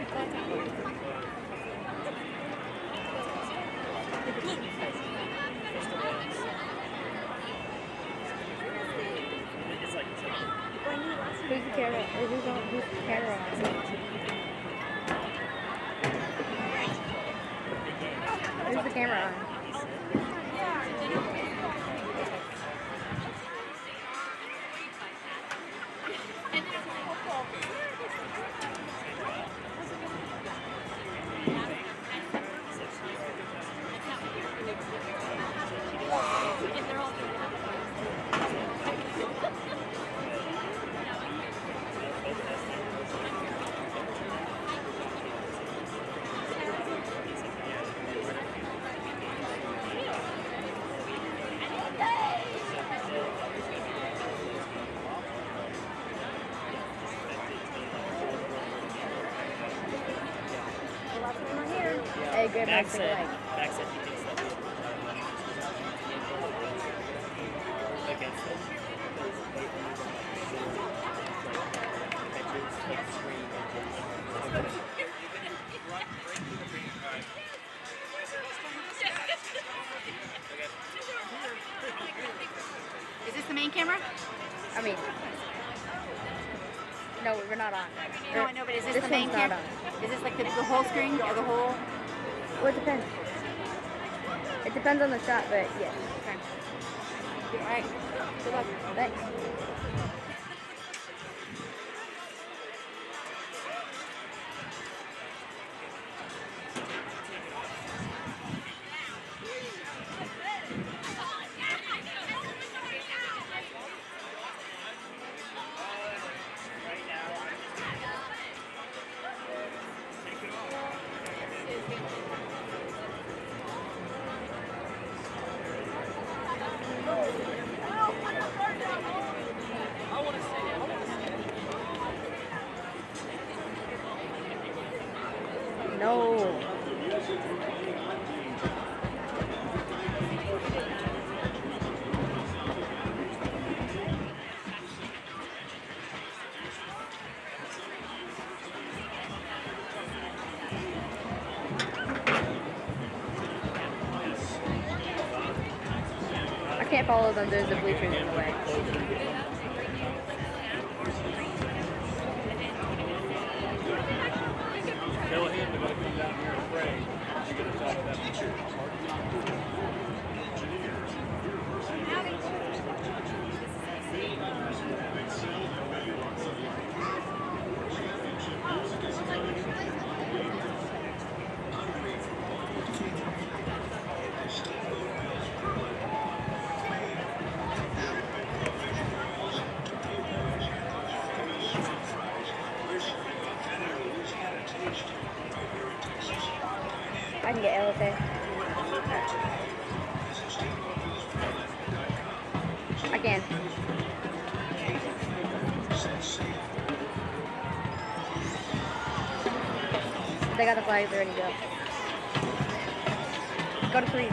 Who's the camera? Who's the camera on? Who's the camera on? Hey, great Max said he thinks that against it. Is this the main camera? I mean, no, we're not on. No, I know, but is this This the main one's not camera? Is this like the whole screen or the whole? Well, it depends. It depends on the shot, but yes. Okay. All right. Good luck. Thanks. No. I can't follow them. There's the bleachers in the way. Tell him to come down here and pray. You're going to talk about the church. I can get LFA. I can. They got the flags ready to go. Go to freeze.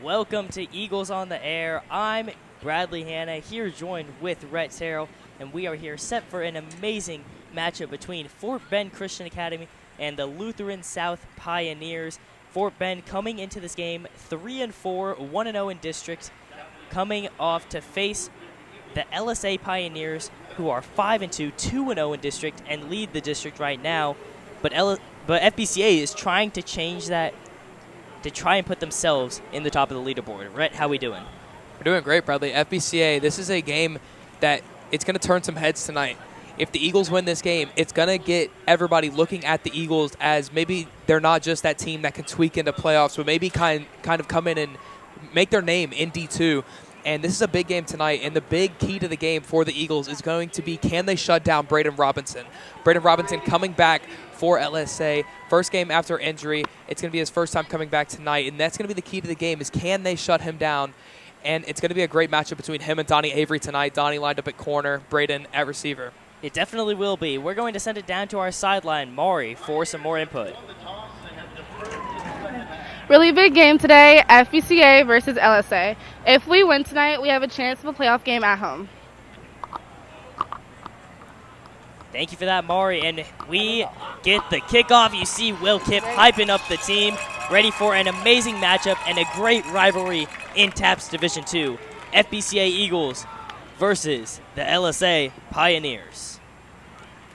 Welcome to Eagles on the Air. I'm Bradley Hanna, here joined with Rhett Terrell, and we are here set for an amazing matchup between Fort Bend Christian Academy and the Lutheran South Pioneers. Fort Bend coming into this game 3-4, 1-0 in district, coming off to face the LSA Pioneers, who are 5-2, 2-0 in district, and lead the district right now. But FBCA is trying to change that to try and put themselves in the top of the leaderboard. Rhett, how we doing? We're doing great, Bradley. FBCA, this is a game that it's going to turn some heads tonight. If the Eagles win this game, it's going to get everybody looking at the Eagles as maybe they're not just that team that can tweak into playoffs, but maybe kind of come in and make their name in D2. And this is a big game tonight, and the big key to the game for the Eagles is going to be, can they shut down Braden Robinson? Braden Robinson coming back for LSA, first game after injury. It's going to be his first time coming back tonight, and that's going to be the key to the game is, can they shut him down? And it's going to be a great matchup between him and Donnie Avery tonight. Donnie lined up at corner, Braden at receiver. It definitely will be. We're going to send it down to our sideline, Maury, for some more input. Really big game today, FBCA versus LSA. If we win tonight, we have a chance of a playoff game at home. Thank you for that, Maury. And we get the kickoff. You see Will Kipp hyping up the team, ready for an amazing matchup and a great rivalry in TAPS Division II. FBCA Eagles versus the LSA Pioneers.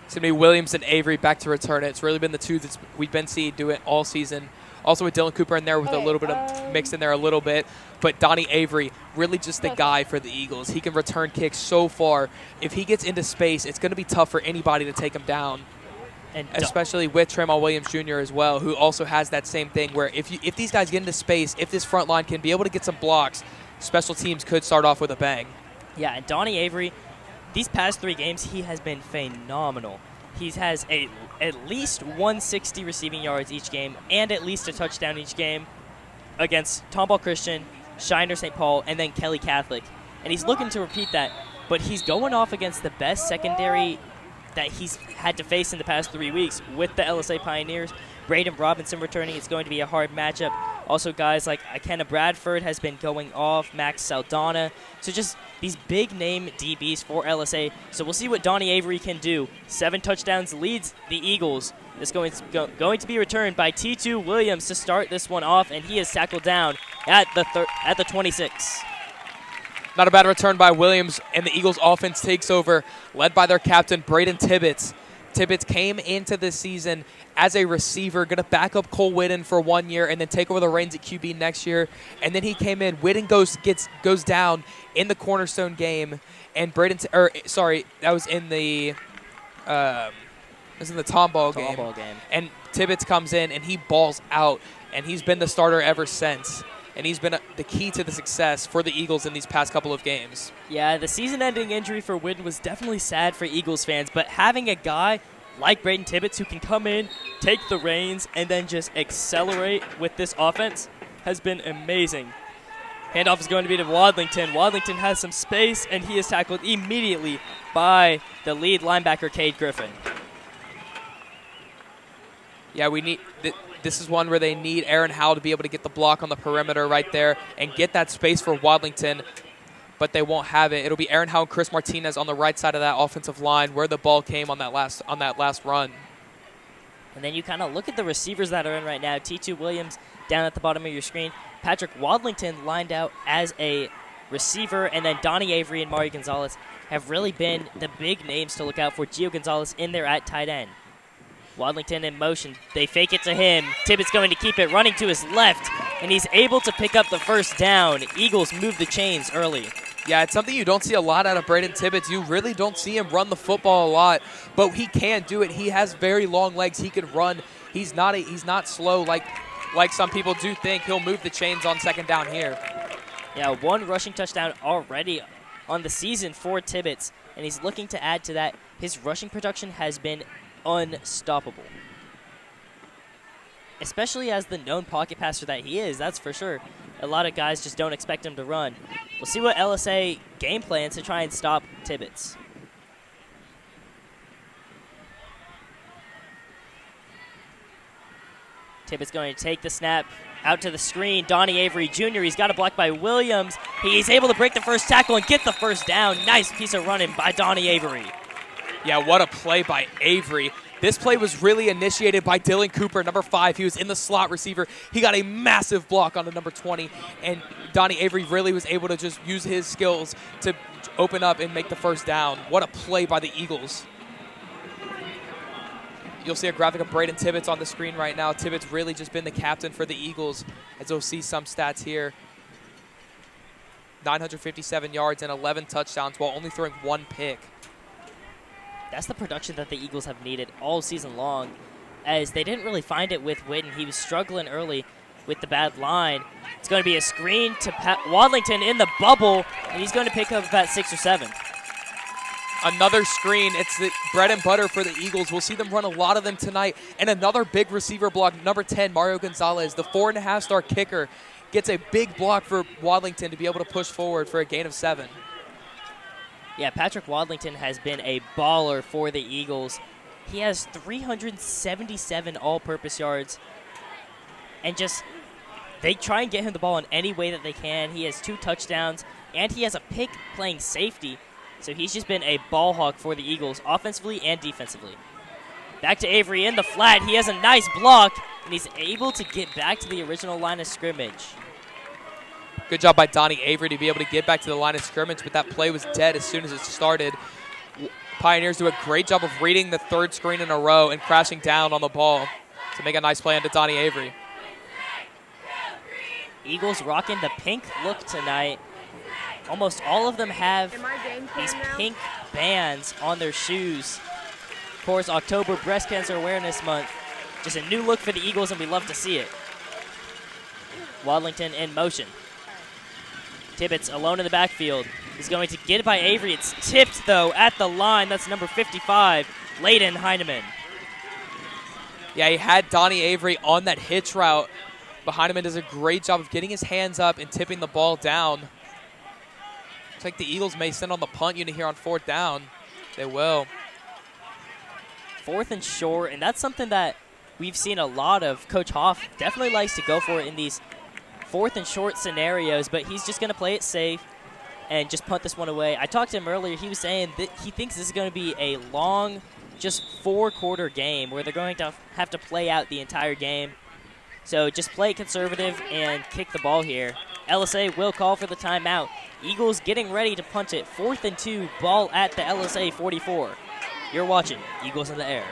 It's going to be Williams and Avery back to return it. It's really been the two that we've been seeing do it all season. Also with Dylan Cooper in there with a little bit of mix in there a little bit. But Donnie Avery, really just the guy for the Eagles. He can return kicks so far. If he gets into space, it's going to be tough for anybody to take him down. And especially with Tremont Williams Jr. as well, who also has that same thing where if these guys get into space, if this front line can be able to get some blocks, special teams could start off with a bang. Yeah, and Donnie Avery, these past 3 games, he has been phenomenal. He has at least 160 receiving yards each game and at least a touchdown each game against Tomball Christian, Shiner St. Paul, and then Kelly Catholic. And he's looking to repeat that, but he's going off against the best secondary that he's had to face in the past 3 weeks with the LSA Pioneers. Braden Robinson returning. It's going to be a hard matchup. Also, guys like Ikenna Bradford has been going off, Max Saldana. So just these big-name DBs for LSA. So we'll see what Donnie Avery can do. 7 touchdowns, leads the Eagles This is going to be returned by T2 Williams to start this one off, and he is tackled down at the 26. Not a bad return by Williams, and the Eagles offense takes over, led by their captain, Braden Tibbetts. Tibbetts came into this season as a receiver, going to back up Cole Whitten for 1 year and then take over the reins at QB next year. And then he came in. Whitten goes down in the cornerstone game, and that was in the Tomball game. And Tibbetts comes in and he balls out, and he's been the starter ever since. And he's been the key to the success for the Eagles in these past couple of games. Yeah, the season-ending injury for Whitten was definitely sad for Eagles fans, but having a guy like Braden Tibbetts who can come in, take the reins, and then just accelerate with this offense has been amazing. Handoff is going to be to Wadlington. Wadlington has some space, and he is tackled immediately by the lead linebacker, Cade Griffin. Yeah, this is one where they need Aaron Howell to be able to get the block on the perimeter right there and get that space for Wadlington, but they won't have it. It'll be Aaron Howell and Chris Martinez on the right side of that offensive line where the ball came on that last run. And then you kind of look at the receivers that are in right now. T2 Williams down at the bottom of your screen. Patrick Wadlington lined out as a receiver, and then Donnie Avery and Mario Gonzalez have really been the big names to look out for. Gio Gonzalez in there at tight end. Wadlington in motion. They fake it to him. Tibbetts going to keep it, running to his left, and he's able to pick up the first down. Eagles move the chains early. Yeah, it's something you don't see a lot out of Braden Tibbetts. You really don't see him run the football a lot, but he can do it. He has very long legs. He can run. He's not slow like some people do think. He'll move the chains on second down here. Yeah, one rushing touchdown already on the season for Tibbetts, and he's looking to add to that. His rushing production has been unstoppable, especially as the known pocket passer that he is, that's for sure. A lot of guys just don't expect him to run. We'll see what LSA game plans to try and stop Tibbetts. Tibbetts going to take the snap out to the screen. Donnie Avery Jr., he's got a block by Williams. He's able to break the first tackle and get the first down. Nice piece of running by Donnie Avery. Yeah, what a play by Avery. This play was really initiated by Dylan Cooper, number 5. He was in the slot receiver. He got a massive block on the number 20, and Donnie Avery really was able to just use his skills to open up and make the first down. What a play by the Eagles. You'll see a graphic of Braden Tibbetts on the screen right now. Tibbetts really just been the captain for the Eagles, as you'll see some stats here. 957 yards and 11 touchdowns while only throwing 1 pick. That's the production that the Eagles have needed all season long, as they didn't really find it with Whitten. He was struggling early with the bad line. It's going to be a screen to Wadlington in the bubble, and he's going to pick up about 6 or 7. Another screen. It's the bread and butter for the Eagles. We'll see them run a lot of them tonight. And another big receiver block, number 10, Mario Gonzalez, the 4.5-star kicker, gets a big block for Wadlington to be able to push forward for a gain of 7. Yeah, Patrick Wadlington has been a baller for the Eagles. He has 377 all-purpose yards. And just, they try and get him the ball in any way that they can. He has 2 touchdowns, and he has a pick playing safety. So he's just been a ball hawk for the Eagles, offensively and defensively. Back to Avery in the flat. He has a nice block, and he's able to get back to the original line of scrimmage. Good job by Donnie Avery to be able to get back to the line of scrimmage, but that play was dead as soon as it started. Pioneers do a great job of reading the 3rd screen in a row and crashing down on the ball to make a nice play onto Donnie Avery. Eagles rocking the pink look tonight. Almost all of them have these pink bands on their shoes. Of course, October Breast Cancer Awareness Month. Just a new look for the Eagles, and we love to see it. Wadlington in motion. Tibbetts alone in the backfield. He's going to get it by Avery. It's tipped, though, at the line. That's number 55, Layden Heineman. Yeah, he had Donnie Avery on that hitch route, but Heineman does a great job of getting his hands up and tipping the ball down. Looks like the Eagles may send on the punt unit here on 4th down. They will. 4th and short, and that's something that we've seen a lot of. Coach Hoff definitely likes to go for it in these 4th and short scenarios, but he's just going to play it safe and just punt this one away. I talked to him earlier. He was saying that he thinks this is going to be a long just 4-quarter game where they're going to have to play out the entire game. So just play conservative and kick the ball here. LSA will call for the timeout. Eagles getting ready to punch it. 4th and 2, ball at the LSA 44. You're watching Eagles in the Air.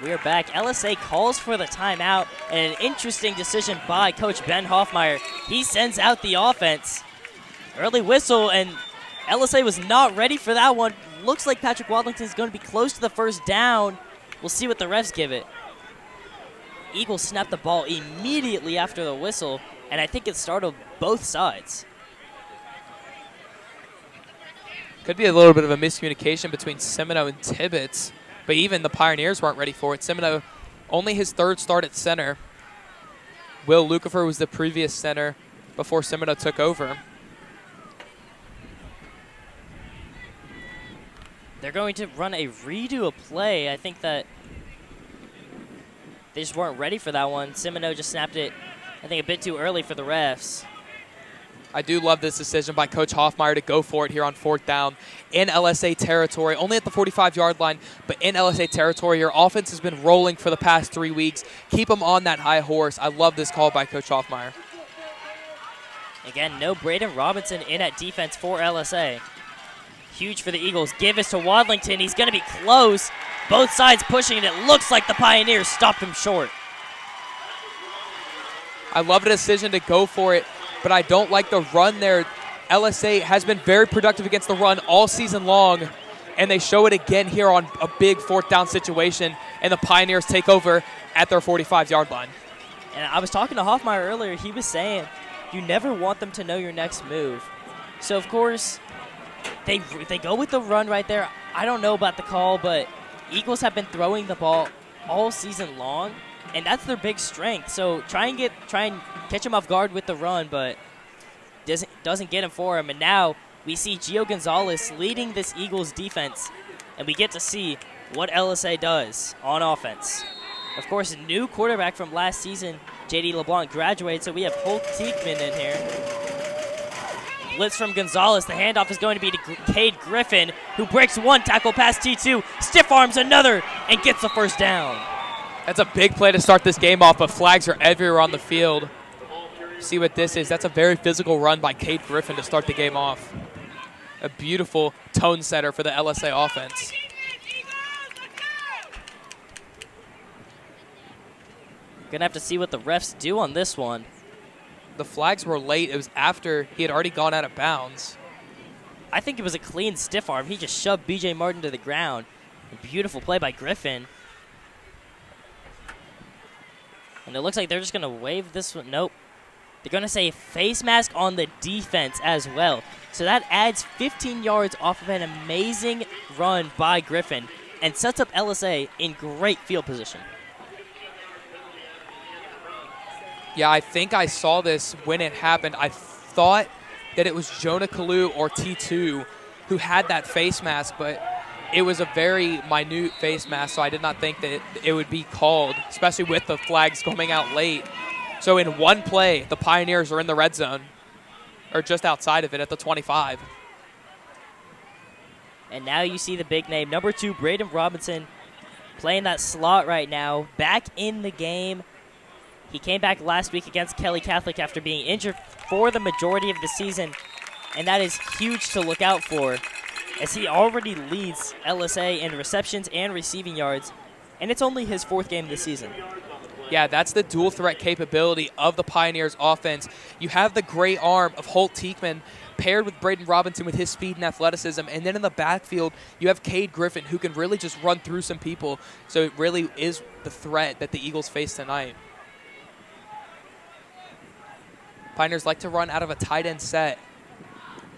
We are back. LSA calls for the timeout, and an interesting decision by Coach Ben Hoffmeyer. He sends out the offense. Early whistle, and LSA was not ready for that one. Looks like Patrick Wadlington is going to be close to the first down. We'll see what the refs give it. Eagles snap the ball immediately after the whistle, and I think it startled both sides. Could be a little bit of a miscommunication between Semino and Tibbetts. But even the Pioneers weren't ready for it. Semino, only his 3rd start at center. Will Lucifer was the previous center before Semino took over. They're going to run a redo of play. I think that they just weren't ready for that one. Semino just snapped it, I think, a bit too early for the refs. I do love this decision by Coach Hoffmeyer to go for it here on 4th down in LSA territory, only at the 45-yard line, but in LSA territory. Your offense has been rolling for the past 3 weeks. Keep them on that high horse. I love this call by Coach Hoffmeyer. Again, no Braden Robinson in at defense for LSA. Huge for the Eagles. Give us to Wadlington. He's going to be close. Both sides pushing, and it looks like the Pioneers stopped him short. I love the decision to go for it, but I don't like the run there. LSA has been very productive against the run all season long, and they show it again here on a big 4th down situation, and the Pioneers take over at their 45-yard line. And I was talking to Hoffmeyer earlier. He was saying you never want them to know your next move. So, of course, they go with the run right there. I don't know about the call, but Eagles have been throwing the ball all season long, and that's their big strength. So try and catch him off guard with the run, but doesn't get him for him. And now we see Gio Gonzalez leading this Eagles defense, and we get to see what LSA does on offense. Of course, a new quarterback from last season, J.D. LeBlanc, graduated, so we have Holt Teekman in here. Blitz from Gonzalez. The handoff is going to be to Cade Griffin, who breaks one tackle past T2, stiff arms another, and gets the first down. That's a big play to start this game off, but flags are everywhere on the field. See what this is. That's a very physical run by Cade Griffin to start the game off. A beautiful tone setter for the LSA offense. Gonna have to see what the refs do on this one. The flags were late. It was after he had already gone out of bounds. I think it was a clean stiff arm. He just shoved B.J. Martin to the ground. A beautiful play by Griffin. And it looks like they're just gonna wave this one. Nope. They're going to say face mask on the defense as well. So that adds 15 yards off of an amazing run by Griffin and sets up LSA in great field position. Yeah, I think I saw this when it happened. I thought that it was Jonah Kalu or T2 who had that face mask, but it was a very minute face mask, so I did not think that it would be called, especially with the flags coming out late. So in one play, the Pioneers are in the red zone, or just outside of it at the 25. And now you see the big name, number 2, Braden Robinson, playing that slot right now, back in the game. He came back last week against Kelly Catholic after being injured for the majority of the season, and that is huge to look out for, as he already leads LSA in receptions and receiving yards, and it's only his 4th game this season. Yeah, that's the dual threat capability of the Pioneers offense. You have the great arm of Holt Teekman paired with Braden Robinson with his speed and athleticism, and then in the backfield, you have Cade Griffin who can really just run through some people. So it really is the threat that the Eagles face tonight. Pioneers like to run out of a tight end set.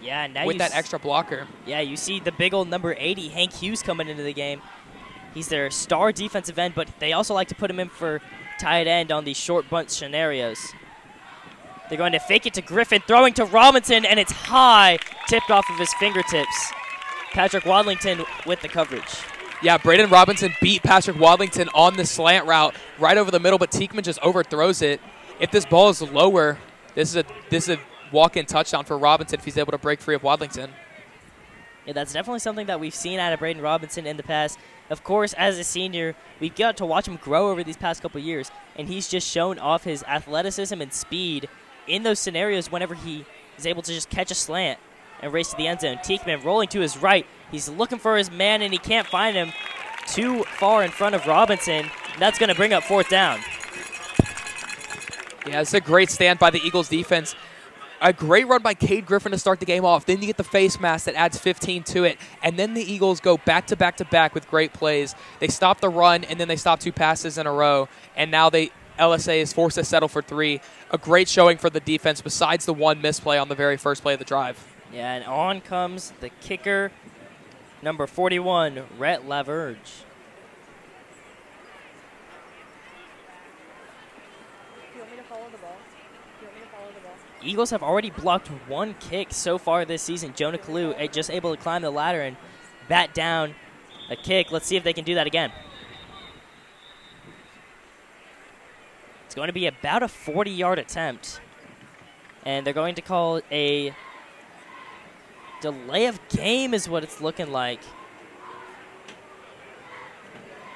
Yeah, now with that extra blocker. Yeah, you see the big old number 80, Hank Hughes, coming into the game. He's their star defensive end, but they also like to put him in for tight end on these short bunt scenarios. They're going to fake it to Griffin, throwing to Robinson, and it's high, tipped off of his fingertips. Patrick Wadlington with the coverage. Yeah, Braden Robinson beat Patrick Wadlington on the slant route right over the middle, but Tieckman just overthrows it. If this ball is lower, this is a walk-in touchdown for Robinson if he's able to break free of Wadlington. Yeah, that's definitely something that we've seen out of Braden Robinson in the past. Of course, as a senior, we've got to watch him grow over these past couple years, and he's just shown off his athleticism and speed in those scenarios whenever he is able to just catch a slant and race to the end zone. Tieckman rolling to his right. He's looking for his man, and he can't find him too far in front of Robinson. And that's going to bring up 4th down. Yeah, it's a great stand by the Eagles defense. A great run by Cade Griffin to start the game off. Then you get the face mask that adds 15 to it. And then the Eagles go back to back to back with great plays. They stop the run, and then they stop 2 passes in a row. And now LSA is forced to settle for 3. A great showing for the defense besides the 1 misplay on the very first play of the drive. Yeah, and on comes the kicker, number 41, Rhett Laverge. Eagles have already blocked 1 kick so far this season. Jonah Kalu just able to climb the ladder and bat down a kick. Let's see if they can do that again. It's going to be about a 40-yard attempt. And they're going to call a delay of game is what it's looking like.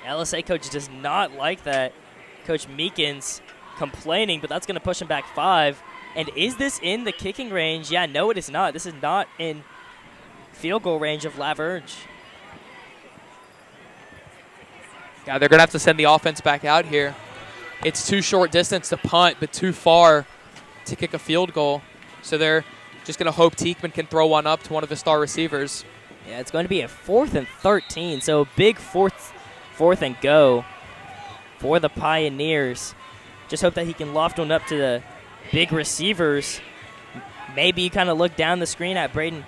LSA coach does not like that. Coach Meekins complaining, but that's going to push him back 5. And is this in the kicking range? Yeah, no, it is not. This is not in field goal range of Laverge. Yeah, they're going to have to send the offense back out here. It's too short distance to punt, but too far to kick a field goal. So they're just going to hope Tieckman can throw one up to one of the star receivers. Yeah, it's going to be a 4th and 13, so a big fourth and go for the Pioneers. Just hope that he can loft one up to the big receivers. Maybe you kind of look down the screen at Braden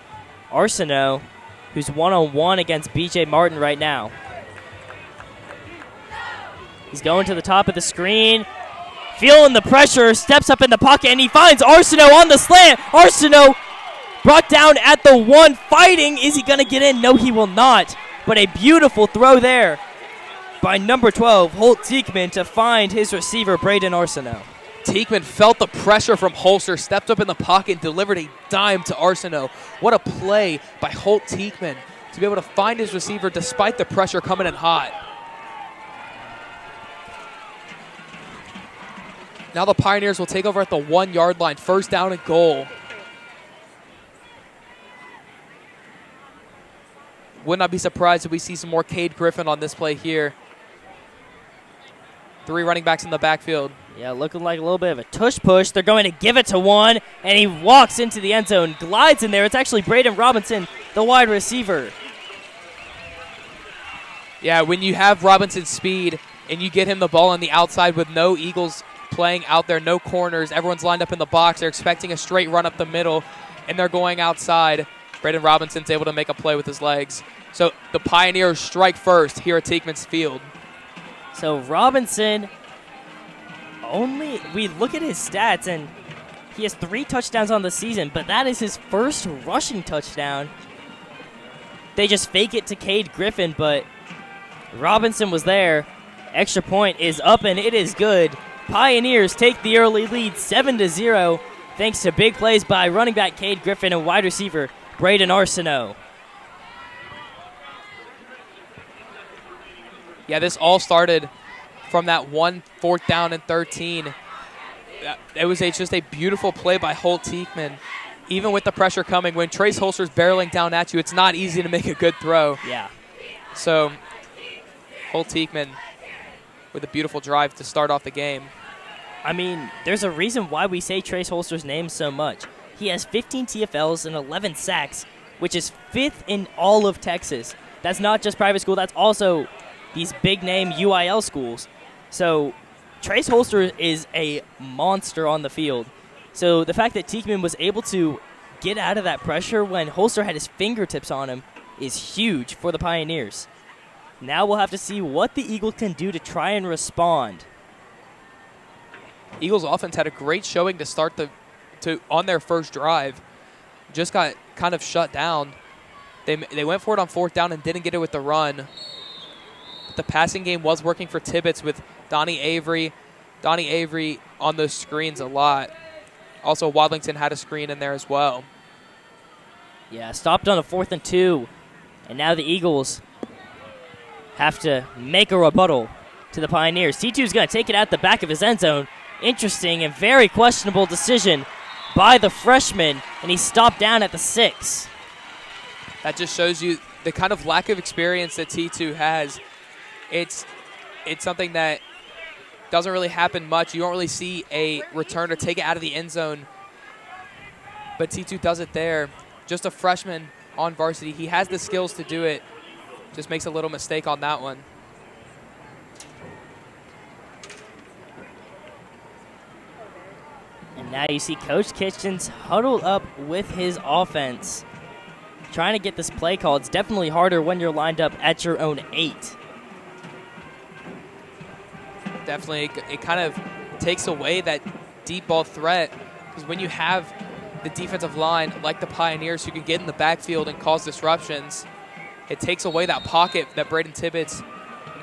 Arsenault, who's one-on-one against B.J. Martin right now. He's going to the top of the screen, feeling the pressure, steps up in the pocket, and he finds Arsenault on the slant. Arsenault brought down at the 1, fighting. Is he going to get in? No, he will not. But a beautiful throw there by number 12, Holt Tieckman, to find his receiver, Braden Arsenault. Tieckman felt the pressure from Holster, stepped up in the pocket, and delivered a dime to Arsenault. What a play by Holt Tieckman to be able to find his receiver despite the pressure coming in hot. Now the Pioneers will take over at the 1-yard line, 1st down and goal. Would not be surprised if we see some more Cade Griffin on this play here. 3 running backs in the backfield. Yeah, looking like a little bit of a tush push. They're going to give it to 1, and he walks into the end zone, glides in there. It's actually Braden Robinson, the wide receiver. Yeah, when you have Robinson's speed and you get him the ball on the outside with no Eagles playing out there, no corners, everyone's lined up in the box. They're expecting a straight run up the middle, and they're going outside. Braden Robinson's able to make a play with his legs. So the Pioneers strike first here at Tieckman's Field. So Robinson, we look at his stats, and he has 3 touchdowns on the season, but that is his first rushing touchdown. They just fake it to Cade Griffin, but Robinson was there. Extra point is up, and it is good. Pioneers take the early lead 7-0 thanks to big plays by running back Cade Griffin and wide receiver Braden Arsenault. Yeah, this all started from that 1 4th down and 13. It was just a beautiful play by Holt Tieckman. Even with the pressure coming, when Trace Holster's barreling down at you, it's not easy to make a good throw. Yeah. So Holt Tieckman with a beautiful drive to start off the game. I mean, there's a reason why we say Trace Holster's name so much. He has 15 TFLs and 11 sacks, which is 5th in all of Texas. That's not just private school. That's also these big-name UIL schools. So Trace Holster is a monster on the field. So the fact that Tieckman was able to get out of that pressure when Holster had his fingertips on him is huge for the Pioneers. Now we'll have to see what the Eagles can do to try and respond. Eagles offense had a great showing to start on their first drive. Just got kind of shut down. They went for it on 4th down and didn't get it with the run. But the passing game was working for Tibbetts with Donnie Avery. Donnie Avery on those screens a lot. Also, Wadlington had a screen in there as well. Yeah, stopped on a 4th and 2. And now the Eagles have to make a rebuttal to the Pioneers. T2 is going to take it out the back of his end zone. Interesting and very questionable decision by the freshman, and he stopped down at the 6. That just shows you the kind of lack of experience that T2 has. It's something that doesn't really happen much. You don't really see a returner take it out of the end zone, but T2 does it there. Just a freshman on varsity. He has the skills to do it. Just makes a little mistake on that one. And now you see Coach Kitchens huddled up with his offense, trying to get this play call. It's definitely harder when you're lined up at your own 8. Definitely, it kind of takes away that deep ball threat, because when you have the defensive line like the Pioneers who can get in the backfield and cause disruptions, it takes away that pocket that Braden Tibbetts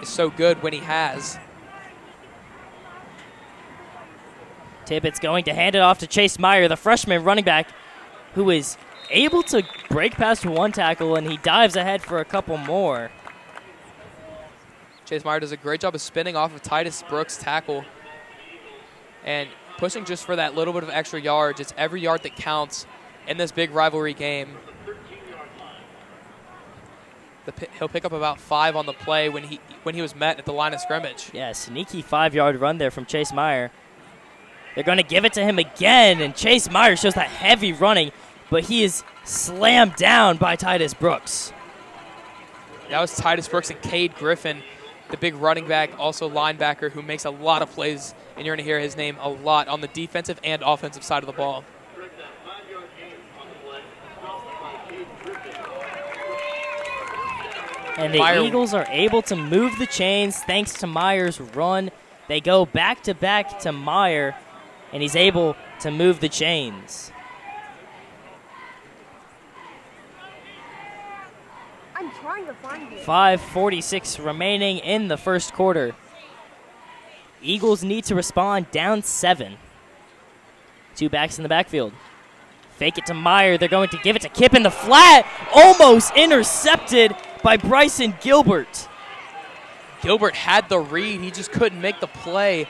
is so good when he has. Tibbetts going to hand it off to Chase Meyer, the freshman running back, who is able to break past one tackle, and he dives ahead for a couple more. Chase Meyer does a great job of spinning off of Titus Brooks' tackle and pushing just for that little bit of extra yards. It's every yard that counts in this big rivalry game. He'll pick up about 5 on the play when he was met at the line of scrimmage. Yeah, sneaky 5-yard run there from Chase Meyer. They're going to give it to him again, and Chase Meyer shows that heavy running, but he is slammed down by Titus Brooks. That was Titus Brooks and Cade Griffin, the big running back, also linebacker, who makes a lot of plays, and you're going to hear his name a lot on the defensive and offensive side of the ball. And the Eagles are able to move the chains thanks to Meyer's run. They go back-to-back to Meyer, and he's able to move the chains. I'm trying to find it. 5:46 remaining in the first quarter. Eagles need to respond down 7. 2 backs in the backfield. Fake it to Meyer. They're going to give it to Kip in the flat. Almost intercepted by Bryson Gilbert. Gilbert had the read. He just couldn't make the play.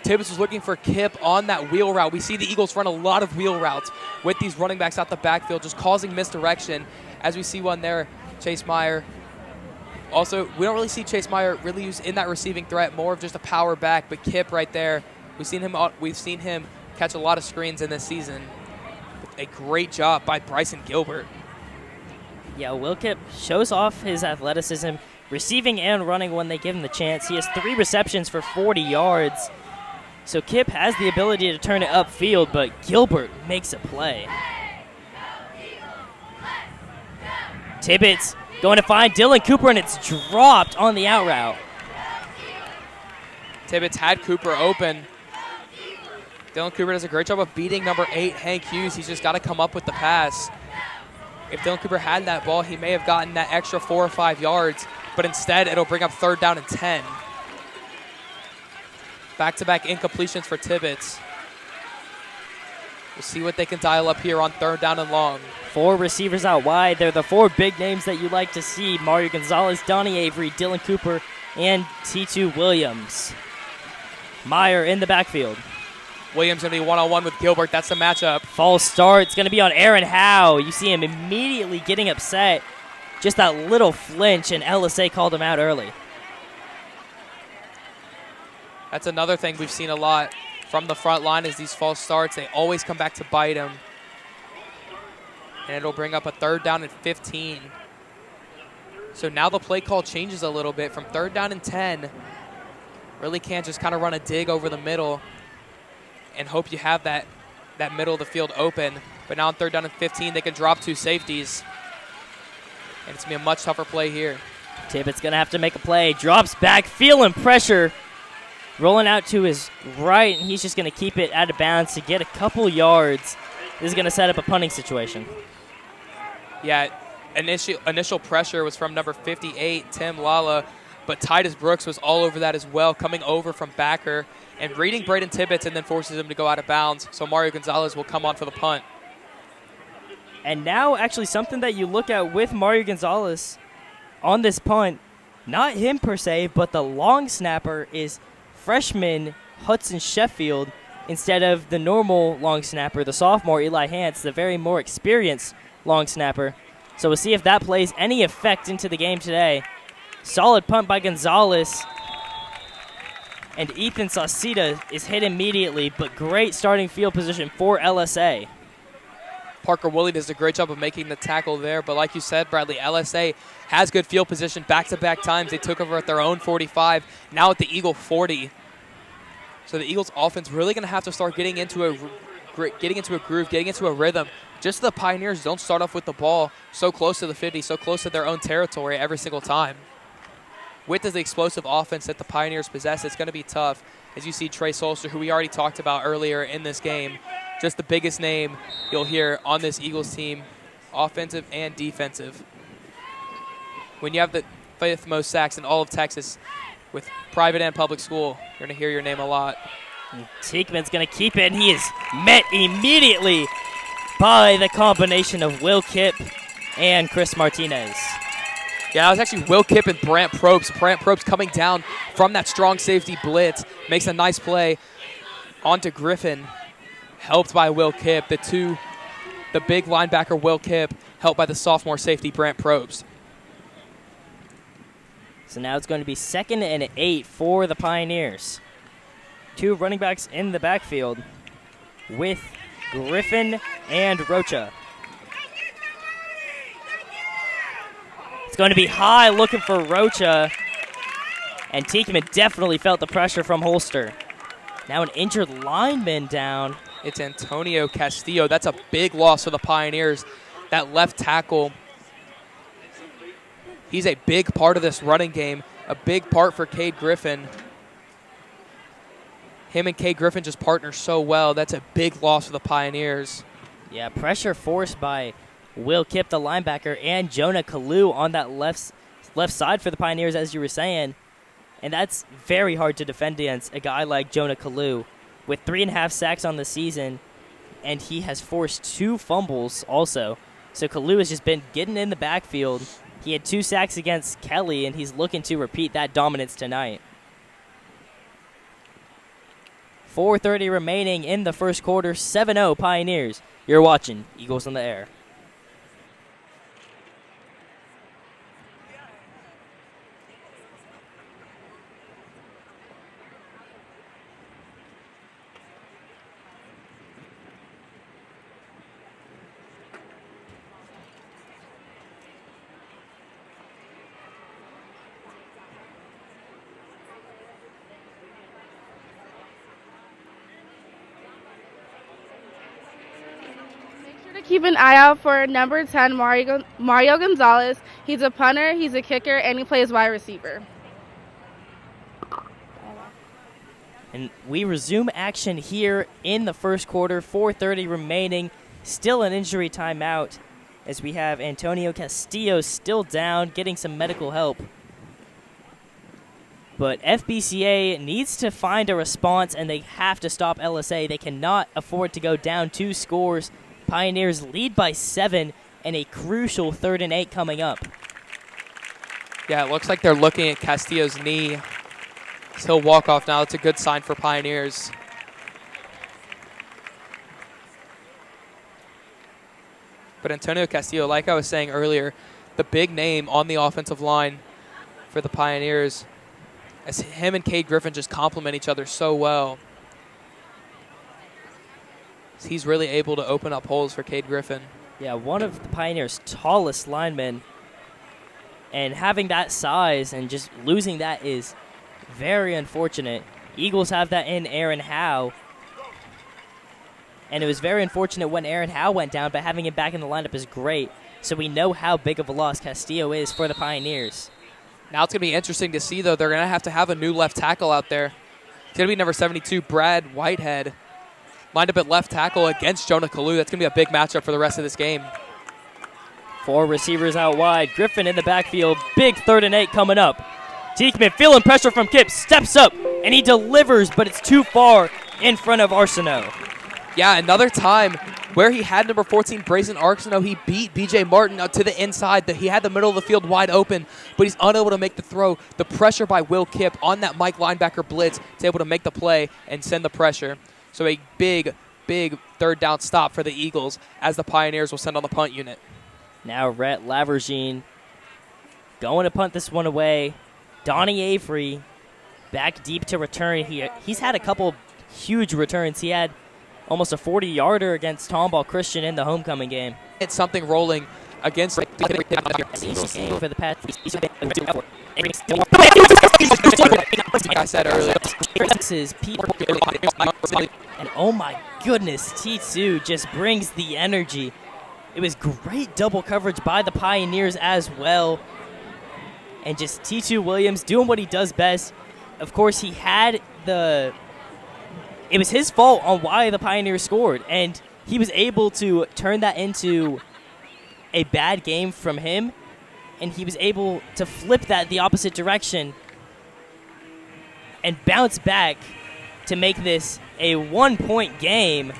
Tibbetts was looking for Kip on that wheel route. We see the Eagles run a lot of wheel routes with these running backs out the backfield, just causing misdirection. As we see one there, Chase Meyer. Also, we don't really see Chase Meyer really use in that receiving threat, more of just a power back, but Kip right there, we've seen him catch a lot of screens in this season. A great job by Bryson Gilbert. Yeah, Will Kip shows off his athleticism, receiving and running when they give him the chance. He has 3 receptions for 40 yards. So Kip has the ability to turn it upfield, but Gilbert makes a play. Tibbetts going to find Dylan Cooper, and it's dropped on the out route. Tibbetts had Cooper open. Dylan Cooper does a great job of beating number 8, Hank Hughes. He's just got to come up with the pass. If Dylan Cooper had that ball, he may have gotten that extra 4 or 5 yards, but instead it'll bring up 3rd down and 10. Back-to-back incompletions for Tibbetts. We'll see what they can dial up here on 3rd down and long. 4 receivers out wide. They're the 4 big names that you like to see. Mario Gonzalez, Donnie Avery, Dylan Cooper, and T2 Williams. Meyer in the backfield. Williams going to be one-on-one with Gilbert. That's the matchup. False start. It's going to be on Aaron Howe. You see him immediately getting upset. Just that little flinch, and LSA called him out early. That's another thing we've seen a lot from the front line is these false starts. They always come back to bite him. And it'll bring up a 3rd down and 15. So now the play call changes a little bit from 3rd down and 10. Really can't just kind of run a dig over the middle and hope you have that that middle of the field open. But now on 3rd down and 15, they can drop 2 safeties. And it's going to be a much tougher play here. Tippett's going to have to make a play. Drops back, feeling pressure. Rolling out to his right, and he's just going to keep it out of bounds to get a couple yards. This is going to set up a punting situation. Yeah, initial pressure was from number 58, Tim Lala, but Titus Brooks was all over that as well, coming over from backer and reading Braden Tibbetts and then forces him to go out of bounds. So Mario Gonzalez will come on for the punt. And now actually something that you look at with Mario Gonzalez on this punt, not him per se, but the long snapper is freshman Hudson Sheffield instead of the normal long snapper, the sophomore Eli Hance, the very more experienced long snapper. So we'll see if that plays any effect into the game today. Solid punt by Gonzalez. And Ethan Sauceda is hit immediately, but great starting field position for LSA. Parker Woolley does a great job of making the tackle there, but like you said, Bradley, LSA has good field position back-to-back times. They took over at their own 45, now at the Eagle 40. So the Eagles' offense really going to have to start getting into a groove, getting into a rhythm. Just so the Pioneers don't start off with the ball so close to the 50, so close to their own territory every single time. With the explosive offense that the Pioneers possess, it's going to be tough. As you see Trey Solster, who we already talked about earlier in this game, just the biggest name you'll hear on this Eagles team, offensive and defensive. When you have the 5th most sacks in all of Texas with private and public school, you're going to hear your name a lot. Teekman's going to keep it, and he is met immediately by the combination of Will Kipp and Chris Martinez. Yeah, it was actually Will Kipp and Brant Probst. Brant Probst coming down from that strong safety blitz, makes a nice play onto Griffin, helped by Will Kipp. The big linebacker Will Kipp, helped by the sophomore safety Brant Probst. So now it's going to be 2nd and 8 for the Pioneers. 2 running backs in the backfield with Griffin and Rocha. It's going to be high looking for Rocha, and Teekman definitely felt the pressure from Holster. Now an injured lineman down. It's Antonio Castillo. That's a big loss for the Pioneers. That left tackle, he's a big part of this running game, a big part for Cade Griffin. Him and Cade Griffin just partner so well. That's a big loss for the Pioneers. Yeah, pressure forced by Will Kipp, the linebacker, and Jonah Kalu on that left side for the Pioneers, as you were saying. And that's very hard to defend against a guy like Jonah Kalu with 3.5 sacks on the season, and he has forced 2 fumbles also. So Kalu has just been getting in the backfield. He had 2 sacks against Kelly, and he's looking to repeat that dominance tonight. 4:30 remaining in the first quarter, 7-0 Pioneers. You're watching Eagles in the Air. Keep an eye out for number 10, Mario Gonzalez. He's a punter, he's a kicker, and he plays wide receiver. And we resume action here in the first quarter, 4:30 remaining. Still an injury timeout as we have Antonio Castillo still down, getting some medical help. But FBCA needs to find a response, and they have to stop LSA. They cannot afford to go down 2 scores. Pioneers lead by 7, and a crucial 3rd and 8 coming up. Yeah, it looks like they're looking at Castillo's knee. He'll walk off now. It's a good sign for Pioneers. But Antonio Castillo, like I was saying earlier, the big name on the offensive line for the Pioneers, as him and Cade Griffin just complement each other so well. He's really able to open up holes for Cade Griffin. Yeah, one of the Pioneers' tallest linemen. And having that size and just losing that is very unfortunate. Eagles have that in Aaron Howe. And it was very unfortunate when Aaron Howe went down, but having him back in the lineup is great. So we know how big of a loss Castillo is for the Pioneers. Now it's going to be interesting to see, though. They're going to have a new left tackle out there. It's going to be number 72, Brad Whitehead, lined up at left tackle against Jonah Kalu. That's going to be a big matchup for the rest of this game. 4 receivers out wide. Griffin in the backfield. Big 3rd and 8 coming up. Teekman feeling pressure from Kip. Steps up, and he delivers, but it's too far in front of Arsenault. Yeah, another time where he had number 14, Brazen Arsenault. He beat B.J. Martin out to the inside. He had the middle of the field wide open, but he's unable to make the throw. The pressure by Will Kipp on that Mike linebacker blitz is able to make the play and send the pressure. So a big 3rd down stop for the Eagles as the Pioneers will send on the punt unit. Now Rhett Lavergine going to punt this one away. Donnie Avery back deep to return here. He's had a couple huge returns. He had almost a 40-yarder against Tomball Christian in the homecoming game. It's something rolling against For the Pats. like I said earlier. And oh my goodness, T2 just brings the energy. It was great double coverage by the Pioneers as well. And just T2 Williams doing what he does best. Of course, he had it was his fault on why the Pioneers scored, and he was able to turn that into a bad game from him, and he was able to flip that the opposite direction and bounce back to make this a 1-point game.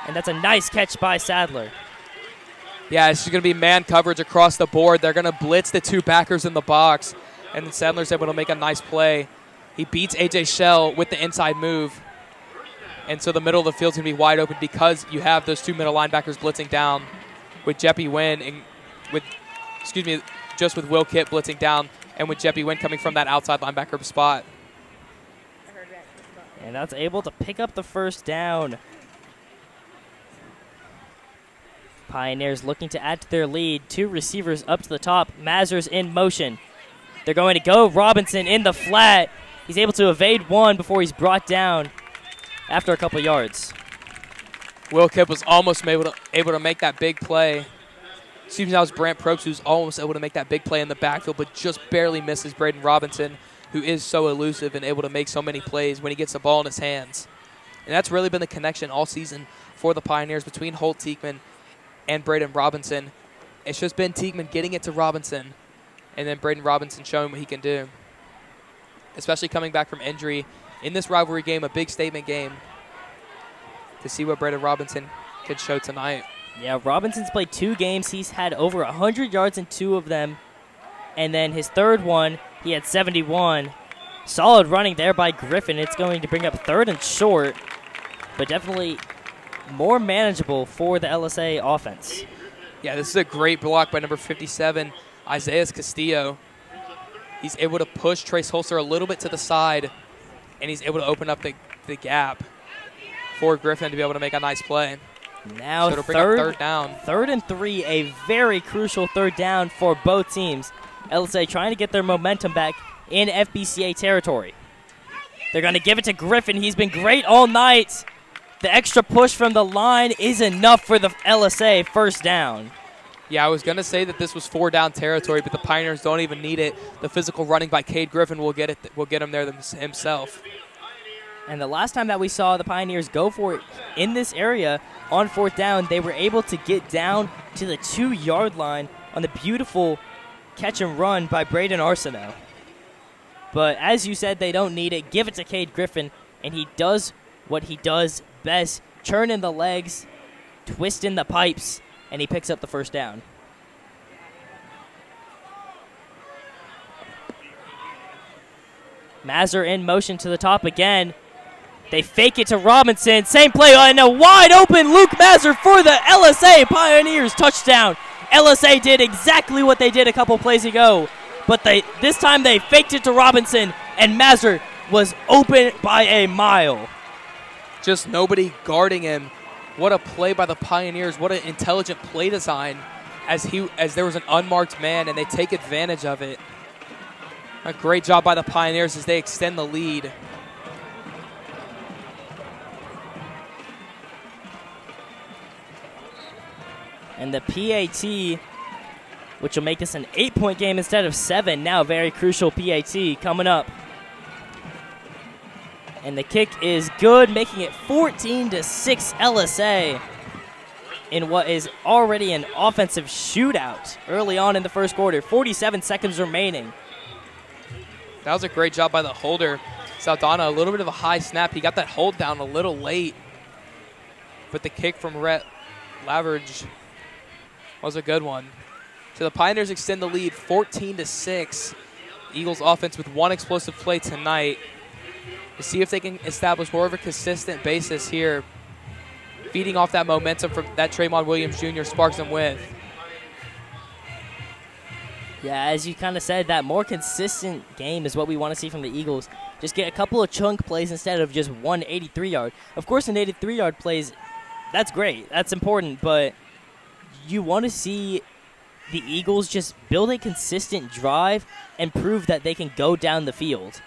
And that's a nice catch by Sadler. Yeah, this is going to be man coverage across the board. They're going to blitz the 2 backers in the box, and then Sadler's able to make a nice play. He beats A.J. Shell with the inside move, and so the middle of the field's going to be wide open because you have those 2 middle linebackers blitzing down with Jeppy Wynn and with Will Kipp blitzing down, and with Jeppy Wynn coming from that outside linebacker spot. And that's able to pick up the 1st down. Pioneers looking to add to their lead. 2 receivers up to the top. Mazur's in motion. They're going to go Robinson in the flat. He's able to evade 1 before he's brought down after a couple yards. Will Kipp was almost able to make that big play. Excuse me, that was Brant Probst who's almost able to make that big play in the backfield, but just barely misses Braden Robinson, who is so elusive and able to make so many plays when he gets the ball in his hands. And that's really been the connection all season for the Pioneers between Holt Teekman and Braden Robinson. It's just been Teekman getting it to Robinson, and then Braden Robinson showing what he can do, especially coming back from injury in this rivalry game, a big statement game, to see what Braden Robinson can show tonight. Yeah, Robinson's played 2 games. He's had over 100 yards in 2 of them, and then his 3rd one, he had 71. Solid running there by Griffin. It's going to bring up 3rd and short, but definitely more manageable for the LSA offense. Yeah, this is a great block by number 57, Isaiah Castillo. He's able to push Trace Holster a little bit to the side, and he's able to open up the gap for Griffin to be able to make a nice play. Now so it'll bring up 3rd down. 3rd and 3, a very crucial 3rd down for both teams. LSA trying to get their momentum back in FBCA territory. They're going to give it to Griffin. He's been great all night. The extra push from the line is enough for the LSA first down. Yeah, I was going to say that this was 4-down territory, but the Pioneers don't even need it. The physical running by Cade Griffin will get him there himself. And the last time that we saw the Pioneers go for it in this area on 4th down, they were able to get down to the 2-yard line on the beautiful catch and run by Braden Arsenault. But as you said, they don't need it. Give it to Cade Griffin, and he does what he does best, churning the legs, twisting the pipes, and he picks up the first down. Mazur in motion to the top again. They fake it to Robinson. Same play, and a wide open Luke Mazur for the LSA Pioneers touchdown. LSA did exactly what they did a couple plays ago, but this time they faked it to Robinson, and Mazur was open by a mile. Just nobody guarding him. What a play by the Pioneers. What an intelligent play design as there was an unmarked man, and they take advantage of it. A great job by the Pioneers as they extend the lead. And the PAT, which will make this an 8-point game instead of 7. Now very crucial PAT coming up. And the kick is good, making it 14-6 LSA in what is already an offensive shootout early on in the first quarter. 47 seconds remaining. That was a great job by the holder. Saldana, a little bit of a high snap. He got that hold down a little late. But the kick from Rhett Laverge was a good one. So the Pioneers extend the lead 14-6. Eagles offense with one explosive play tonight. To see if they can establish more of a consistent basis here, feeding off that momentum from that Tremont Williams Jr. sparks them with. Yeah, as you kind of said, that more consistent game is what we want to see from the Eagles. Just get a couple of chunk plays instead of just one 83-yard. Of course, an 83-yard plays, that's great. That's important, but you want to see the Eagles just build a consistent drive and prove that they can go down the field.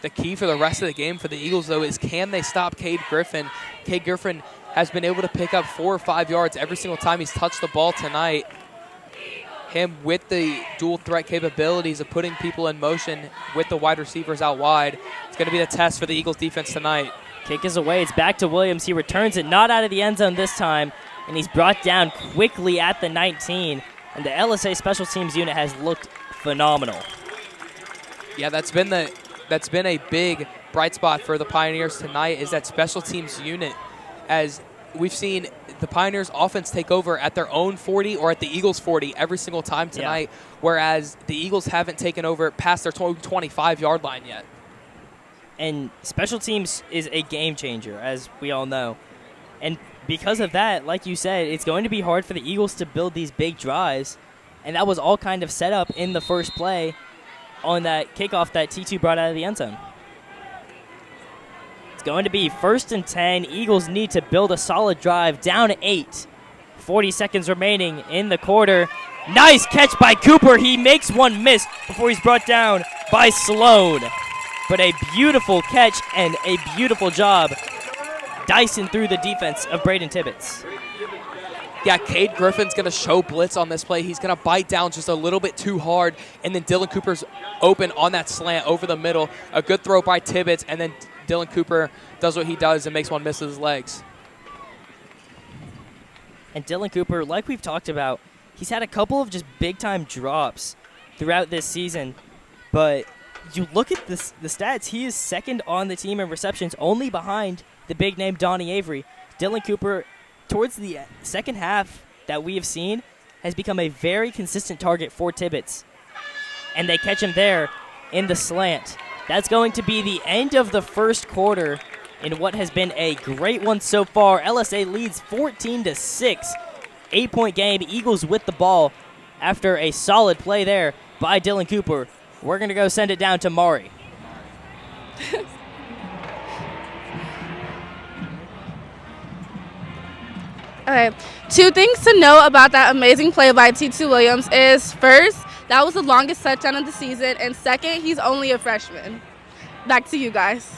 The key for the rest of the game for the Eagles, though, is can they stop Cade Griffin? Cade Griffin has been able to pick up 4 or 5 yards every single time he's touched the ball tonight. Him with the dual threat capabilities of putting people in motion with the wide receivers out wide. It's going to be the test for the Eagles defense tonight. Kick is away. It's back to Williams. He returns it, not out of the end zone this time, and he's brought down quickly at the 19. And the LSA special teams unit has looked phenomenal. Yeah, that's been a big bright spot for the Pioneers tonight, is that special teams unit. As we've seen the Pioneers offense take over at their own 40 or at the Eagles 40 every single time tonight, whereas the Eagles haven't taken over past their 25-yard line yet. And special teams is a game changer, as we all know. And because of that, like you said, it's going to be hard for the Eagles to build these big drives. And that was all kind of set up in the first play on that kickoff that T2 brought out of the end zone. It's going to be 1st and 10. Eagles need to build a solid drive, down 8. 40 seconds remaining in the quarter. Nice catch by Cooper. He makes one miss before he's brought down by Sloan. But a beautiful catch and a beautiful job dicing through the defense of Braden Tibbetts. Yeah, Cade Griffin's going to show blitz on this play. He's going to bite down just a little bit too hard, and then Dylan Cooper's open on that slant over the middle. A good throw by Tibbetts, and then Dylan Cooper does what he does and makes one miss with his legs. And Dylan Cooper, like we've talked about, he's had a couple of just big-time drops throughout this season, but you look at the stats, he is second on the team in receptions, only behind the big name Donnie Avery. Dylan Cooper, towards the second half that we have seen, has become a very consistent target for Tibbetts. And they catch him there in the slant. That's going to be the end of the first quarter in what has been a great one so far. LSA leads 14-6. 8-point game. Eagles with the ball after a solid play there by Dylan Cooper. We're going to go send it down to Mari. Okay, 2 things to know about that amazing play by T2 Williams is, first, That was the longest touchdown of the season. And second, he's only a freshman. Back to you guys.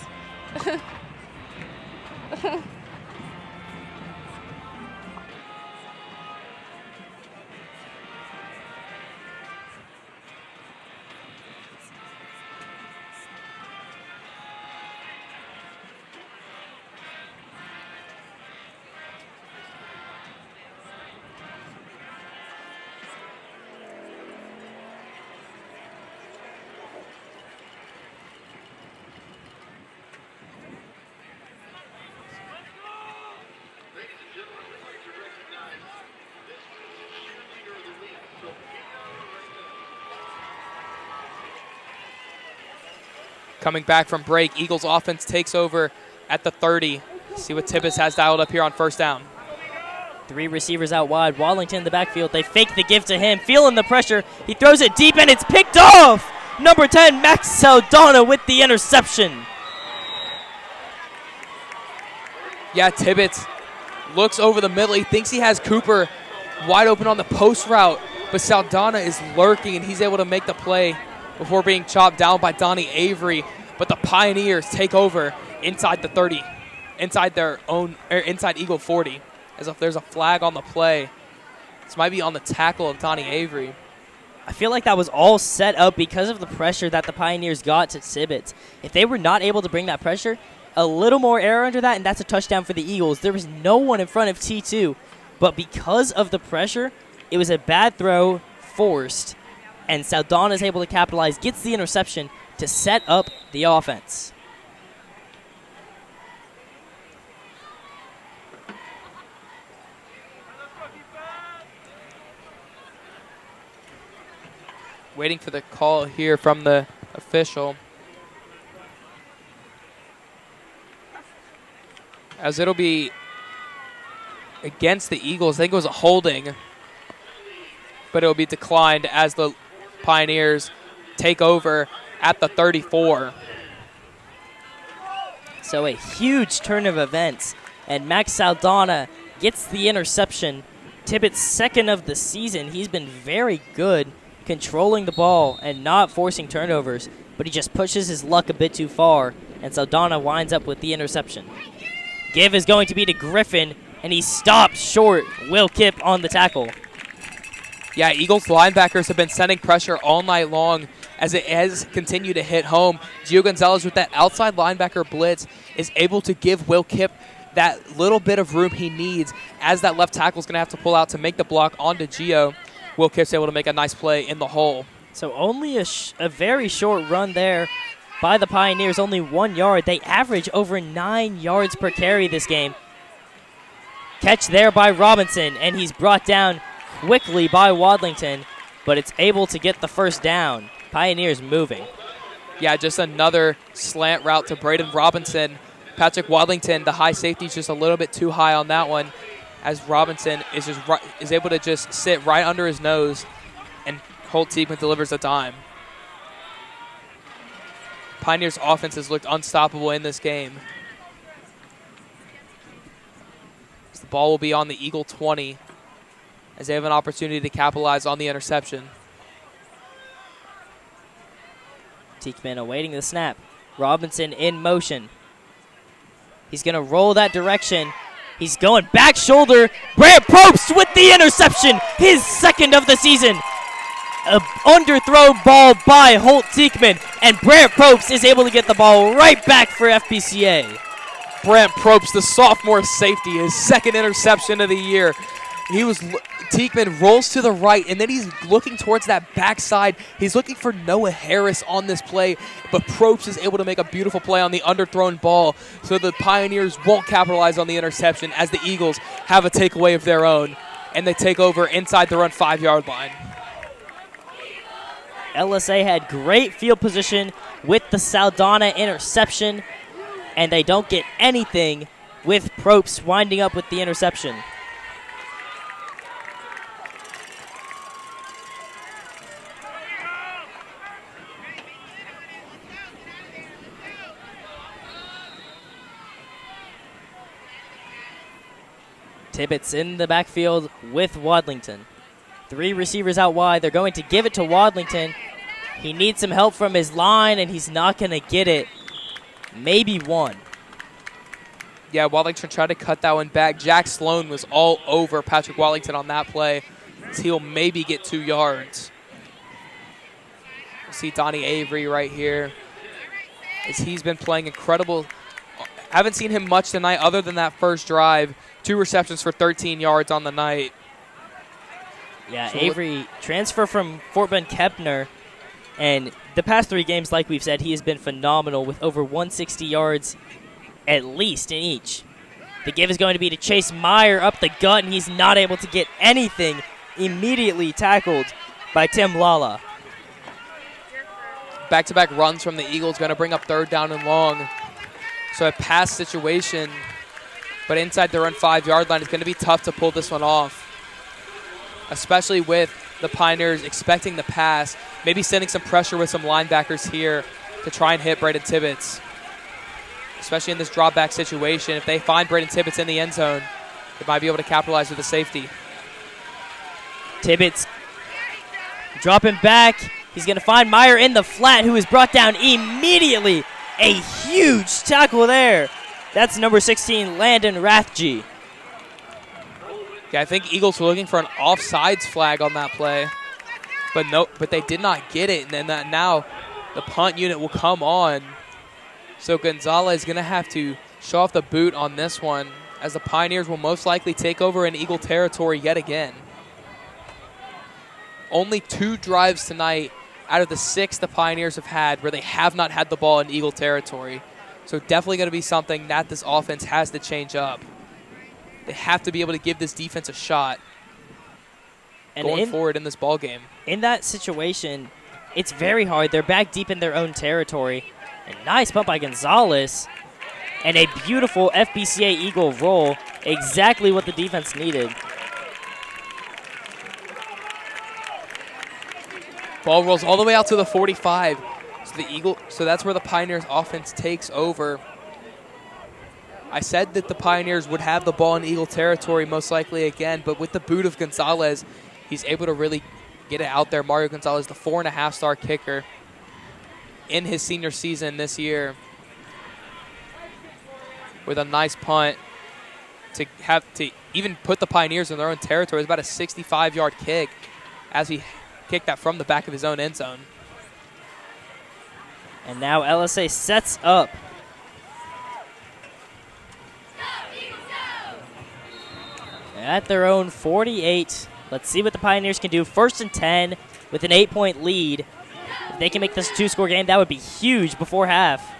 Coming back from break, Eagles offense takes over at the 30. See what Tibbetts has dialed up here on first down. 3 receivers out wide. Wallington in the backfield. They fake the give to him, feeling the pressure. He throws it deep, and it's picked off. Number 10, Max Saldana with the interception. Yeah, Tibbetts looks over the middle. He thinks he has Cooper wide open on the post route, but Saldana is lurking, and he's able to make the play before being chopped down by Donnie Avery. But the Pioneers take over inside the 30, inside their own, inside Eagle 40. As if there's a flag on the play. This might be on the tackle of Donnie Avery. I feel like that was all set up because of the pressure that the Pioneers got to Tibbetts. If they were not able to bring that pressure, a little more air under that, and that's a touchdown for the Eagles. There was no one in front of T2, but because of the pressure, it was a bad throw forced, and Saldana is able to capitalize, gets the interception to set up the offense. Waiting for the call here from the official. As it'll be against the Eagles. I think it was a holding, but it'll be declined as the Pioneers take over at the 34. So a huge turn of events, and Max Saldana gets the interception. Tibbetts' second of the season. He's been very good controlling the ball and not forcing turnovers, but he just pushes his luck a bit too far, and Saldana winds up with the interception. Give is going to be to Griffin, and he stopped short. Will Kipp on the tackle. Yeah, Eagles linebackers have been sending pressure all night long as it has continued to hit home. Gio Gonzalez with that outside linebacker blitz is able to give Will Kipp that little bit of room he needs as that left tackle is going to have to pull out to make the block onto Gio. Will Kipp's able to make a nice play in the hole. So only a very short run there by the Pioneers, only 1 yard. They average over 9 yards per carry this game. Catch there by Robinson, and he's brought down quickly by Wadlington, but it's able to get the first down. Pioneers moving. Yeah, just another slant route to Braden Robinson. Patrick Wadlington, the high safety, is just a little bit too high on that one, as Robinson is able to just sit right under his nose, and Holt Tiedemann delivers a dime. Pioneers' offense has looked unstoppable in this game. The ball will be on the Eagle 20 as they have an opportunity to capitalize on the interception. Tiedemann awaiting the snap. Robinson in motion. He's going to roll that direction. He's going back shoulder. Brant Probst with the interception, his second of the season. A underthrown ball by Holt Tiedemann, and Brant Probst is able to get the ball right back for FBCA. Brant Probst, the sophomore safety, his second interception of the year. Tiedemann rolls to the right, and then he's looking towards that backside. He's looking for Noah Harris on this play, but Probst is able to make a beautiful play on the underthrown ball, so the Pioneers won't capitalize on the interception as the Eagles have a takeaway of their own, and they take over inside their own 5-yard line. LSA had great field position with the Saldana interception, and they don't get anything with Probst winding up with the interception. Tibbetts in the backfield with Wadlington. 3 receivers out wide. They're going to give it to Wadlington. He needs some help from his line, and he's not going to get it. Maybe 1. Yeah, Wadlington tried to cut that one back. Jack Sloan was all over Patrick Wadlington on that play. He'll maybe get 2 yards. We'll see Donnie Avery right here, as he's been playing incredible. Haven't seen him much tonight other than that first drive. 2 receptions for 13 yards on the night. Yeah, So Avery, transfer from Fort Bend Kepner. And the past 3 games, like we've said, he has been phenomenal with over 160 yards at least in each. The give is going to be to Chase Meyer up the gut, and he's not able to get anything. Immediately tackled by Tim Lala. Back-to-back runs from the Eagles going to bring up 3rd down and long. So a pass situation, but inside their own 5-yard line, it's going to be tough to pull this one off, especially with the Pioneers expecting the pass, maybe sending some pressure with some linebackers here to try and hit Braden Tibbetts, especially in this drop-back situation. If they find Braden Tibbetts in the end zone, they might be able to capitalize with a safety. Tibbetts dropping back. He's going to find Meyer in the flat, who is brought down immediately. A huge tackle there. That's number 16, Landon Rathje. Yeah, I think Eagles were looking for an offsides flag on that play, but they did not get it. And then now the punt unit will come on. So Gonzalez is going to have to show off the boot on this one, as the Pioneers will most likely take over in Eagle territory yet again. Only 2 drives tonight out of the 6 the Pioneers have had where they have not had the ball in Eagle territory. So definitely going to be something that this offense has to change up. They have to be able to give this defense a shot going forward in this ball game. In that situation, it's very hard. They're back deep in their own territory. A nice pump by Gonzalez. And a beautiful FBCA Eagle roll. Exactly what the defense needed. Ball rolls all the way out to the 45. So that's where the Pioneers offense takes over. I said that the Pioneers would have the ball in Eagle territory most likely again, but with the boot of Gonzalez, he's able to really get it out there. Mario Gonzalez, the 4.5-star kicker in his senior season this year, with a nice punt to even put the Pioneers in their own territory. It's about a 65-yard kick as he kicked that from the back of his own end zone. And now LSA sets up. At their own 48. Let's see what the Pioneers can do. 1st and 10 with an 8-point lead. If they can make this a 2-score game, that would be huge before half.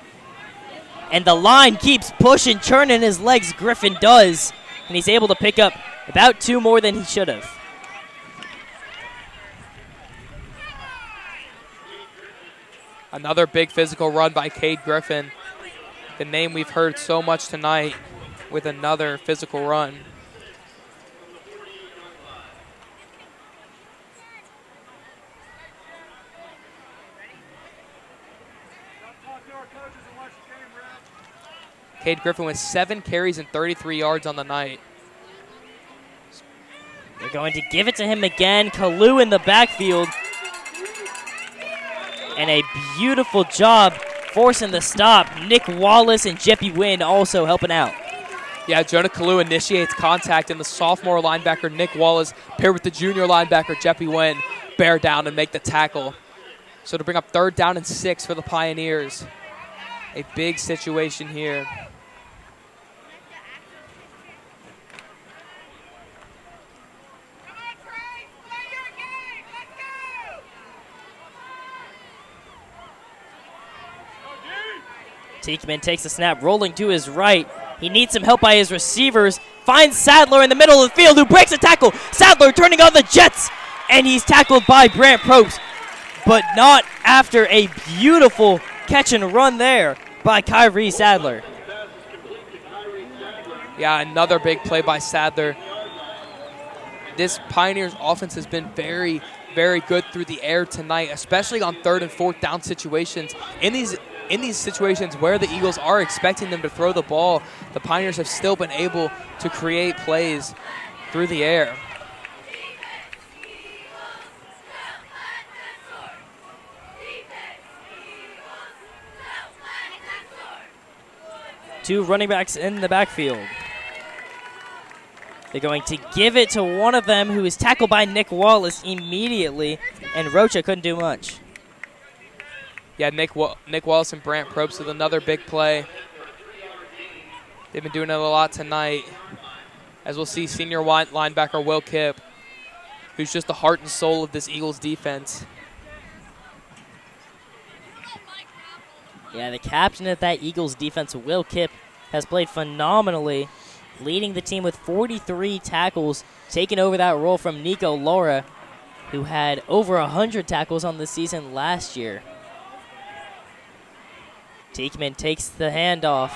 And the line keeps pushing, churning his legs. Griffin does. And he's able to pick up about 2 more than he should have. Another big physical run by Cade Griffin, the name we've heard so much tonight, with another physical run. Cade Griffin with 7 carries and 33 yards on the night. They're going to give it to him again. Kalu in the backfield. And a beautiful job forcing the stop. Nick Wallace and Jeppy Wynn also helping out. Yeah, Jonah Kalu initiates contact, and the sophomore linebacker Nick Wallace paired with the junior linebacker Jeppy Wynn bear down and make the tackle. So to bring up 3rd down and 6 for the Pioneers. A big situation here. Teekman takes the snap, rolling to his right. He needs some help by his receivers. Finds Sadler in the middle of the field, who breaks a tackle. Sadler turning on the Jets, and he's tackled by Brant Probst, but not after a beautiful catch and run there by Kyrie Sadler. Yeah, another big play by Sadler. This Pioneers offense has been very, very good through the air tonight, especially on 3rd and 4th down situations. In these situations where the Eagles are expecting them to throw the ball, the Pioneers have still been able to create plays through the air. Two running backs in the backfield. They're going to give it to one of them, who is tackled by Nick Wallace immediately, and Rocha couldn't do much. Yeah, Nick Wallace and Brant Probst with another big play. They've been doing it a lot tonight. As we'll see, senior linebacker Will Kipp, who's just the heart and soul of this Eagles defense. Yeah, the captain of that Eagles defense, Will Kipp, has played phenomenally, leading the team with 43 tackles, taking over that role from Nico Laura, who had over 100 tackles on the season last year. Teekman takes the handoff.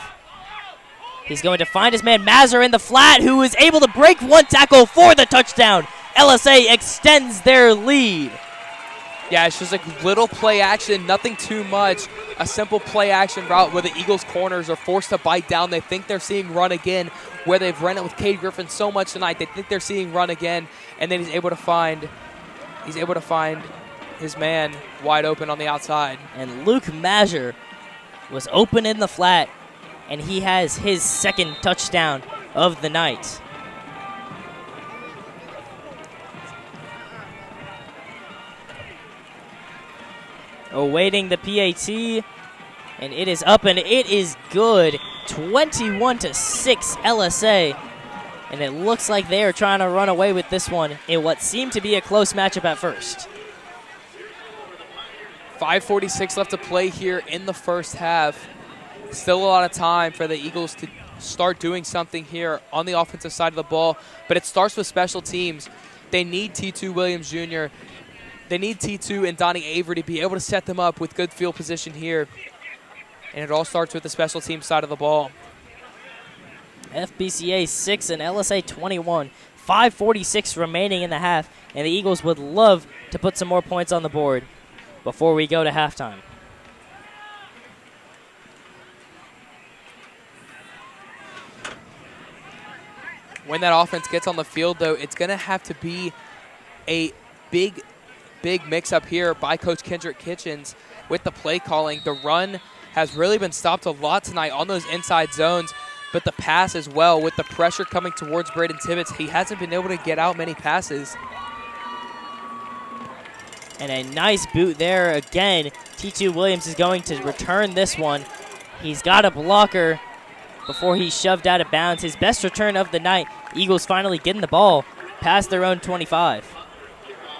He's going to find his man Mazur in the flat, who is able to break one tackle for the touchdown. LSA extends their lead. Yeah, it's just a little play action, nothing too much. A simple play action route where the Eagles corners are forced to bite down. They think they're seeing run again, where they've run it with Cade Griffin so much tonight. They think they're seeing run again, and then he's able to find his man wide open on the outside. And Luke Mazur was open in the flat, and he has his second touchdown of the night. Awaiting the PAT, and it is up and it is good. 21-6 LSA, and it looks like they are trying to run away with this one in what seemed to be a close matchup at first. 5:46 left to play here in the first half. Still a lot of time for the Eagles to start doing something here on the offensive side of the ball, but it starts with special teams. They need T2 Williams Jr. They need T2 and Donnie Avery to be able to set them up with good field position here. And it all starts with the special team side of the ball. FBCA 6 and LSA 21. 5:46 remaining in the half, and the Eagles would love to put some more points on the board before we go to halftime. When that offense gets on the field, though, it's going to have to be a big mix-up here by Coach Kendrick Kitchens with the play calling. The run has really been stopped a lot tonight on those inside zones, but the pass as well. With the pressure coming towards Braden Tibbetts, he hasn't been able to get out many passes. And a nice boot there again. T2 Williams is going to return this one. He's got a blocker before he's shoved out of bounds. His best return of the night. Eagles finally getting the ball past their own 25.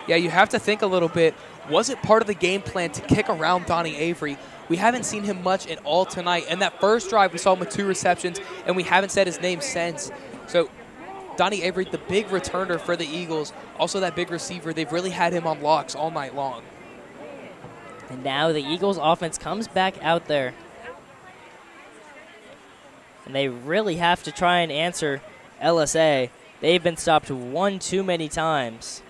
Yeah, you have to think a little bit. Was it part of the game plan to kick around Donnie Avery? We haven't seen him much at all tonight. And that first drive, we saw him with 2 receptions, and we haven't said his name since. So Donnie Avery, the big returner for the Eagles, also that big receiver. They've really had him on locks all night long. And now the Eagles offense comes back out there. And they really have to try and answer LSA. They've been stopped one too many times.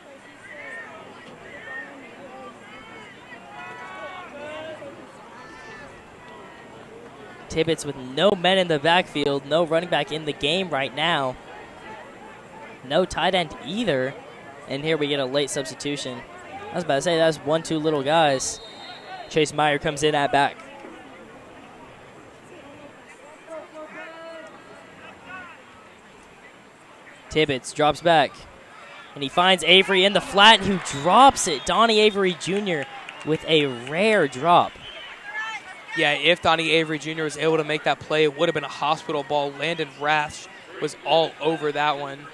Tibbetts with no men in the backfield, no running back in the game right now. No tight end either. And here we get a late substitution. I was about to say that's 1-2 little guys. Chase Meyer comes in at back. Tibbetts drops back. And he finds Avery in the flat, who drops it. Donnie Avery Jr. with a rare drop. Yeah, if Donnie Avery Jr. was able to make that play, it would have been a hospital ball. Landon Rash was all over that one.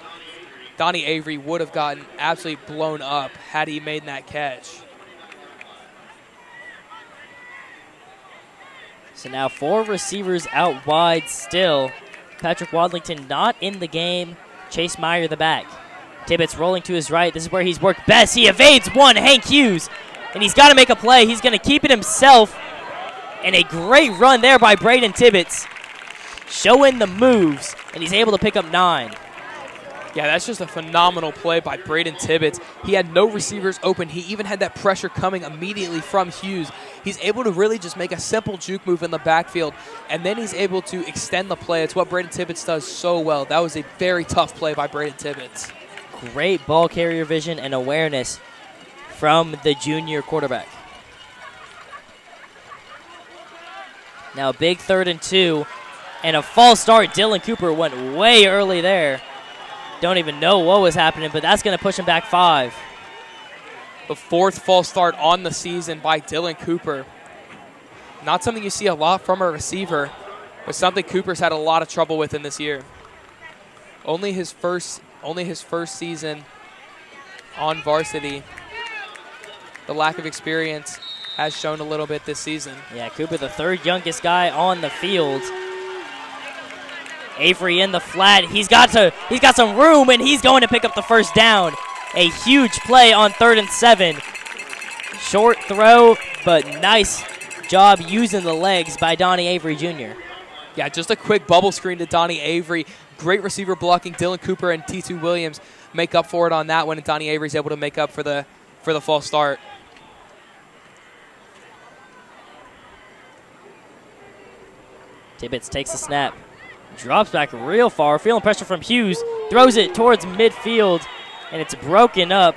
Donnie Avery would have gotten absolutely blown up had he made that catch. So now 4 receivers out wide still. Patrick Wadlington not in the game. Chase Meyer the back. Tibbetts rolling to his right. This is where he's worked best. He evades one, Hank Hughes. And he's got to make a play. He's going to keep it himself. And a great run there by Braden Tibbetts. Showing the moves. And he's able to pick up 9. Yeah, that's just a phenomenal play by Braden Tibbetts. He had no receivers open. He even had that pressure coming immediately from Hughes. He's able to really just make a simple juke move in the backfield, and then he's able to extend the play. It's what Braden Tibbetts does so well. That was a very tough play by Braden Tibbetts. Great ball carrier vision and awareness from the junior quarterback. Now big 3rd and 2. And a false start. Dylan Cooper went way early there. Don't even know what was happening, but that's going to push him back 5. The 4th false start on the season by Dylan Cooper. Not something you see a lot from a receiver, but something Cooper's had a lot of trouble with in this year. Only his first season on varsity. The lack of experience has shown a little bit this season. Yeah, Cooper, the 3rd youngest guy on the field. Avery in the flat. He's got some room, and he's going to pick up the first down. A huge play on 3rd and 7. Short throw, but nice job using the legs by Donnie Avery Jr. Yeah, just a quick bubble screen to Donnie Avery. Great receiver blocking. Dylan Cooper and T2 Williams make up for it on that one, and Donnie Avery's able to make up for the false start. Tibbetts takes the snap. Drops back real far. Feeling pressure from Hughes. Throws it towards midfield, and it's broken up.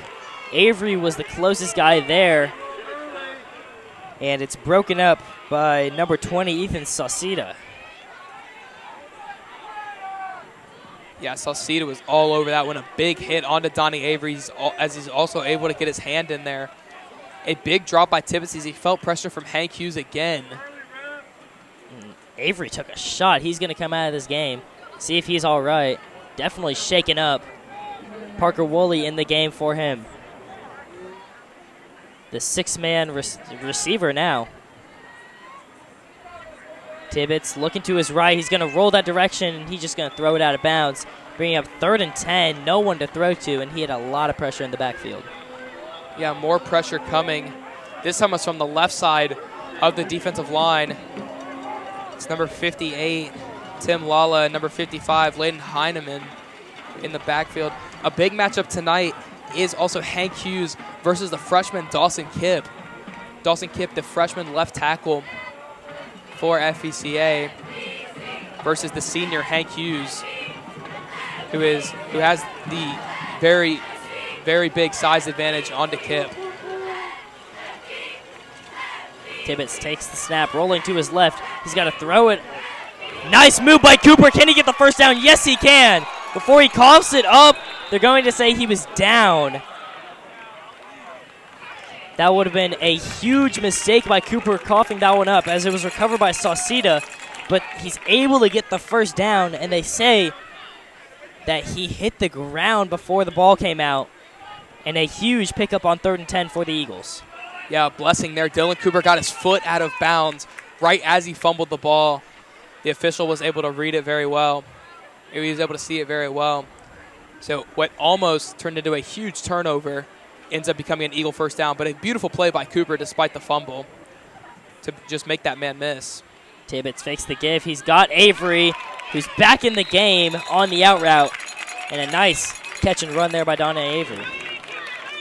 Avery was the closest guy there. And it's broken up by number 20, Ethan Sauceda. Yeah, Sauceda was all over that one. A big hit onto Donnie Avery as he's also able to get his hand in there. A big drop by Tibbetts as he felt pressure from Hank Hughes again. Avery took a shot. He's going to come out of this game. See if he's all right. Definitely shaken up. Parker Woolley in the game for him. The 6-man receiver now. Tibbetts looking to his right. He's going to roll that direction, and he's just going to throw it out of bounds. Bringing up 3rd and 10. No one to throw to, and he had a lot of pressure in the backfield. Yeah, more pressure coming. This time was from the left side of the defensive line. It's number 58, Tim Lala, and number 55, Layden Heineman in the backfield. A big matchup tonight is also Hank Hughes versus the freshman Dawson Kipp. Dawson Kipp, the freshman left tackle for FBCA, versus the senior Hank Hughes, who has the very, very big size advantage onto Kipp. Tibbetts takes the snap, rolling to his left. He's got to throw it. Nice move by Cooper. Can he get the first down? Yes, he can. Before he coughs it up, they're going to say he was down. That would have been a huge mistake by Cooper coughing that one up, as it was recovered by Sauceda. But he's able to get the first down, and they say that he hit the ground before the ball came out. And a huge pickup on 3rd and 10 for the Eagles. Yeah, blessing there. Dylan Cooper got his foot out of bounds right as he fumbled the ball. The official was able to read it very well. He was able to see it very well. So what almost turned into a huge turnover ends up becoming an Eagle first down, but a beautiful play by Cooper despite the fumble to just make that man miss. Tibbetts fakes the give. He's got Avery, who's back in the game on the out route. And a nice catch and run there by Donnie Avery.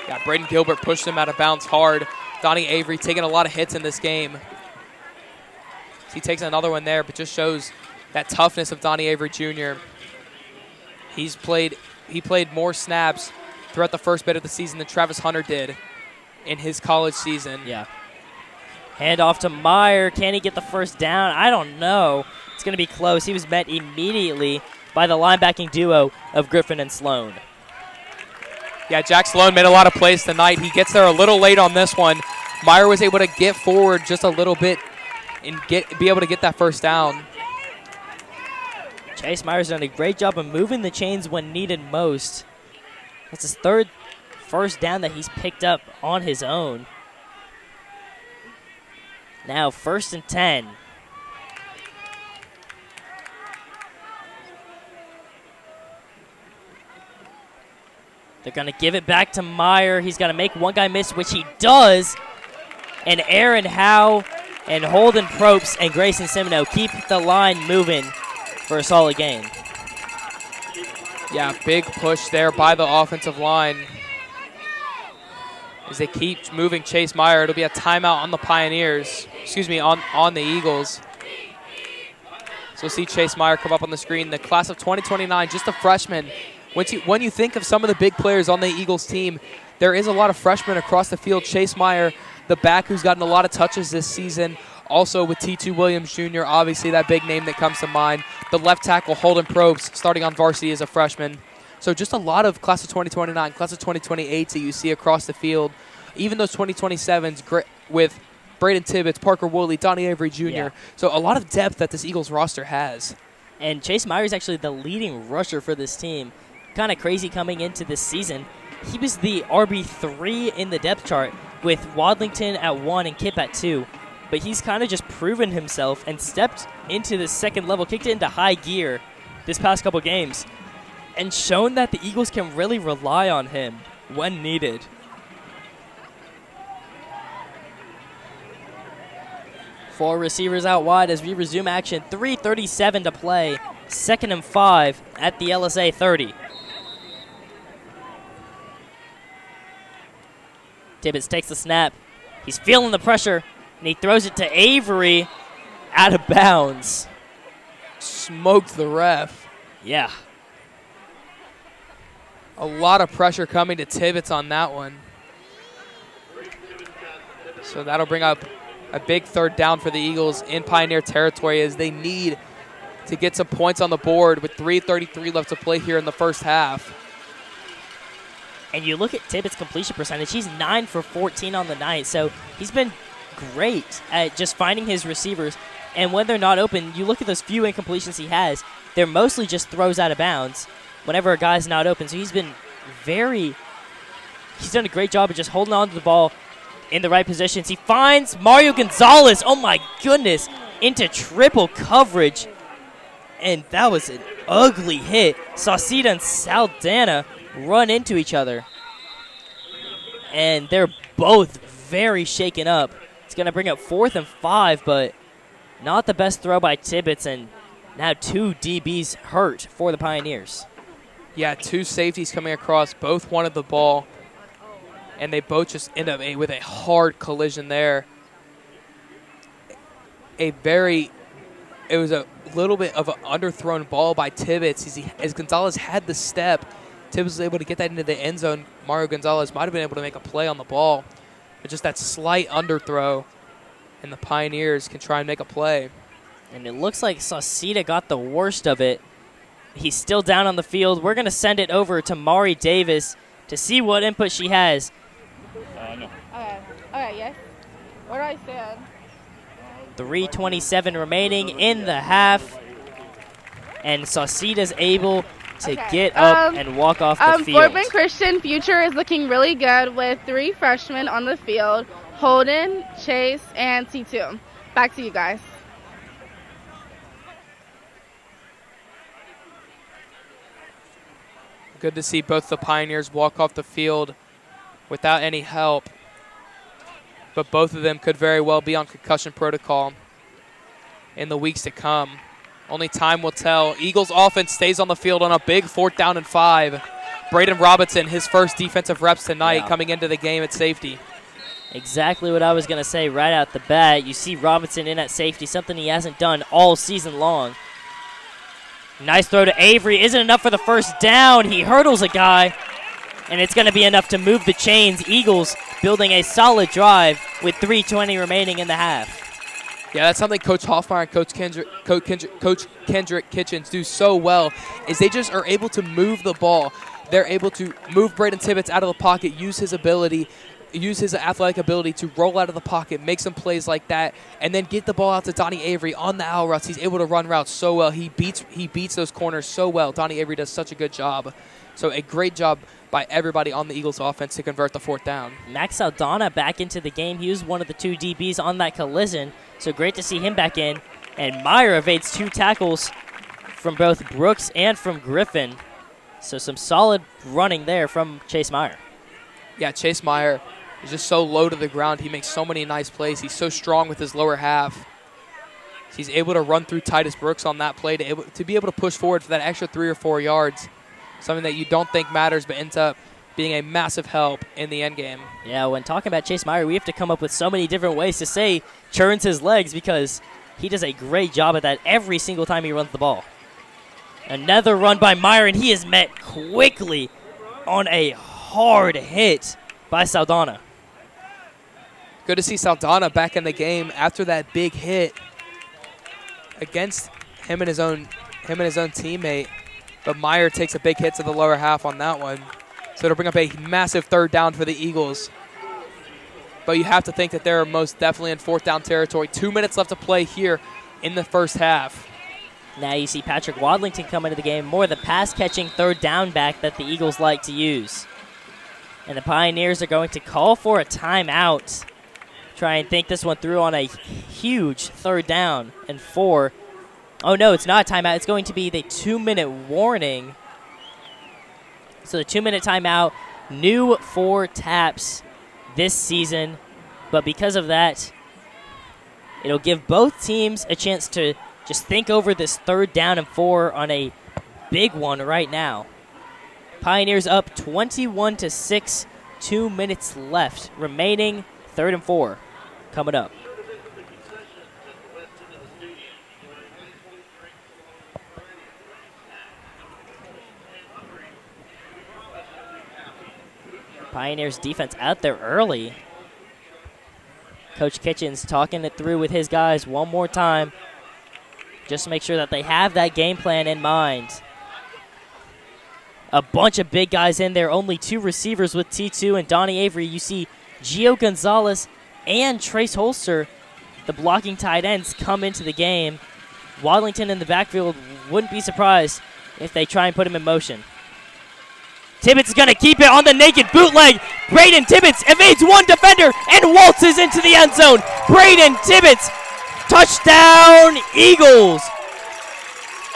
Yeah, Braden Gilbert pushed him out of bounds hard. Donnie Avery taking a lot of hits in this game. He takes another one there, but just shows that toughness of Donnie Avery Jr. He played more snaps throughout the first bit of the season than Travis Hunter did in his college season. Yeah. Hand off to Meyer. Can he get the first down? I don't know. It's going to be close. He was met immediately by the linebacking duo of Griffin and Sloan. Yeah, Jack Sloan made a lot of plays tonight. He gets there a little late on this one. Meyer was able to get forward just a little bit and be able to get that first down. Chase Meyer's done a great job of moving the chains when needed most. That's his 3rd first down that he's picked up on his own. Now 1st and 10. They're going to give it back to Meyer. He's got to make one guy miss, which he does. And Aaron Howe and Holden Probst and Grayson Semino keep the line moving for a solid game. Yeah, big push there by the offensive line. As they keep moving Chase Meyer, it'll be a timeout on the Pioneers. Excuse me, on the Eagles. So we'll see Chase Meyer come up on the screen. The class of 2029, just a freshman. When you think of some of the big players on the Eagles team, there is a lot of freshmen across the field. Chase Meyer, the back who's gotten a lot of touches this season, Also with T2 Williams Jr., obviously that big name that comes to mind. The left tackle, Holden Probst, starting on varsity as a freshman. So just a lot of class of 2029, class of 2028 that you see across the field. Even those 2027s with Braden Tibbetts, Parker Woolley, Donnie Avery Jr. Yeah. So a lot of depth that this Eagles roster has. And Chase Meyer is actually the leading rusher for this team. Kind of crazy coming into this season. He was the RB3 in the depth chart with Wadlington at 1 and Kip at 2. But he's kind of just proven himself and stepped into the second level, kicked it into high gear this past couple games, and shown that the Eagles can really rely on him when needed. Four receivers out wide as we resume action. 3:37 to play. 2nd and 5 at the LSA 30. Tibbetts takes the snap. He's feeling the pressure, and he throws it to Avery out of bounds. Smoked the ref. Yeah. A lot of pressure coming to Tibbetts on that one. So that'll bring up a big 3rd down for the Eagles in Pioneer territory as they need to get some points on the board with 3:33 left to play here in the first half. And you look at Tibbetts' completion percentage, he's 9 for 14 on the night, so he's been great at just finding his receivers. And when they're not open, you look at those few incompletions he has, they're mostly just throws out of bounds whenever a guy's not open. So he's done a great job of just holding on to the ball in the right positions. He finds Mario Gonzalez, oh my goodness, into triple coverage. And that was an ugly hit. Sauceda and Saldana run into each other. And they're both very shaken up. It's going to bring up 4th and 5, but not the best throw by Tibbetts, and now 2 DBs hurt for the Pioneers. Yeah, 2 safeties coming across. Both wanted the ball, and they both just end up with a hard collision there. It was a little bit of an underthrown ball by Tibbetts. As Gonzalez had the step, Tibbetts was able to get that into the end zone. Mario Gonzalez might have been able to make a play on the ball, but just that slight underthrow, and the Pioneers can try and make a play. And it looks like Sauceda got the worst of it. He's still down on the field. We're going to send it over to Mari Davis to see what input she has. No. Okay, yes. Where do I stand? 3:27 remaining in the half. And Sauceda's able to get up and walk off the field. Fort Bend Christian future is looking really good with 3 freshmen on the field, Holden, Chase, and T2. Back to you guys. Good to see both the Pioneers walk off the field without any help, but both of them could very well be on concussion protocol in the weeks to come. Only time will tell. Eagles offense stays on the field on a big 4th down and 5. Braden Robinson, his first defensive reps tonight, coming into the game at safety. Exactly what I was going to say right out the bat. You see Robinson in at safety, something he hasn't done all season long. Nice throw to Avery. Isn't enough for the first down. He hurdles a guy, and it's going to be enough to move the chains. Eagles building a solid drive with 3:20 remaining in the half. Yeah, that's something Coach Hoffmeyer and Coach Kendrick Kitchens do so well, is they just are able to move the ball. They're able to move Braden Tibbetts out of the pocket, use his athletic ability to roll out of the pocket, make some plays like that, and then get the ball out to Donnie Avery on the owl routes. He's able to run routes so well. He beats those corners so well. Donnie Avery does such a good job. So a great job by everybody on the Eagles offense to convert the 4th down. Max Saldana back into the game. He was one of the 2 DBs on that collision, so great to see him back in. And Meyer evades 2 tackles from both Brooks and from Griffin. So some solid running there from Chase Meyer. Yeah, Chase Meyer is just so low to the ground. He makes so many nice plays. He's so strong with his lower half. He's able to run through Titus Brooks on that play to be able to push forward for that extra 3 or 4 yards. Something that you don't think matters but ends up being a massive help in the end game. Yeah, when talking about Chase Meyer, we have to come up with so many different ways to say churns his legs because he does a great job at that every single time he runs the ball. Another run by Meyer, and he is met quickly on a hard hit by Saldana. Good to see Saldana back in the game after that big hit against him and his own teammate. But Meyer takes a big hit to the lower half on that one. So it'll bring up a massive 3rd down for the Eagles. But you have to think that they're most definitely in 4th down territory. 2 minutes left to play here in the first half. Now you see Patrick Wadlington come into the game, more the pass-catching 3rd down back that the Eagles like to use. And the Pioneers are going to call for a timeout. Try and think this one through on a huge 3rd down and 4. Oh, no, it's not a timeout. It's going to be the 2-minute warning. So the 2-minute timeout, new 4 taps this season. But because of that, it'll give both teams a chance to just think over this 3rd down and 4 on a big one right now. Pioneers up 21-6, 2 minutes left remaining, 3rd and 4 coming up. Pioneers defense out there early. Coach Kitchens talking it through with his guys one more time, just to make sure that they have that game plan in mind. A bunch of big guys in there, only 2 receivers with T2 and Donnie Avery. You see Gio Gonzalez and Trace Holster, the blocking tight ends, come into the game. Wadlington in the backfield, wouldn't be surprised if they try and put him in motion. Tibbetts is going to keep it on the naked bootleg. Braden Tibbetts evades one defender and waltzes into the end zone. Braden Tibbetts, touchdown Eagles.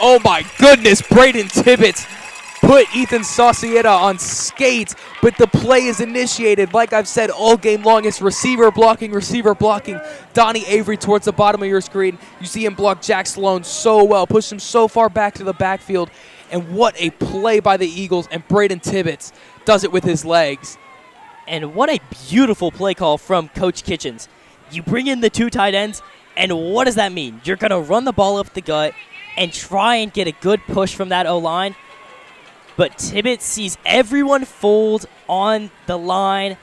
Oh my goodness, Braden Tibbetts put Ethan Saucieta on skates, but the play is initiated. Like I've said all game long, it's receiver blocking. Donnie Avery towards the bottom of your screen. You see him block Jack Sloan so well, push him so far back to the backfield. And what a play by the Eagles, and Braden Tibbetts does it with his legs. And what a beautiful play call from Coach Kitchens. You bring in the 2 tight ends, and what does that mean? You're going to run the ball up the gut and try and get a good push from that O-line. But Tibbetts sees everyone fold on the line,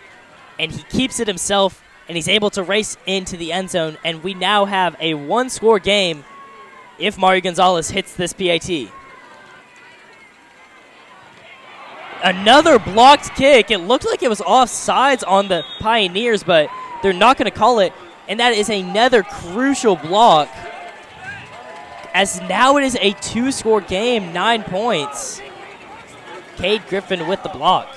and he keeps it himself, and he's able to race into the end zone. And we now have a 1-score game if Mario Gonzalez hits this PAT. Another blocked kick. It looked like it was offsides on the Pioneers, but they're not going to call it. And that is another crucial block, as now it is a 2-score game, 9 points. Cade Griffin with the block.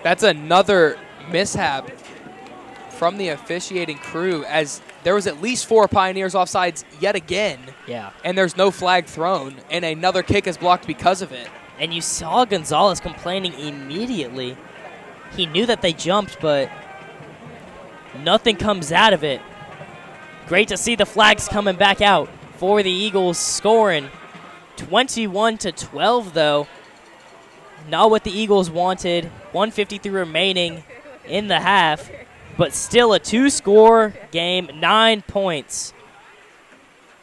That's another mishap from the officiating crew, as there was at least 4 Pioneers offsides yet again. Yeah. And there's no flag thrown, and another kick is blocked because of it. And you saw Gonzalez complaining immediately. He knew that they jumped, but nothing comes out of it. Great to see the flags coming back out for the Eagles, scoring 21-12, though. Not what the Eagles wanted. 1:53 remaining in the half, but still a 2-score game, 9 points.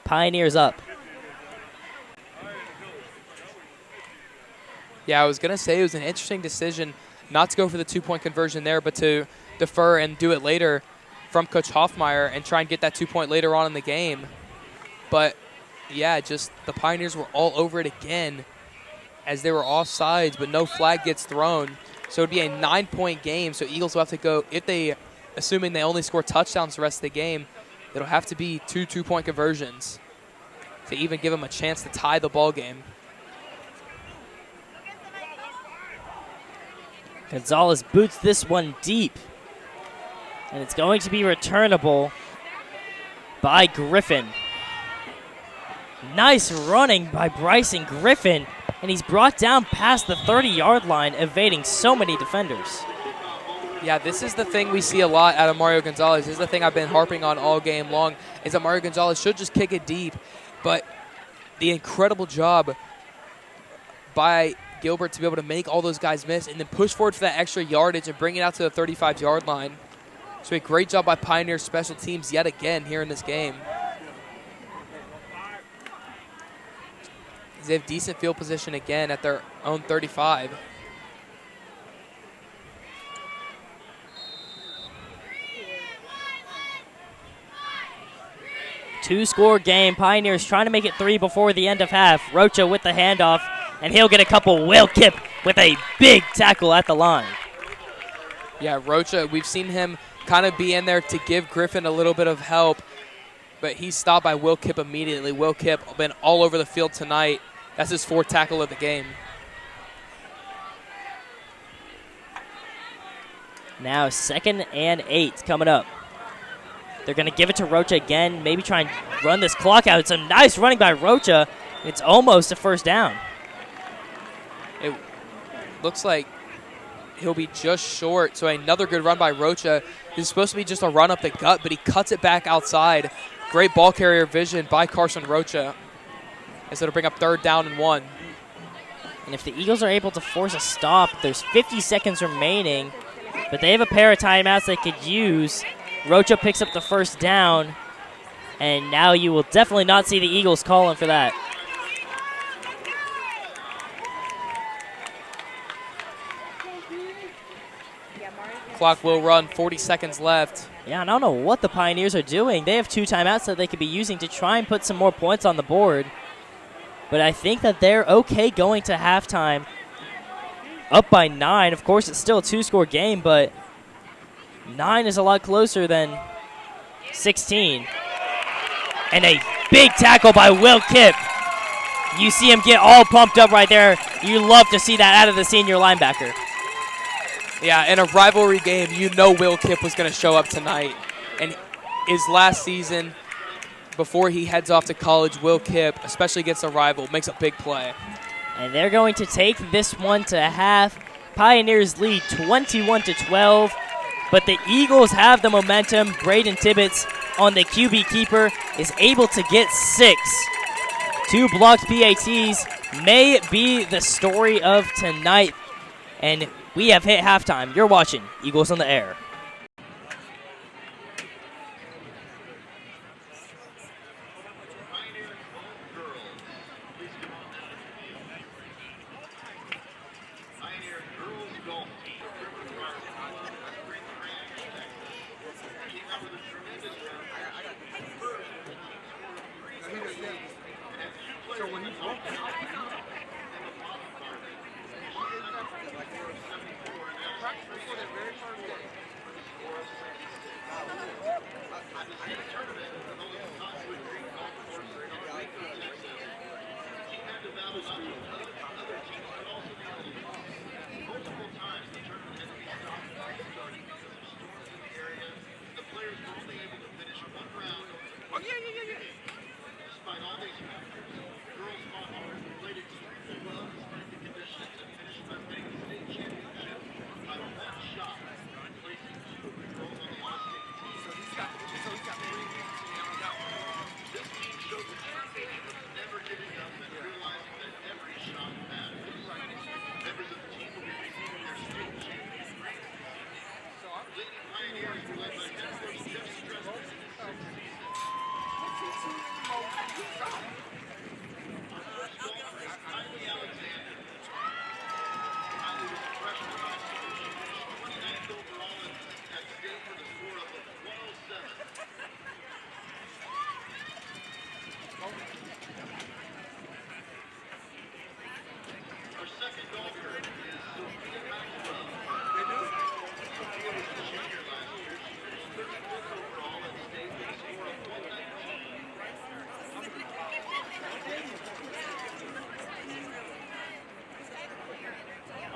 Pioneers up. Yeah, I was going to say it was an interesting decision not to go for the 2-point conversion there, but to defer and do it later from Coach Hoffmeyer and try and get that 2-point later on in the game. But, yeah, just the Pioneers were all over it again as they were offsides, but no flag gets thrown. So it would be a 9-point game, so Eagles will have to go, assuming they only score touchdowns the rest of the game, it'll have to be 2 2-point conversions to even give them a chance to tie the ball game. Gonzalez boots this one deep, and it's going to be returnable by Griffin. Nice running by Bryson Griffin, and he's brought down past the 30-yard line, evading so many defenders. Yeah, this is the thing we see a lot out of Mario Gonzalez. This is the thing I've been harping on all game long, is that Mario Gonzalez should just kick it deep. But the incredible job by Gilbert to be able to make all those guys miss and then push forward for that extra yardage and bring it out to the 35-yard line. So a great job by Pioneer special teams yet again here in this game. They have decent field position again at their own 35. Two-score game. Pioneers trying to make it 3 before the end of half. Rocha with the handoff, and he'll get a couple. Will Kipp with a big tackle at the line. Yeah, Rocha, we've seen him kind of be in there to give Griffin a little bit of help, but he's stopped by Will Kipp immediately. Will Kipp been all over the field tonight. That's his 4th tackle of the game. Now 2nd and 8 coming up. They're going to give it to Rocha again, maybe try and run this clock out. It's a nice running by Rocha. It's almost a first down. It looks like he'll be just short, so another good run by Rocha. This is supposed to be just a run up the gut, but he cuts it back outside. Great ball carrier vision by Carson Rocha as it'll bring up 3rd down and 1. And if the Eagles are able to force a stop, there's 50 seconds remaining, but they have a pair of timeouts they could use. Rocha picks up the first down, and now you will definitely not see the Eagles calling for that. Clock will run, 40 seconds left. Yeah, and I don't know what the Pioneers are doing. They have 2 timeouts that they could be using to try and put some more points on the board. But I think that they're okay going to halftime up by 9. Of course, it's still a 2-score game, but 9 is a lot closer than 16. And a big tackle by Will Kipp. You see him get all pumped up right there. You love to see that out of the senior linebacker. Yeah, in a rivalry game, you know Will Kipp was going to show up tonight. And his last season, before he heads off to college, Will Kipp, especially against a rival, makes a big play. And they're going to take this one to half. Pioneers lead 21-12, but the Eagles have the momentum. Braden Tibbetts on the QB keeper is able to get 6. 2 blocked PATs may be the story of tonight. And we have hit halftime. You're watching Eagles on the Air.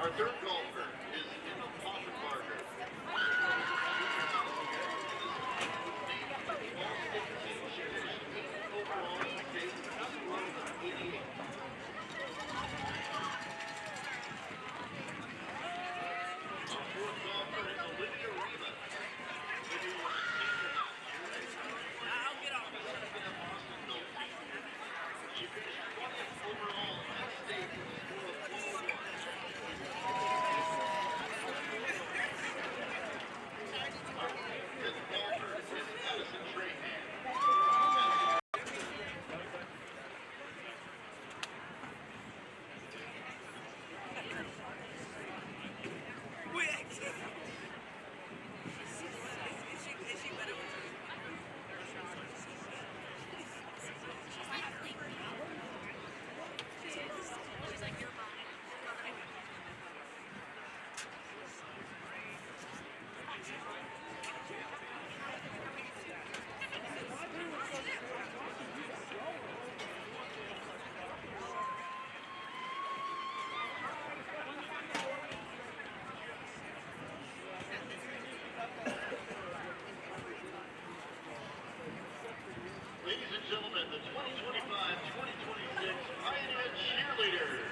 Our third golfer is Emma Poffenbarger. Overall, state score of 88. Our fourth golfer is Olivia Reba. Olivia was a senior last year. I'll get off. She finished 20th overall at state with a score of 101. Ladies and gentlemen, the 2025-2026 Pioneer Cheerleaders.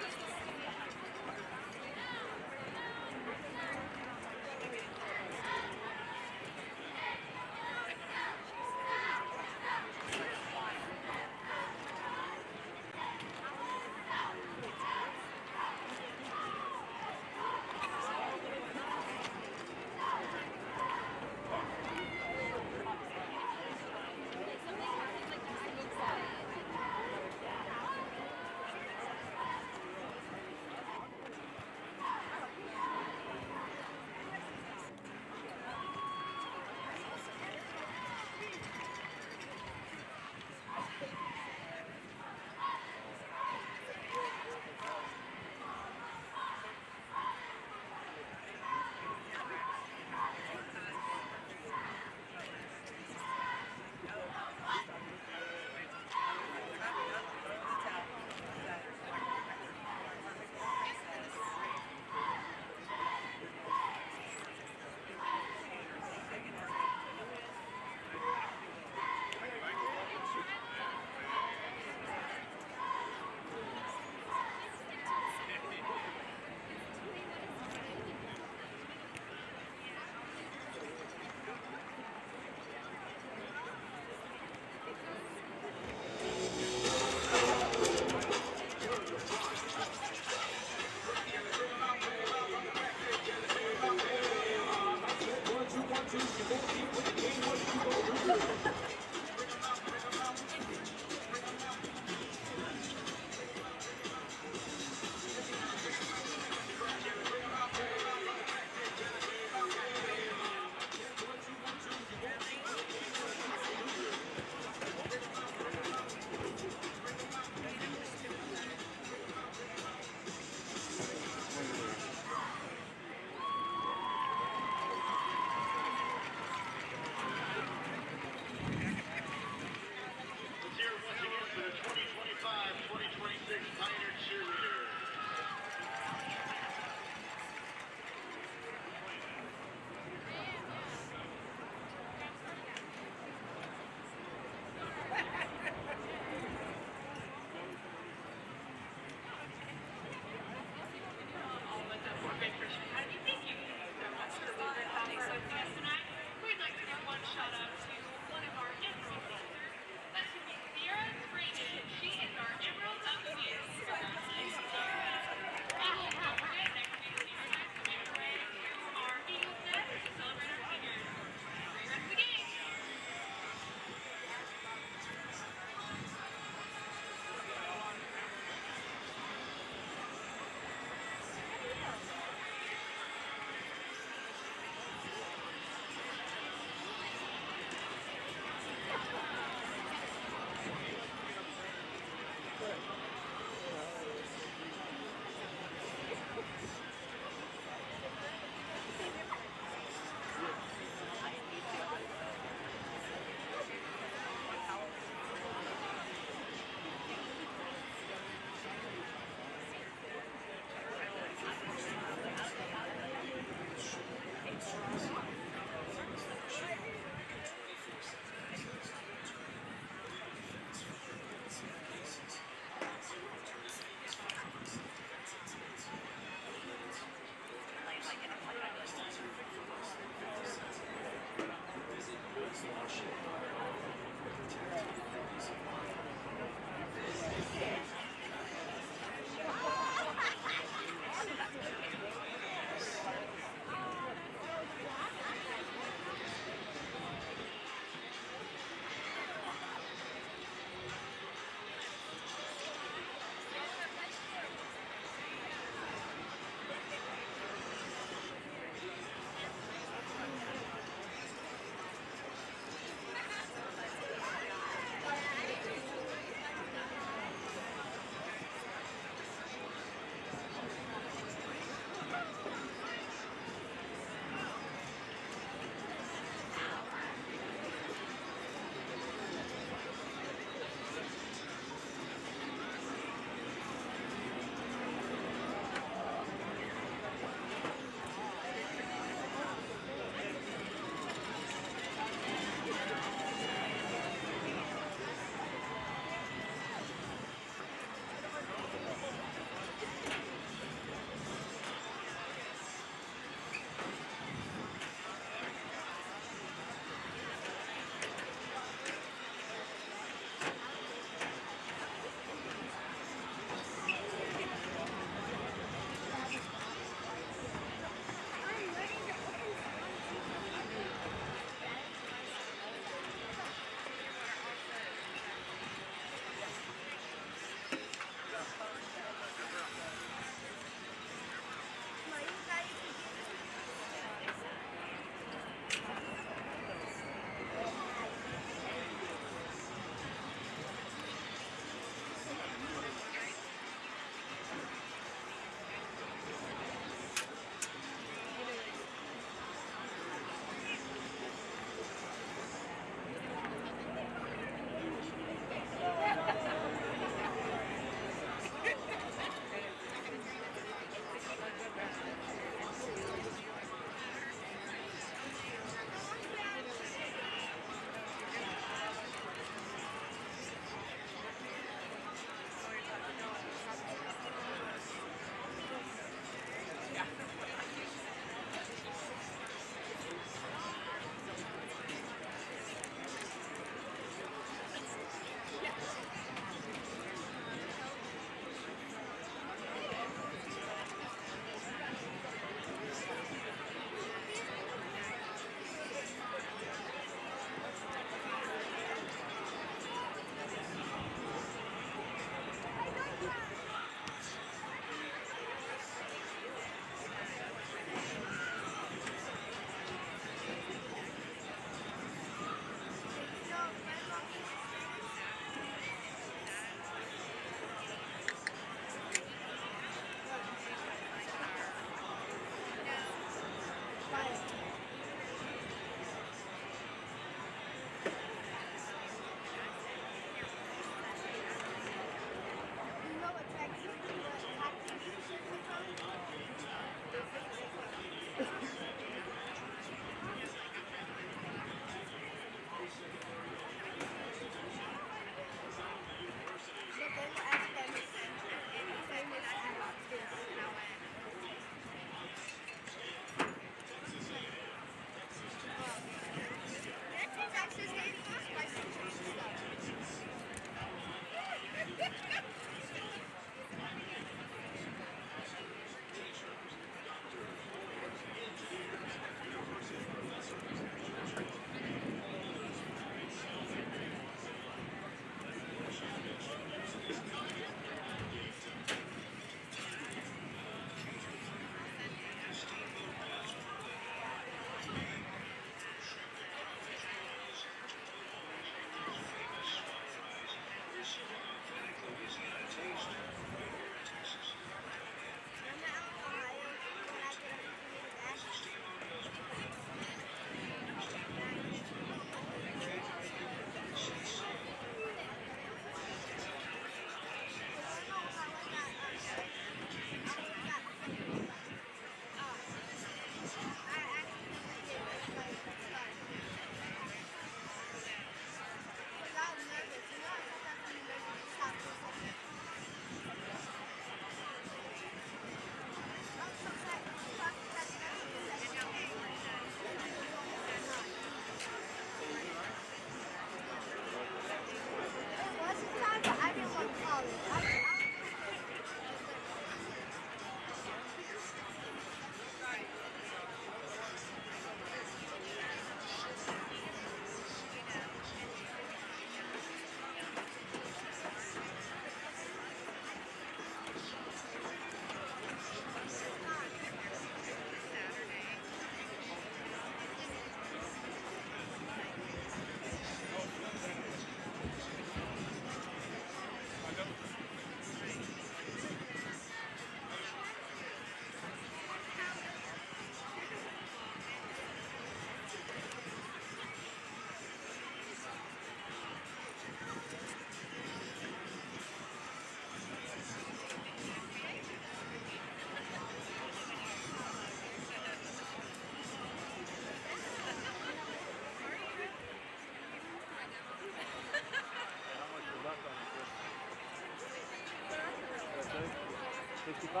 No.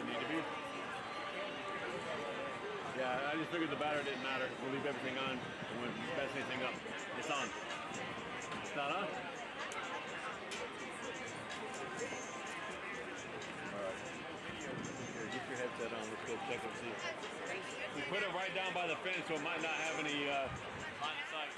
Need to be? Yeah, I just figured the battery didn't matter. We'll leave everything on and we'll mess anything up. It's on. It's not on? Alright. Here, get your headset on. Let's go check and see. We put it right down by the fence so it might not have any line of sight.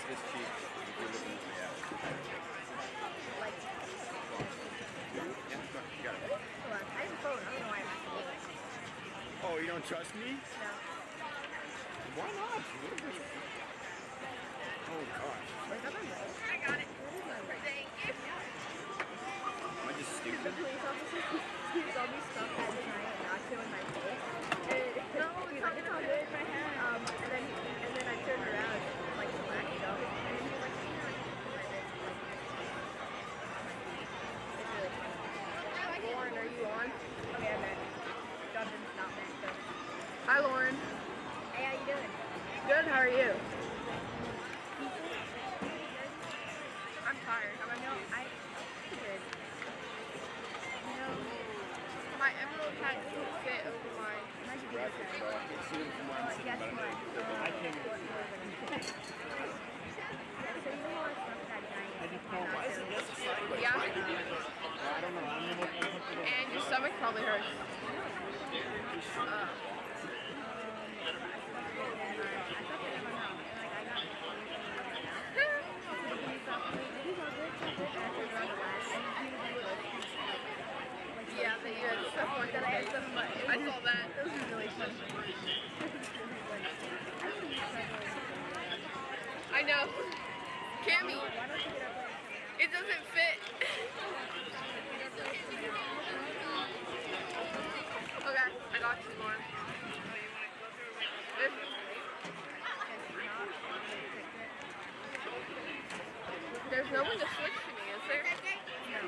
It's cheap. If you're looking, yeah. Yeah, sure. You got it. Hold on. I have a phone. I don't know why I'm asking you. Oh, you don't trust me? No. Why not? Oh gosh. Where's that number? I got it. Thank you. Am I just The stupid? police officer saw me stuff at the night and knocked him in my face. And no, he's like, it's all good. And then I turned around, like, to laugh it up. And he was like, you know, like, it's really funny. Lauren, are you on? Okay, I'm in. Justin's not meant to. Hi, Lauren. Hey, how you doing? Good, how are you? I'm tired. I'm good. My emerald hat doesn't fit over my. Graphics, bro. I can see them from where I'm sitting, but I can't even see it. Yeah. I don't know. And your stomach probably hurts. Yeah, they did stuff like that. I saw that. It was really funny. I know. Cammy, it doesn't fit. Okay, I got you, Lauren. There's no one to switch to me, is there? No.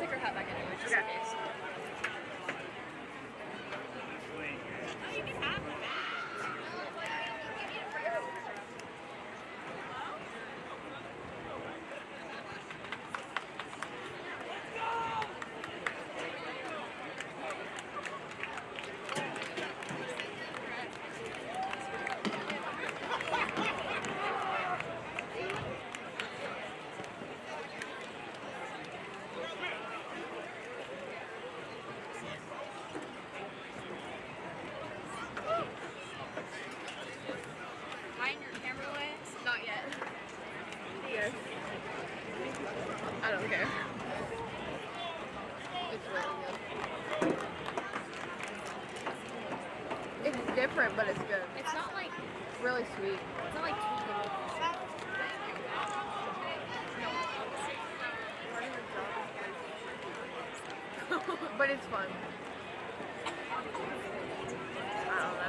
take her hat back anyway, just in case. Not yet. Yes. I don't care. It's really good. It's different, but it's good. It's not like Really sweet. it's not like too But it's fun. I don't know.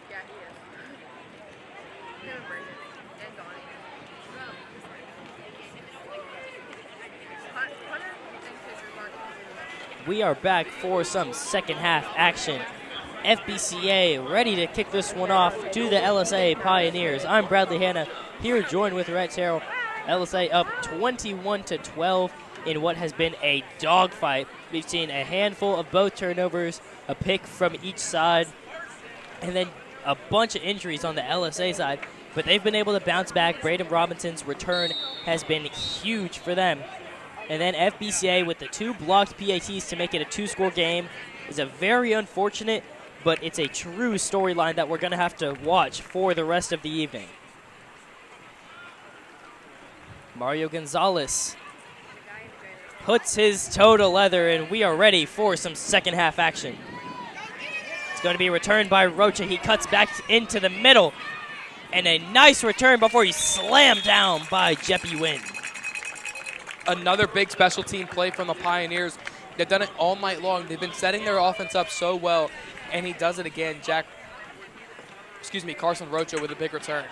Yeah, he is. Him and Brandon and Donnie. Hunter and Fisher aren't. We are back for some second half action. FBCA ready to kick this one off to the LSA Pioneers. I'm Bradley Hanna here joined with Rhett Terrell. LSA up 21-12 in what has been a dogfight. We've seen a handful of both turnovers, a pick from each side, and then a bunch of injuries on the LSA side. But they've been able to bounce back. Braden Robinson's return has been huge for them. And then FBCA with the 2 blocked PATs to make it a 2-score game is a very unfortunate, but it's a true storyline that we're going to have to watch for the rest of the evening. Mario Gonzalez puts his toe to leather, and we are ready for some second half action. It's going to be returned by Rocha. He cuts back into the middle, and a nice return before he's slammed down by Jeppy Wynn. Another big special team play from the Pioneers. They've done it all night long. They've been setting their offense up so well, and he does it again. Carson Rocha with a big return.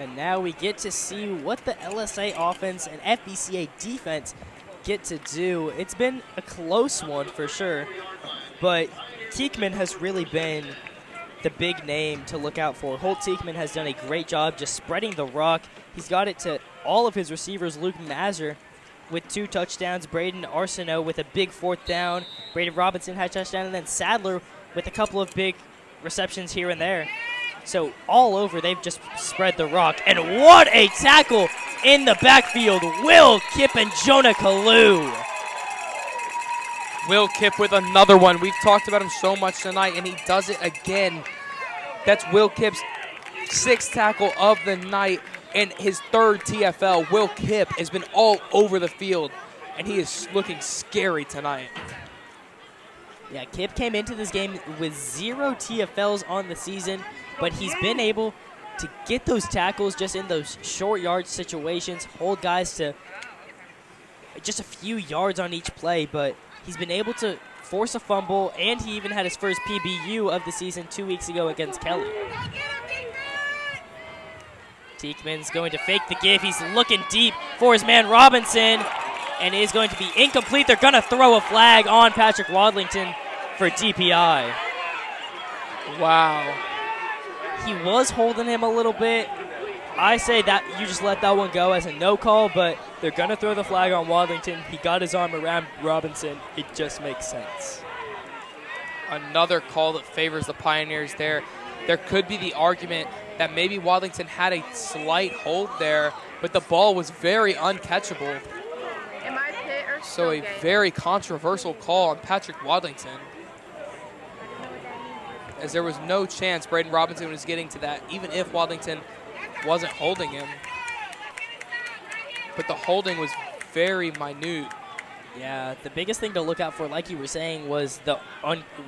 And now we get to see what the LSA offense and FBCA defense get to do. It's been a close one for sure, but Teekman has really been the big name to look out for. Holt Teekman has done a great job just spreading the rock. He's got it to all of his receivers. Luke Mazur with 2 touchdowns. Braden Arsenault with a big 4th down. Braden Robinson had a touchdown, and then Sadler with a couple of big receptions here and there. So all over, they've just spread the rock. And what a tackle in the backfield. Will Kipp and Jonah Kalu. Will Kipp with another one. We've talked about him so much tonight, and he does it again. That's Will Kipp's 6th tackle of the night and his 3rd TFL. Will Kipp has been all over the field, and he is looking scary tonight. Yeah, Kipp came into this game with 0 TFLs on the season, but he's been able to get those tackles just in those short yard situations, hold guys to just a few yards on each play, but he's been able to force a fumble, and he even had his first PBU of the season 2 weeks ago against Kelly. Teekman's going to fake the give. He's looking deep for his man Robinson, and it is going to be incomplete. They're going to throw a flag on Patrick Wadlington for DPI. Wow. He was holding him a little bit. I say that you just let that one go as a no call, but they're going to throw the flag on Wadlington. He got his arm around Robinson. It just makes sense. Another call that favors the Pioneers there. There could be the argument that maybe Wadlington had a slight hold there, but the ball was very uncatchable. Am I pit or So a very controversial call on Patrick Wadlington, as there was no chance Braden Robinson was getting to that, even if Wadlington wasn't holding him. But the holding was very minute. Yeah, the biggest thing to look out for, like you were saying, was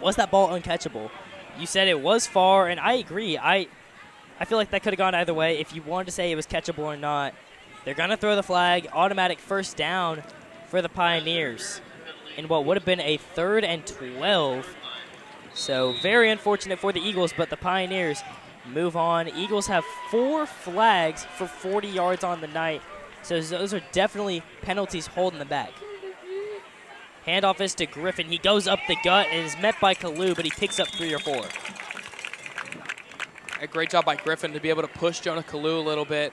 was that ball uncatchable? You said it was far, and I agree. I feel like that could have gone either way. If you wanted to say it was catchable or not, they're going to throw the flag. Automatic first down for the Pioneers. in what would have been a 3rd and 12. So very unfortunate for the Eagles, but the Pioneers move on. Eagles have 4 flags for 40 yards on the night. So those are definitely penalties holding them back. Handoff is to Griffin. He goes up the gut and is met by Kalu, but he picks up 3 or 4. A great job by Griffin to be able to push Jonah Kalu a little bit.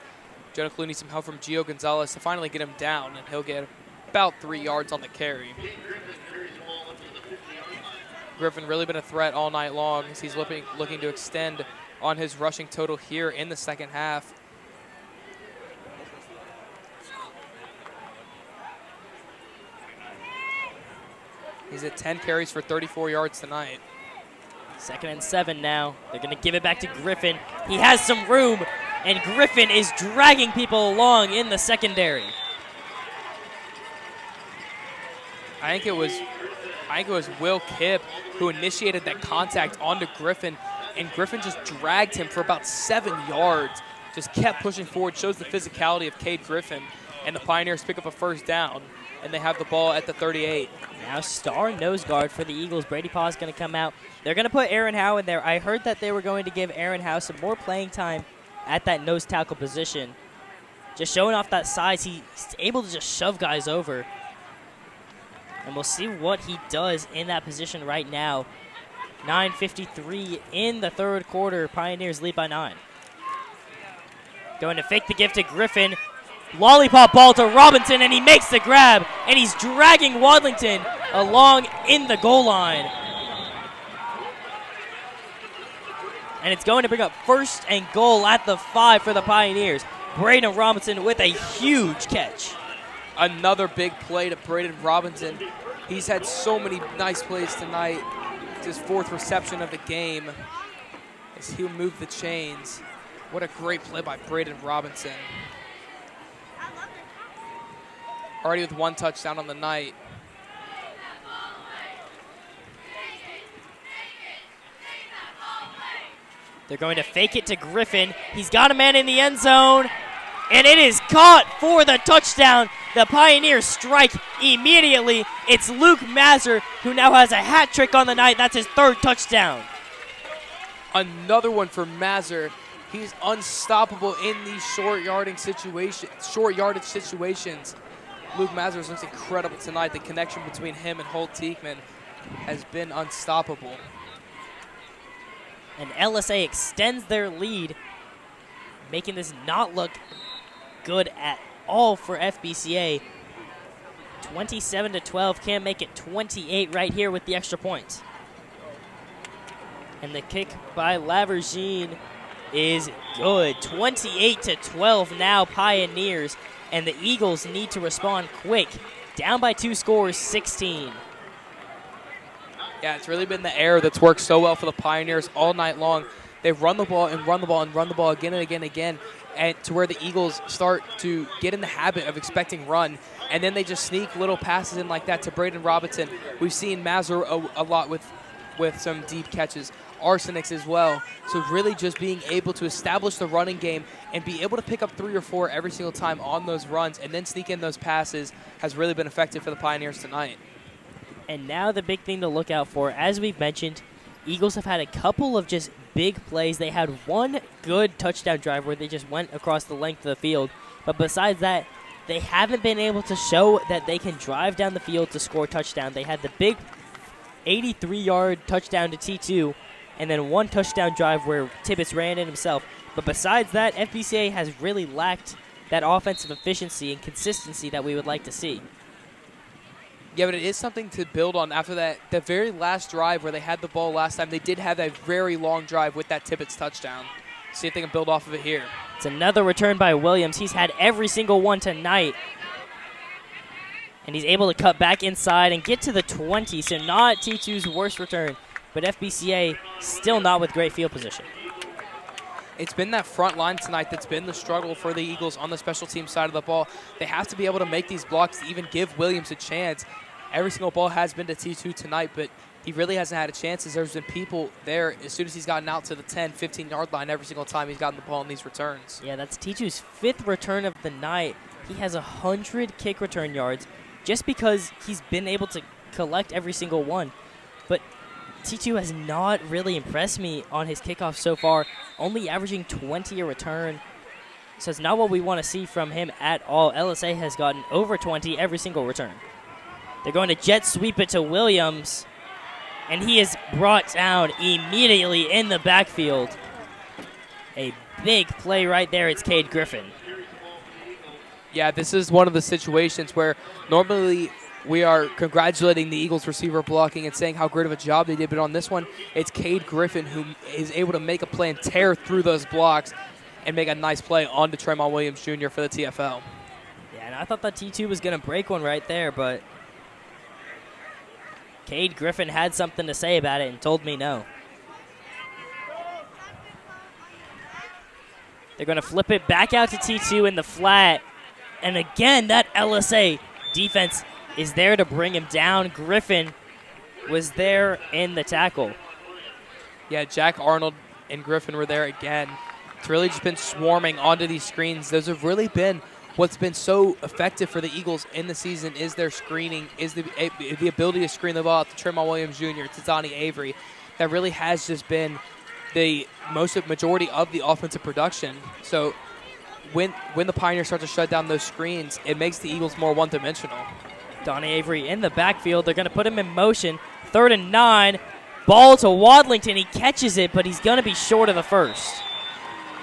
Jonah Kalu needs some help from Gio Gonzalez to finally get him down, and he'll get about 3 yards on the carry. Griffin really been a threat all night long as he's looking to extend on his rushing total here in the second half. He's at 10 carries for 34 yards tonight. 2nd and 7 now. They're going to give it back to Griffin. He has some room, and Griffin is dragging people along in the secondary. I think it was Will Kipp who initiated that contact onto Griffin, and Griffin just dragged him for about 7 yards. Just kept pushing forward, shows the physicality of Cade Griffin, and the Pioneers pick up a 1st down, and they have the ball at the 38. Now star nose guard for the Eagles. Brady Paw is going to come out. They're going to put Aaron Howe in there. I heard that they were going to give Aaron Howe some more playing time at that nose tackle position. Just showing off that size, he's able to just shove guys over. And we'll see what he does in that position right now. 9:53 in the 3rd quarter. Pioneers lead by 9. Going to fake the gift to Griffin. Lollipop ball to Robinson, and he makes the grab, and he's dragging Wadlington along in the goal line. And it's going to bring up 1st and goal at the 5 for the Pioneers. Braden Robinson with a huge catch. Another big play to Braden Robinson. He's had so many nice plays tonight. It's his 4th reception of the game as he'll move the chains. What a great play by Braden Robinson. Already with 1 touchdown on the night. They're going to fake it to Griffin. He's got a man in the end zone, and it is caught for the touchdown. The Pioneers strike immediately. It's Luke Mazur, who now has a hat trick on the night. That's his 3rd touchdown. Another one for Mazur. He's unstoppable in these short yardage situations. Luke Mazur looks incredible tonight. The connection between him and Holt Teekman has been unstoppable. And LSA extends their lead, making this not look good at all for FBCA. 27-12, can't make it 28 right here with the extra point. And the kick by Lavergine is good. 28-12 now, Pioneers. And the Eagles need to respond quick. Down by 2 scores, 16. Yeah, it's really been the air that's worked so well for the Pioneers all night long. They've run the ball and run the ball and run the ball again and again and again, and to where the Eagles start to get in the habit of expecting run, and then they just sneak little passes in like that to Braden Robinson. We've seen Mazur a lot with some deep catches. Arsenics as well. So really just being able to establish the running game and be able to pick up 3 or 4 every single time on those runs and then sneak in those passes has really been effective for the Pioneers tonight. And now the big thing to look out for, as we've mentioned, Eagles have had a couple of just big plays. They had 1 good touchdown drive where they just went across the length of the field. But besides that, they haven't been able to show that they can drive down the field to score a touchdown. They had the big 83-yard touchdown to T2, and then 1 touchdown drive where Tibbetts ran in himself. But besides that, FBCA has really lacked that offensive efficiency and consistency that we would like to see. Yeah, but it is something to build on after that. The very last drive where they had the ball last time, they did have that very long drive with that Tibbetts touchdown. See if they can build off of it here. It's another return by Williams. He's had every single one tonight. And he's able to cut back inside and get to the 20, so not T2's worst return. But FBCA still not with great field position. It's been that front line tonight that's been the struggle for the Eagles on the special team side of the ball. They have to be able to make these blocks to even give Williams a chance. Every single ball has been to T2 tonight, but he really hasn't had a chance as there's been people there as soon as he's gotten out to the 10, 15-yard line every single time he's gotten the ball in these returns. Yeah, that's T2's 5th return of the night. He has 100 kick return yards just because he's been able to collect every single one. But T2 has not really impressed me on his kickoff so far, only averaging 20 a return. So it's not what we want to see from him at all. LSA has gotten over 20 every single return. They're going to jet sweep it to Williams, and he is brought down immediately in the backfield. A big play right there. It's Cade Griffin. Yeah, this is one of the situations where normally we are congratulating the Eagles receiver blocking and saying how great of a job they did, but on this one, it's Cade Griffin who is able to make a play and tear through those blocks and make a nice play onto Tremont Williams Jr. for the TFL. Yeah, and I thought that T2 was going to break one right there, but Cade Griffin had something to say about it and told me no. They're going to flip it back out to T2 in the flat. And again, that LSA defense is there to bring him down. Griffin was there in the tackle. Yeah, Jack Arnold and Griffin were there again. It's really just been swarming onto these screens. Those have really been what's been so effective for the Eagles in the season is their screening, is the ability to screen the ball out to Tremont Williams Jr., to Donnie Avery. That really has just been the majority of the offensive production. So when the Pioneers start to shut down those screens, it makes the Eagles more one-dimensional. Donnie Avery in the backfield. They're going to put him in motion. 3rd and 9. Ball to Wadlington. He catches it, but he's going to be short of the first.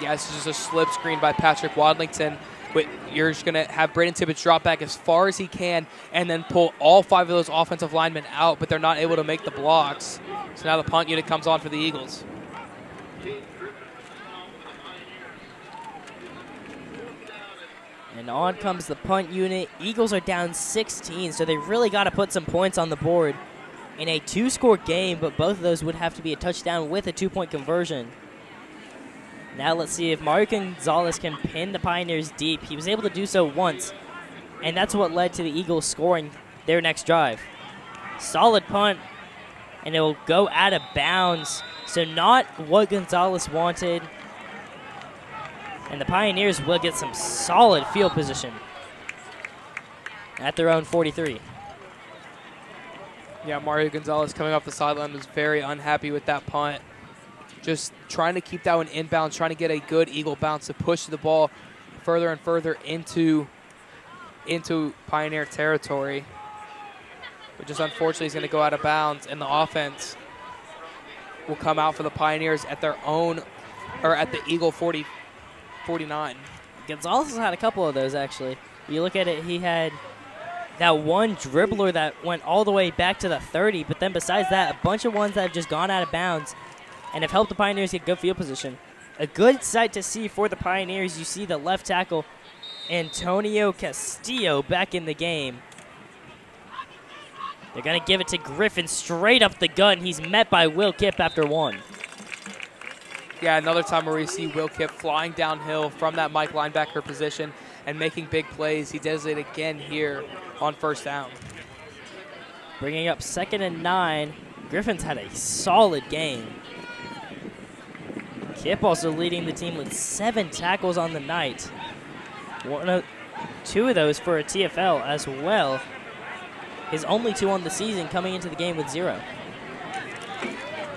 Yeah, this is just a slip screen by Patrick Wadlington. But you're just going to have Braden Tibbetts drop back as far as he can and then pull all 5 of those offensive linemen out, but they're not able to make the blocks. So now the punt unit comes on for the Eagles. And on comes the punt unit. Eagles are down 16, so they really got to put some points on the board in a 2-score game, but both of those would have to be a touchdown with a 2-point conversion. Now let's see if Mario Gonzalez can pin the Pioneers deep. He was able to do so once, and that's what led to the Eagles scoring their next drive. Solid punt, and it will go out of bounds. So not what Gonzalez wanted. And the Pioneers will get some solid field position at their own 43. Yeah, Mario Gonzalez coming off the sideline was very unhappy with that punt. Just trying to keep that one inbounds, trying to get a good Eagle bounce to push the ball further and further into Pioneer territory. But just unfortunately, he's going to go out of bounds, and the offense will come out for the Pioneers at their own, or at the Eagle 49. Gonzalez has had a couple of those, actually. You look at it, he had that one dribbler that went all the way back to the 30, but then besides that, a bunch of ones that have just gone out of bounds and have helped the Pioneers get good field position. A good sight to see for the Pioneers. You see the left tackle, Antonio Castillo, back in the game. They're going to give it to Griffin straight up the gut, and he's met by Will Kipp after 1. Yeah, another time where we see Will Kipp flying downhill from that Mike linebacker position and making big plays. He does it again here on 1st down. Bringing up 2nd and 9. Griffin's had a solid game. Kipp also leading the team with 7 tackles on the night. 2 of those for a TFL as well. His only 2 on the season, coming into the game with 0.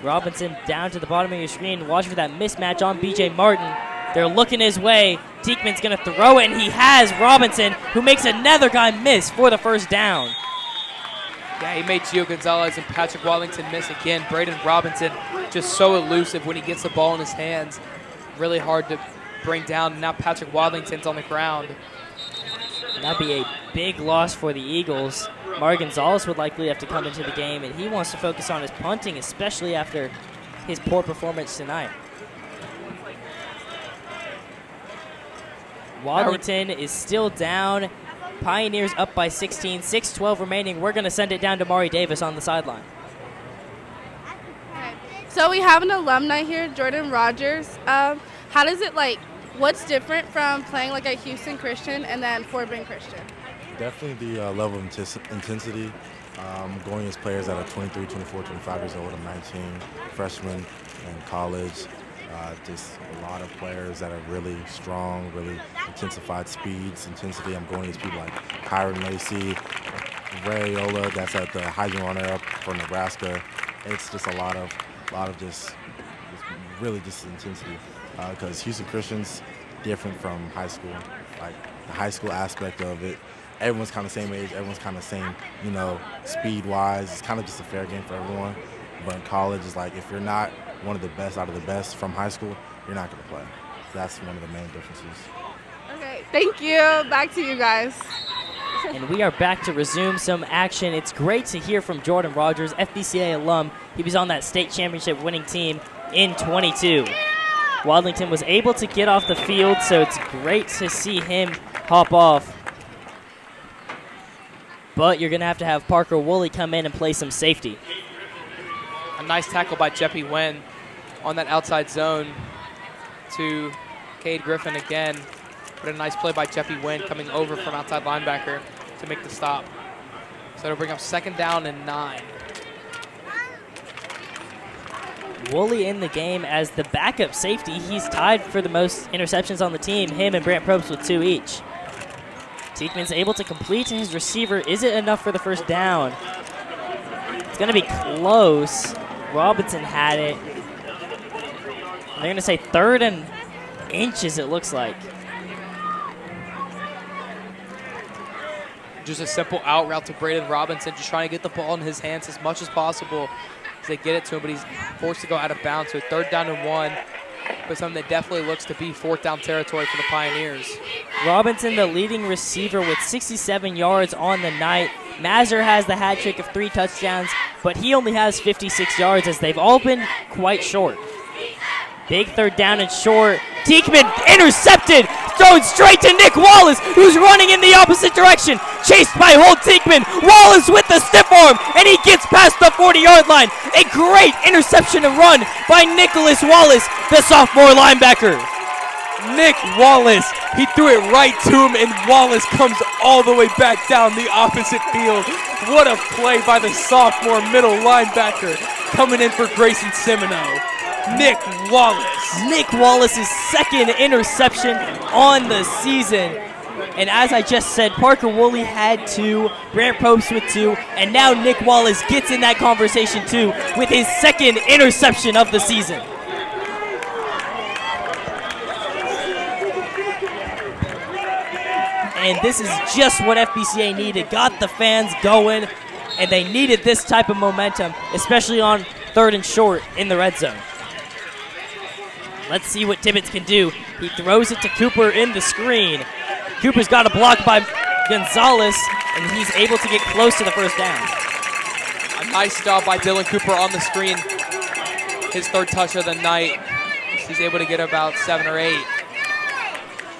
Robinson down to the bottom of your screen. Watch for that mismatch on BJ Martin. They're looking his way. Teekman's going to throw it, and he has Robinson, who makes another guy miss for the 1st down. Yeah, he made Gio Gonzalez and Patrick Wallington miss again. Braden Robinson just so elusive when he gets the ball in his hands. Really hard to bring down. Now Patrick Wallington's on the ground. That'd be a big loss for the Eagles. Mario Gonzalez would likely have to come into the game, and he wants to focus on his punting, especially after his poor performance tonight. Wadlington is still down. Pioneers up by 16, 6:12 remaining. We're going to send it down to Mari Davis on the sideline. So we have an alumni here, Jordan Rogers. How does it what's different from playing at Houston Christian and then Fort Bend Christian? Definitely the level of intensity. Going as players that are 23, 24, 25 years old, I'm 19, freshmen in college. Just a lot of players that are really strong, really intensified speeds, intensity. I'm going against people like Kyron Lacey, Rayola, that's at the Heisman runner-up for Nebraska. It's just a lot of just really just intensity. Because Houston Christian's different from high school. Like the high school aspect of it, everyone's kind of same age, everyone's kind of same, speed-wise. It's kind of just a fair game for everyone. But in college, it's like if you're not one of the best out of the best from high school, you're not going to play. That's one of the main differences. Okay, thank you. Back to you guys. And we are back to resume some action. It's great to hear from Jordan Rogers, FBCA alum. He was on that state championship winning team in 22. Wadlington was able to get off the field, so it's great to see him hop off. But you're going to have Parker Woolley come in and play some safety. A nice tackle by Jeppy Wen on that outside zone to Cade Griffin again. But a nice play by Jeppy Wen coming over from outside linebacker to make the stop. So it'll bring up 2nd down and 9. Woolley in the game as the backup safety. He's tied for the most interceptions on the team, him and Brant Probst with 2 each. Teichmann's able to complete to his receiver. Is it enough for the first down? It's going to be close. Robinson had it. They're going to say 3rd and inches, it looks like. Just a simple out route to Braden Robinson, just trying to get the ball in his hands as much as possible as they get it to him, but he's forced to go out of bounds. So 3rd down and 1, but something that definitely looks to be 4th down territory for the Pioneers. Robinson, the leading receiver, with 67 yards on the night. Mazur has the hat trick of 3 touchdowns, but he only has 56 yards as they've all been quite short. Big 3rd down and short. Teichmann intercepted, thrown straight to Nick Wallace, who's running in the opposite direction. Chased by Holt Teichmann. Wallace with the stiff arm, and he gets past the 40-yard line. A great interception and run by Nicholas Wallace, the sophomore linebacker. Nick Wallace, he threw it right to him, and Wallace comes all the way back down the opposite field. What a play by the sophomore middle linebacker coming in for Grayson Semino. Nick Wallace. Nick Wallace's 2nd interception on the season. And as I just said, Parker Woolley had 2, Brant Probst with 2, and now Nick Wallace gets in that conversation too with his 2nd interception of the season. And this is just what FBCA needed. Got the fans going, and they needed this type of momentum, especially on 3rd and short in the red zone. Let's see what Tibbetts can do. He throws it to Cooper in the screen. Cooper's got a block by Gonzalez, and he's able to get close to the first down. A nice job by Dylan Cooper on the screen. His 3rd touch of the night. He's able to get about 7 or 8.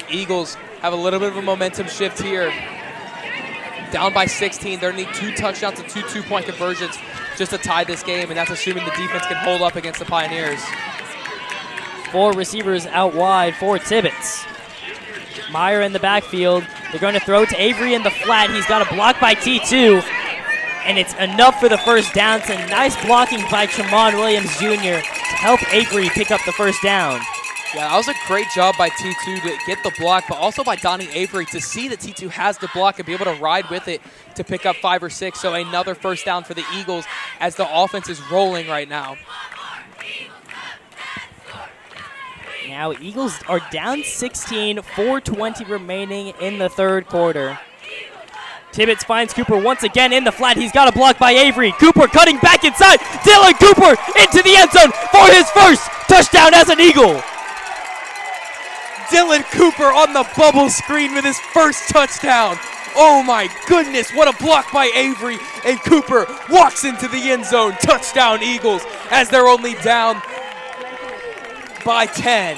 Eagles have a little bit of a momentum shift here. Down by 16. They're going to need 2 touchdowns and 2 2-point conversions just to tie this game, and that's assuming the defense can hold up against the Pioneers. 4 receivers out wide for Tibbetts. Meyer in the backfield. They're going to throw to Avery in the flat. He's got a block by T2, and it's enough for the first down. So nice blocking by Tremont Williams Jr. to help Avery pick up the first down. Yeah, that was a great job by T2 to get the block, but also by Donnie Avery to see that T2 has the block and be able to ride with it to pick up 5 or 6. So another first down for the Eagles as the offense is rolling right now. Now Eagles are down 16, 4:20 remaining in the 3rd quarter. Tibbetts finds Cooper once again in the flat. He's got a block by Avery. Cooper cutting back inside. Dylan Cooper into the end zone for his first touchdown as an Eagle. Dylan Cooper on the bubble screen with his first touchdown. Oh my goodness, what a block by Avery. And Cooper walks into the end zone. Touchdown Eagles as they're only down by 10.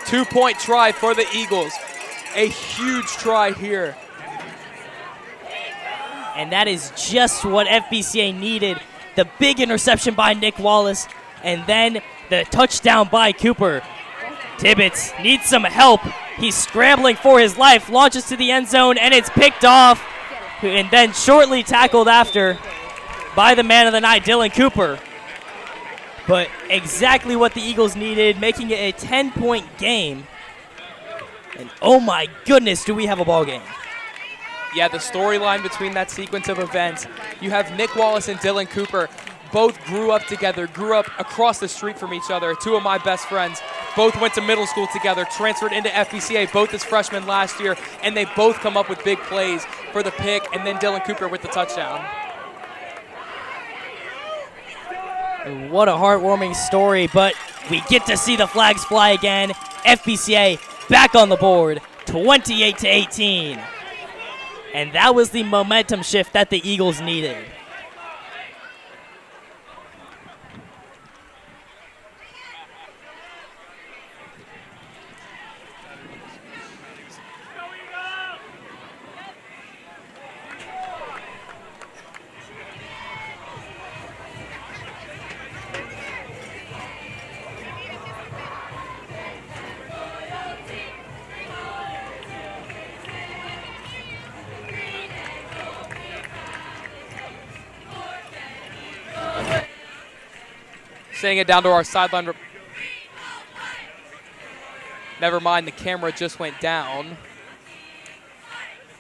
2-point try for the Eagles. A huge try here. And that is just what FBCA needed. The big interception by Nick Wallace, and then the touchdown by Cooper. Tibbetts needs some help. He's scrambling for his life, launches to the end zone, and it's picked off, and then shortly tackled after by the man of the night, Dylan Cooper. But exactly what the Eagles needed, making it a 10-point game. And oh my goodness, do we have a ball game. Yeah, the storyline between that sequence of events. You have Nick Wallace and Dylan Cooper. Both grew up together, grew up across the street from each other. Two of my best friends. Both went to middle school together, transferred into FBCA, both as freshmen last year, and they both come up with big plays for the pick, and then Dylan Cooper with the touchdown. What a heartwarming story, but we get to see the flags fly again. FBCA back on the board, 28-18. And that was the momentum shift that the Eagles needed. Sending it down to our sideline. Never mind, the camera just went down.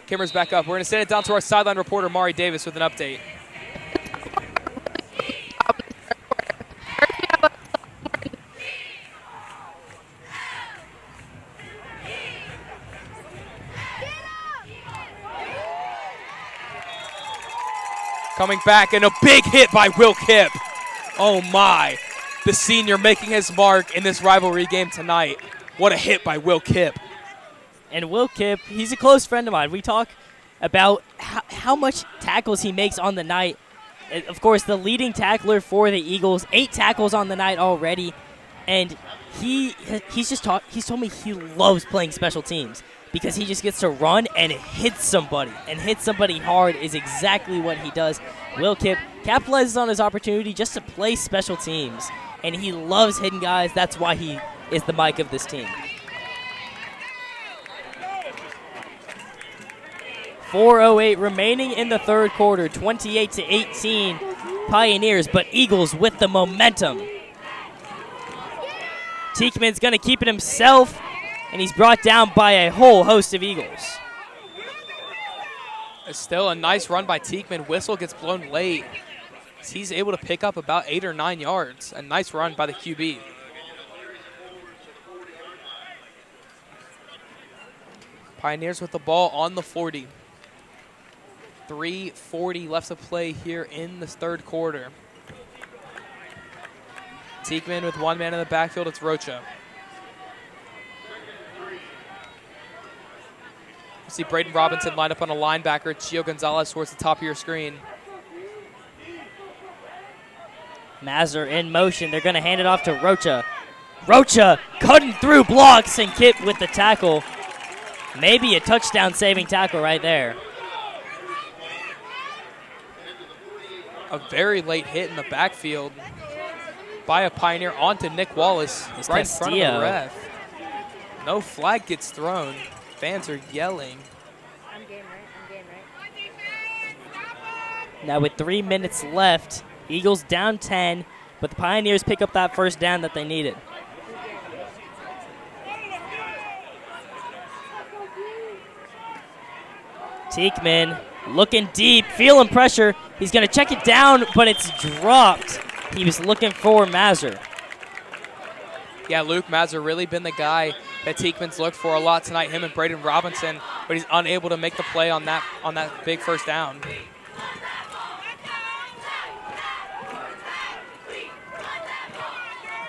Camera's back up. We're going to send it down to our sideline reporter, Mari Davis, with an update. Coming back, and a big hit by Will Kipp. Oh my, the senior making his mark in this rivalry game tonight. What a hit by Will Kipp. And Will Kipp, he's a close friend of mine. We talk about how much tackles he makes on the night. Of course, the leading tackler for the Eagles, 8 tackles on the night already. And he's told me he loves playing special teams because he just gets to run and hit somebody. And hit somebody hard is exactly what he does. Will Kipp capitalizes on his opportunity just to play special teams. And he loves hitting guys. That's why he is the Mike of this team. 4:08 remaining in the third quarter, 28-18 Pioneers, but Eagles with the momentum. Teekman's going to keep it himself, and he's brought down by a whole host of Eagles. It's still a nice run by Teekman. Whistle gets blown late. He's able to pick up about 8 or 9 yards. A nice run by the QB. Pioneers with the ball on the 40. 3:40 left to play here in this third quarter. Teekman with one man in the backfield. It's Rocha. You see Braden Robinson lined up on a linebacker. Gio Gonzalez towards the top of your screen. Mazur in motion. They're going to hand it off to Rocha. Rocha cutting through blocks, and Kipp with the tackle. Maybe a touchdown-saving tackle right there. A very late hit in the backfield by a Pioneer onto Nick Wallace right in front of the ref. No flag gets thrown. Fans are yelling. I'm game, right? Now with 3 minutes left, Eagles down 10, but the Pioneers pick up that first down that they needed. Teekman looking deep, feeling pressure. He's going to check it down, but it's dropped. He was looking for Mazur. Yeah, Luke Mazur really been the guy that Teekman's looked for a lot tonight, him and Braden Robinson, but he's unable to make the play on that big first down.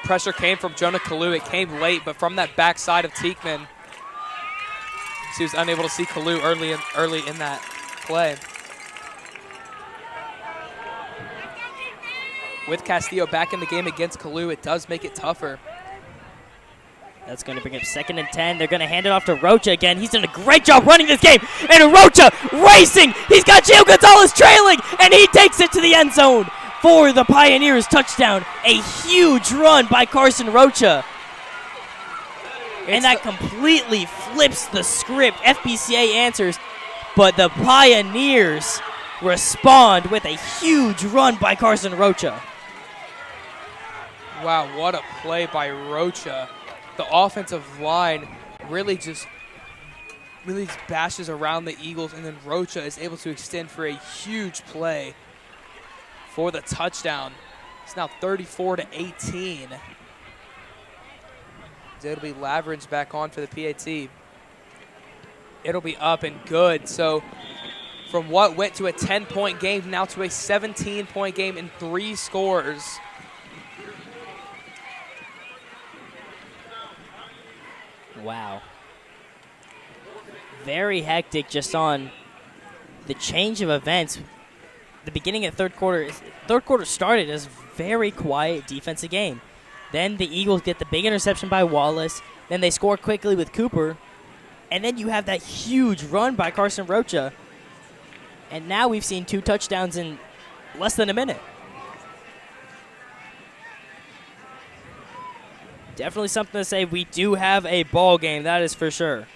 Pressure came from Jonah Kalu. It came late, but from that backside of Teekman, he was unable to see Kalu early in that play. With Castillo back in the game against Kalu, it does make it tougher. That's going to bring up 2nd and 10. They're going to hand it off to Rocha again. He's done a great job running this game. And Rocha racing. He's got Gio Gonzalez trailing, and he takes it to the end zone for the Pioneers touchdown. A huge run by Carson Rocha. And that completely flips the script. FBCA answers, but the Pioneers respond with a huge run by Carson Rocha. Wow, what a play by Rocha. The offensive line really just really just bashes around the Eagles, and then Rocha is able to extend for a huge play for the touchdown. It's now 34-18. It'll be Laverin's back on for the PAT. It'll be up and good. So from what went to a 10-point game now to a 17-point game in 3 scores. Wow. Very hectic just on the change of events. The beginning of third quarter started as a very quiet defensive game. Then the Eagles get the big interception by Wallace. Then they score quickly with Cooper. And then you have that huge run by Carson Rocha. And now we've seen 2 touchdowns in less than a minute. Definitely something to say. We do have a ball game, that is for sure.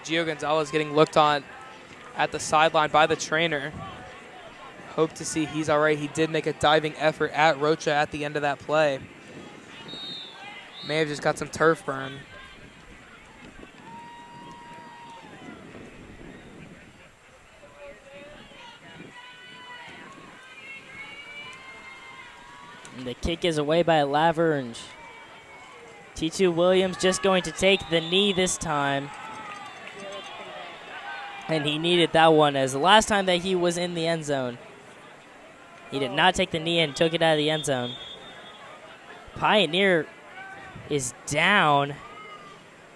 Gio Gonzalez getting looked on at the sideline by the trainer. Hope to see he's all right. He did make a diving effort at Rocha at the end of that play. May have just got some turf burn. And the kick is away by Laverne. T2 Williams just going to take the knee this time. And he needed that one, as the last time that he was in the end zone, he did not take the knee and took it out of the end zone. Pioneer is down.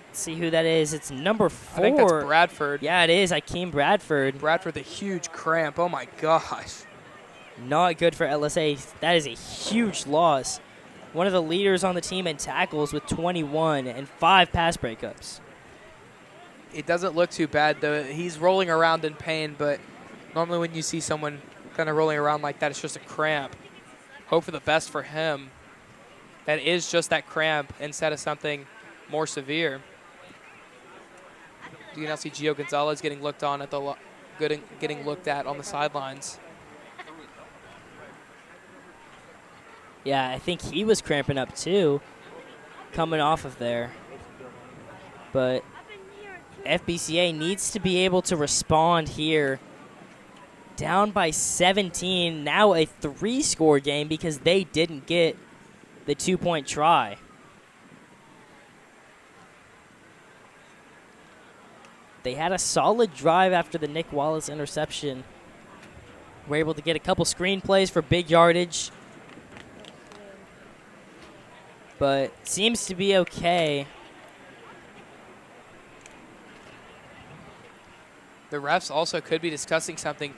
Let's see who that is. It's number 4. I think that's Bradford. Yeah, it is. Akeem Bradford. Bradford with a huge cramp. Oh, my gosh. Not good for LSA. That is a huge loss. One of the leaders on the team in tackles with 21 and 5 pass breakups. It doesn't look too bad, though. He's rolling around in pain, but normally when you see someone kind of rolling around like that, it's just a cramp. Hope for the best for him. That is just that cramp instead of something more severe. You can now see Gio Gonzalez getting looked on at the getting looked at on the sidelines. Yeah, I think he was cramping up too, coming off of there. But FBCA needs to be able to respond here. Down by 17, now a 3-score game because they didn't get the 2-point try. They had a solid drive after the Nick Wallace interception. Were able to get a couple screen plays for big yardage. But seems to be okay. The refs also could be discussing something.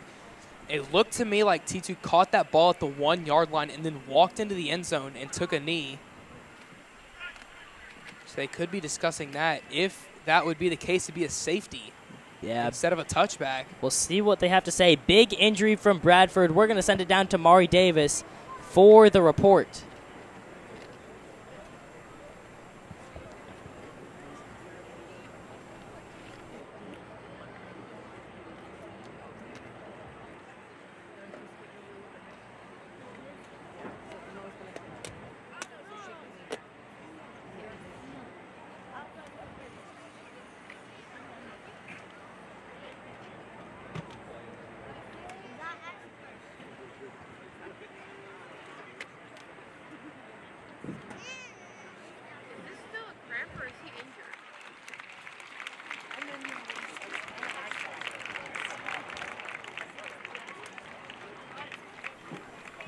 It looked to me like T2 caught that ball at the 1-yard line and then walked into the end zone and took a knee. So they could be discussing that. If that would be the case, it'd be a safety instead of a touchback. We'll see what they have to say. Big injury from Bradford. We're going to send it down to Mari Davis for the report.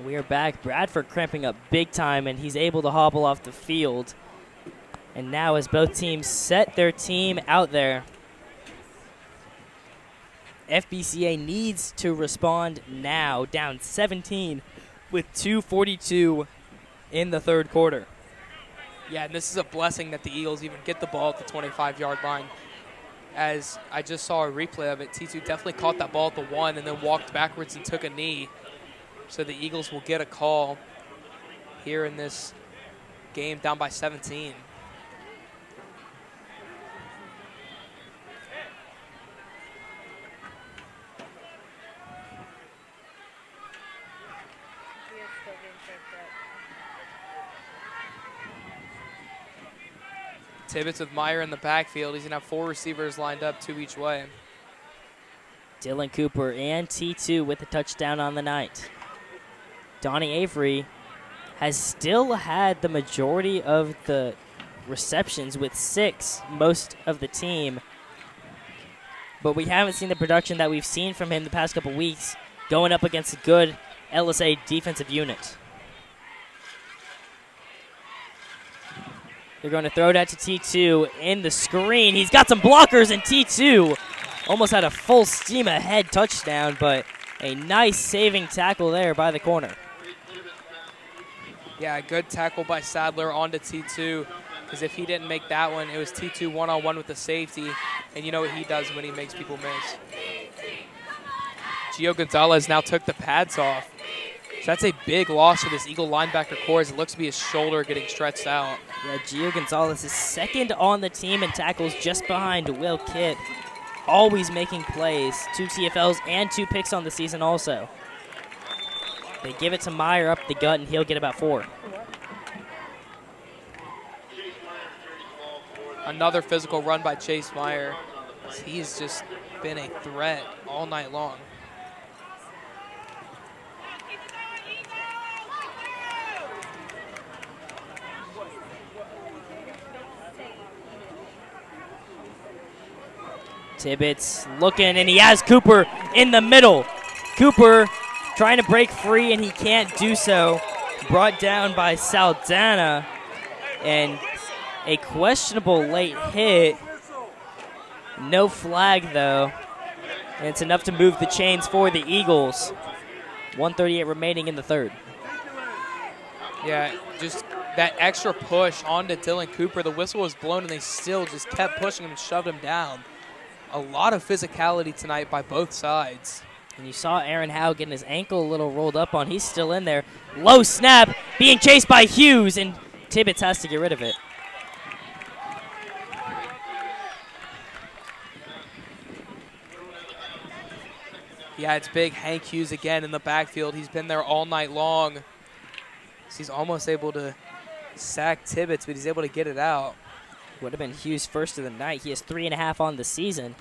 We are back. Bradford cramping up big time, and he's able to hobble off the field. And now as both teams set their team out there, FBCA needs to respond now, down 17 with 2:42 in the third quarter. Yeah, and this is a blessing that the Eagles even get the ball at the 25-yard line. As I just saw a replay of it, T2 definitely caught that ball at the 1 and then walked backwards and took a knee. So the Eagles will get a call here in this game, down by 17. Tibbetts with Meyer in the backfield. He's going to have 4 receivers lined up, 2 each way. Dylan Cooper and T2 with the touchdown on the night. Donnie Avery has still had the majority of the receptions with 6, most of the team. But we haven't seen the production that we've seen from him the past couple weeks going up against a good LSA defensive unit. They're going to throw that to T2 in the screen. He's got some blockers, and T2 almost had a full steam ahead touchdown, but a nice saving tackle there by the corner. Yeah, a good tackle by Sadler onto T2, because if he didn't make that one, it was T2 one-on-one with the safety, and you know what he does when he makes people miss. Gio Gonzalez now took the pads off. So that's a big loss for this Eagle linebacker core, as it looks to be his shoulder getting stretched out. Yeah, Gio Gonzalez is second on the team in tackles, just behind Will Kidd. Always making plays. 2 TFLs and 2 picks on the season also. They give it to Meyer up the gut, and he'll get about 4. Another physical run by Chase Meyer. He's just been a threat all night long. Tibbetts looking, and he has Cooper in the middle. Cooper trying to break free, and he can't do so. Brought down by Saldana, and a questionable late hit. No flag, though. And it's enough to move the chains for the Eagles. 1:38 remaining in the third. Yeah, just that extra push onto Dylan Cooper. The whistle was blown, and they still just kept pushing him and shoved him down. A lot of physicality tonight by both sides. And you saw Aaron Howe getting his ankle a little rolled up on. He's still in there. Low snap, being chased by Hughes, and Tibbetts has to get rid of it. Yeah, it's big Hank Hughes again in the backfield. He's been there all night long. So he's almost able to sack Tibbetts, but he's able to get it out. Would have been Hughes' first of the night. He has 3.5 on the season.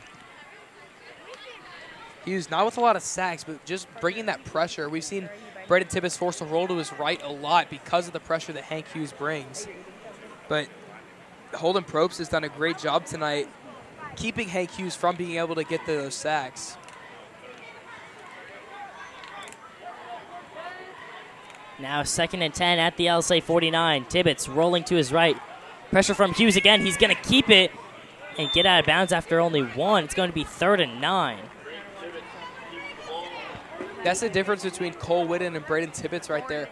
Hughes, not with a lot of sacks, but just bringing that pressure. We've seen Braden Tibbetts force to roll to his right a lot because of the pressure that Hank Hughes brings. But Holden Probst has done a great job tonight keeping Hank Hughes from being able to get those sacks. Now 2nd and 10 at the LSA 49. Tibbetts rolling to his right. Pressure from Hughes again. He's going to keep it and get out of bounds after only 1. It's going to be 3rd and 9. That's the difference between Cole Whitten and Braden Tibbetts right there.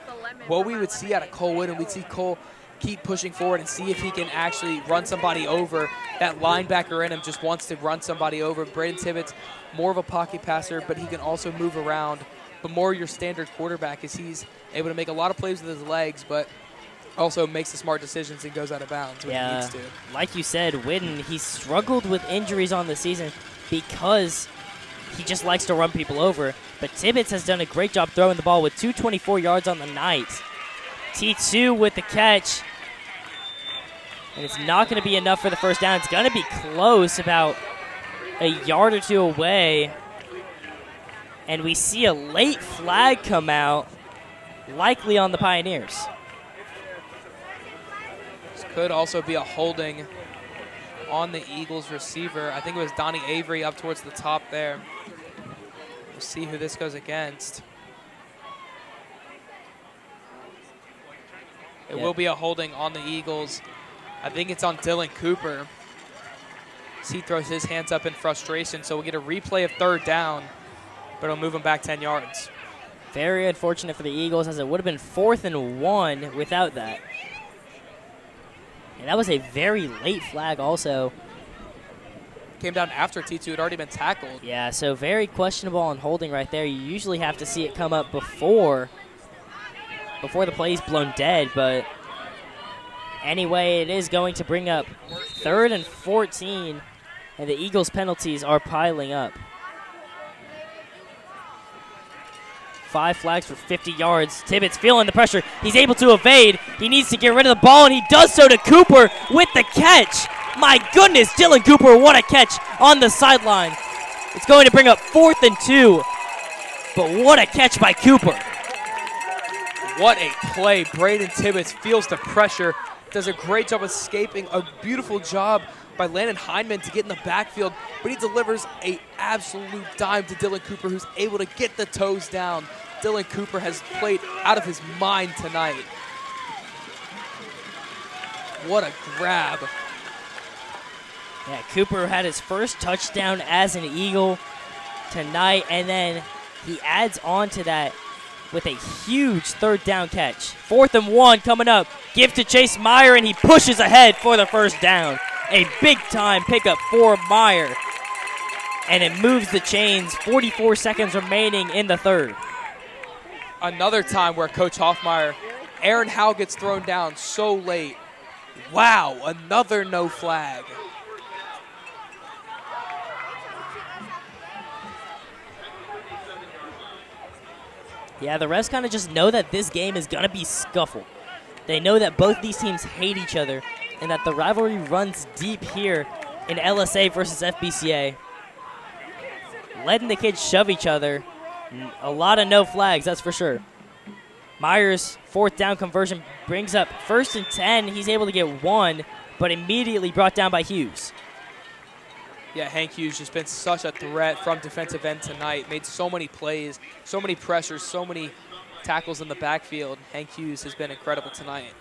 What we would see out of Cole Whitten, we'd see Cole keep pushing forward and see if he can actually run somebody over. That linebacker in him just wants to run somebody over. Braden Tibbetts, more of a pocket passer, but he can also move around. But more your standard quarterback, is he's able to make a lot of plays with his legs, but also makes the smart decisions and goes out of bounds when he needs to. Like you said, Whitten, he struggled with injuries on the season because he just likes to run people over. But Tibbetts has done a great job throwing the ball with 224 yards on the night. T2 with the catch. And it's not going to be enough for the first down. It's going to be close, about a yard or 2 away. And we see a late flag come out, likely on the Pioneers. This could also be a holding on the Eagles receiver. I think it was Donnie Avery up towards the top there. We'll see who this goes against. It will be a holding on the Eagles. I think it's on Dylan Cooper. He throws his hands up in frustration, so we'll get a replay of 3rd down, but it'll move him back 10 yards. Very unfortunate for the Eagles, as it would have been 4th and 1 without that. And that was a very late flag also. Came down after T2 had already been tackled. Yeah, so very questionable on holding right there. You usually have to see it come up before the play's blown dead, but anyway, it is going to bring up 3rd and 14, and the Eagles' penalties are piling up. 5 flags for 50 yards. Tibbetts feeling the pressure. He's able to evade. He needs to get rid of the ball, and he does so to Cooper with the catch. My goodness, Dylan Cooper, what a catch on the sideline. It's going to bring up 4th and 2, but what a catch by Cooper. What a play. Braden Tibbetts feels the pressure, does a great job escaping, a beautiful job by Landon Hindman to get in the backfield, but he delivers a absolute dime to Dylan Cooper, who's able to get the toes down. Dylan Cooper has played out of his mind tonight. What a grab. Yeah, Cooper had his first touchdown as an Eagle tonight, and then he adds on to that with a huge 3rd down catch. 4th and 1 coming up. Give to Chase Meyer, and he pushes ahead for the first down. A big-time pickup for Meyer, and it moves the chains. 44 seconds remaining in the 3rd. Another time where Coach Hoffmeyer, Aaron Howe gets thrown down so late. Wow, another no flag. Yeah, the refs kind of just know that this game is going to be scuffle. They know that both these teams hate each other and that the rivalry runs deep here in LSA versus FBCA. Letting the kids shove each other. A lot of no flags, that's for sure. Myers' 4th down conversion brings up 1st and 10. He's able to get 1, but immediately brought down by Hughes. Yeah, Hank Hughes just been such a threat from defensive end tonight. Made so many plays, so many pressures, so many tackles in the backfield. Hank Hughes has been incredible tonight.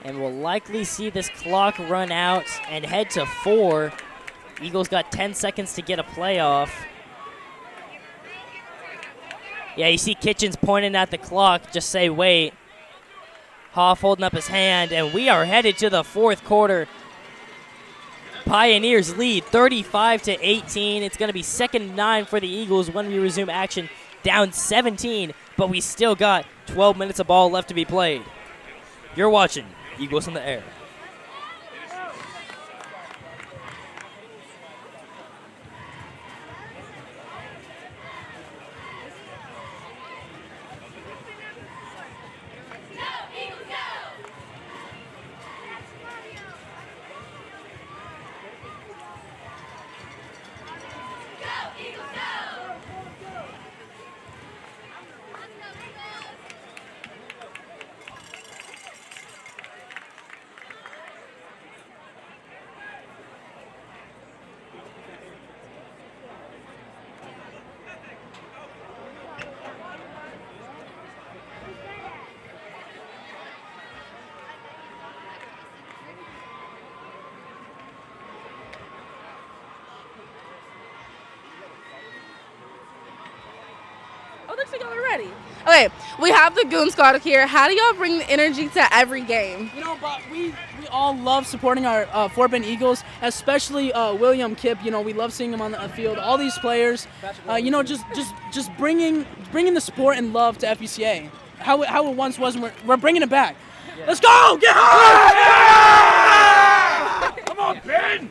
And we'll likely see this clock run out and head to 4. Eagles got 10 seconds to get a play off. Yeah, you see Kitchens pointing at the clock, just say wait. Hoff holding up his hand, and we are headed to the 4th quarter. Pioneers lead 35-18. It's going to be 2nd and 9 for the Eagles when we resume action, down 17, but we still got 12 minutes of ball left to be played. You're watching Eagles in the Air. Oh, looks like y'all are ready. Okay, we have the Goon Squad here. How do y'all bring the energy to every game? You know, but we all love supporting our Fort Bend Eagles, especially William Kipp. You know, we love seeing him on the field. All these players, you know, just bringing the support and love to FBCA. How it once was, and we're bringing it back. Yeah. Let's go! Get high! Yeah! Come on, Ben!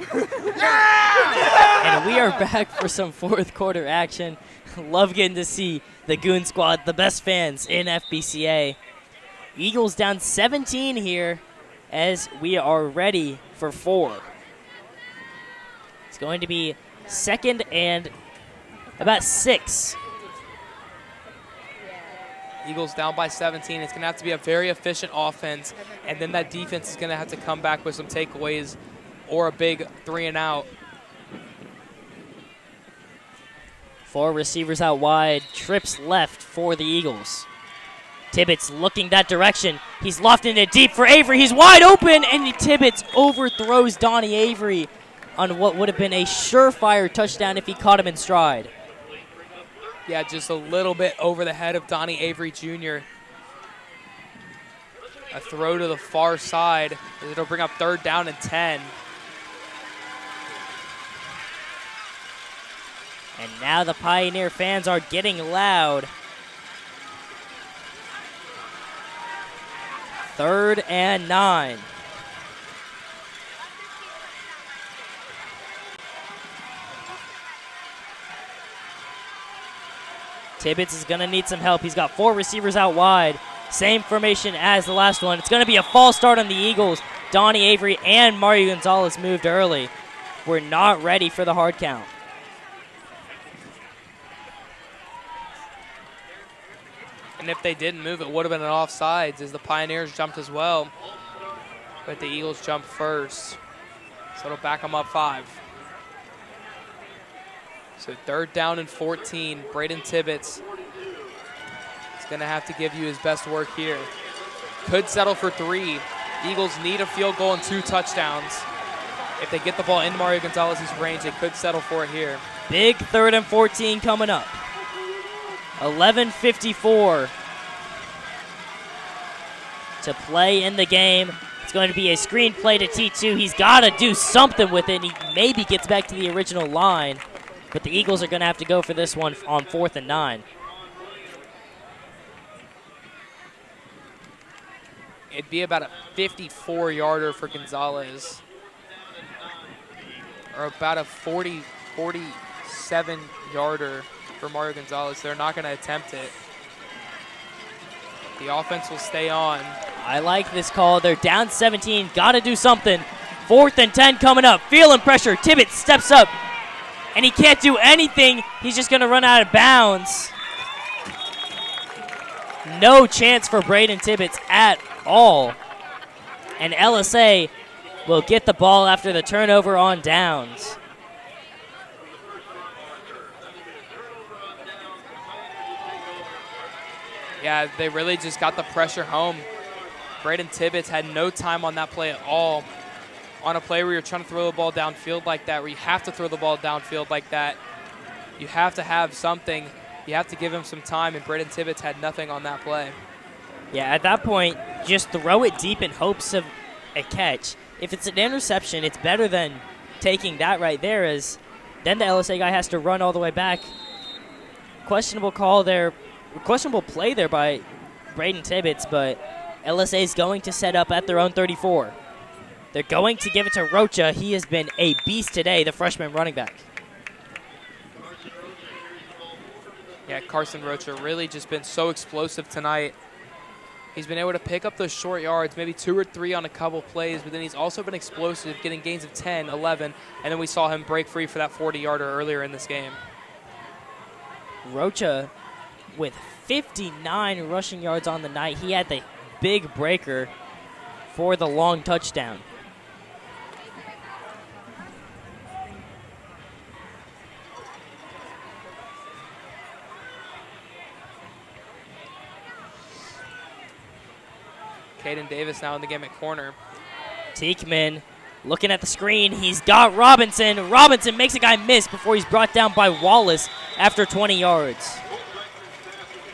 Yeah! And we are back for some 4th quarter action. Love getting to see the Goon Squad, the best fans in FBCA. Eagles down 17 here as we are ready for 4. It's going to be 2nd and about 6. Eagles down by 17. It's going to have to be a very efficient offense, and then that defense is going to have to come back with some takeaways or a big 3 and out. 4 receivers out wide, trips left for the Eagles. Tibbetts looking that direction. He's lofting it deep for Avery. He's wide open, and Tibbetts overthrows Donnie Avery on what would have been a surefire touchdown if he caught him in stride. Yeah, just a little bit over the head of Donnie Avery Jr. A throw to the far side. It'll bring up 3rd down and 10. And now the Pioneer fans are getting loud. 3rd and 9. Tibbetts is going to need some help. He's got 4 receivers out wide. Same formation as the last one. It's going to be a false start on the Eagles. Donnie Avery and Mario Gonzalez moved early. We're not ready for the hard count. And if they didn't move, it would have been an offsides as the Pioneers jumped as well. But the Eagles jumped first. So it'll back them up 5. So 3rd down and 14. Braden Tibbetts is going to have to give you his best work here. Could settle for 3. Eagles need a field goal and 2 touchdowns. If they get the ball in Mario Gonzalez's range, they could settle for it here. Big 3rd and 14 coming up. 11:54 to play in the game. It's going to be a screen play to T2. He's got to do something with it, and he maybe gets back to the original line. But the Eagles are going to have to go for this one on 4th and 9. It'd be about a 54-yarder for Gonzalez. Or about a 47-yarder for Mario Gonzalez. They're not going to attempt it. The offense will stay on. I like this call. They're down 17. Got to do something. 4th and 10 coming up. Feeling pressure. Tibbetts steps up. And he can't do anything. He's just going to run out of bounds. No chance for Braden Tibbetts at all. And LSA will get the ball after the turnover on downs. Yeah, they really just got the pressure home. Braden Tibbetts had no time on that play at all. On a play where you're trying to throw the ball downfield like that, where you have to throw the ball downfield like that, you have to have something. You have to give him some time, and Braden Tibbetts had nothing on that play. Yeah, at that point, just throw it deep in hopes of a catch. If it's an interception, it's better than taking that right there, as then the LSA guy has to run all the way back. Questionable call there, questionable play there by Braden Tibbetts, but LSA is going to set up at their own 34. They're going to give it to Rocha. He has been a beast today, the freshman running back. Yeah, Carson Rocha really just been so explosive tonight. He's been able to pick up those short yards, maybe 2 or 3 on a couple plays, but then he's also been explosive, getting gains of 10, 11, and then we saw him break free for that 40-yarder earlier in this game. Rocha with 59 rushing yards on the night. He had the big breaker for the long touchdown. Caden Davis now in the game at corner. Teekman looking at the screen. He's got Robinson. Robinson makes a guy miss before he's brought down by Wallace after 20 yards.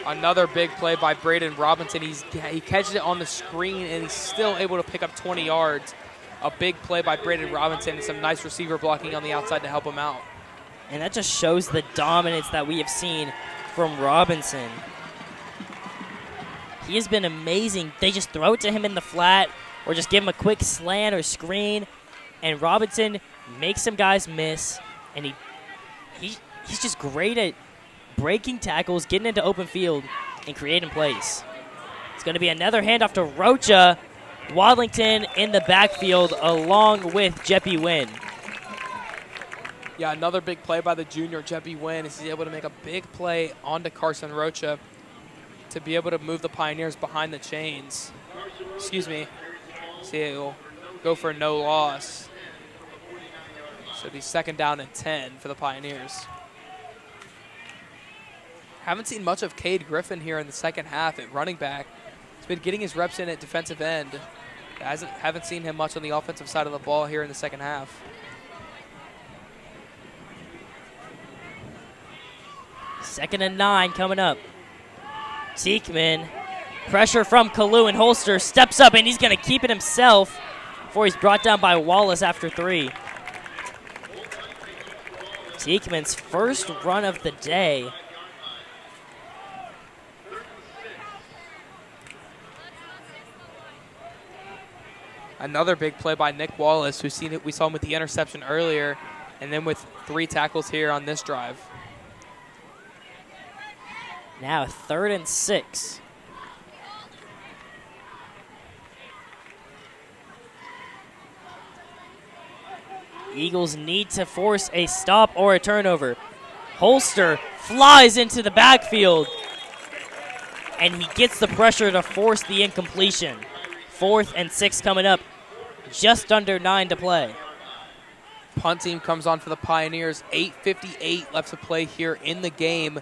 Another big play by Braden Robinson. He catches it on the screen, and he's still able to pick up 20 yards. A big play by Braden Robinson and some nice receiver blocking on the outside to help him out. And that just shows the dominance that we have seen from Robinson. He has been amazing. They just throw it to him in the flat or just give him a quick slant or screen, and Robinson makes some guys miss, and he's just great at breaking tackles, getting into open field, and creating plays. It's going to be another handoff to Rocha. Wadlington in the backfield along with Jeppy Wynn. Yeah, another big play by the junior Jeppy Wynn. He's able to make a big play onto Carson Rocha to be able to move the Pioneers behind the chains. Excuse me. See, he'll go for no loss. So it'll be 2nd down and 10 for the Pioneers. Haven't seen much of Cade Griffin here in the second half at running back. He's been getting his reps in at defensive end. Haven't seen him much on the offensive side of the ball here in the second half. Second and 9 coming up. Teekman, pressure from Kalu, and Holster steps up, and he's going to keep it himself before he's brought down by Wallace after 3. Teekman's first run of the day. Another big play by Nick Wallace, we saw him with the interception earlier, and then with 3 tackles here on this drive. Now 3rd and 6. Eagles need to force a stop or a turnover. Holster flies into the backfield, and he gets the pressure to force the incompletion. 4th and 6 coming up, just under 9 to play. Punt team comes on for the Pioneers. 8:58 left to play here in the game.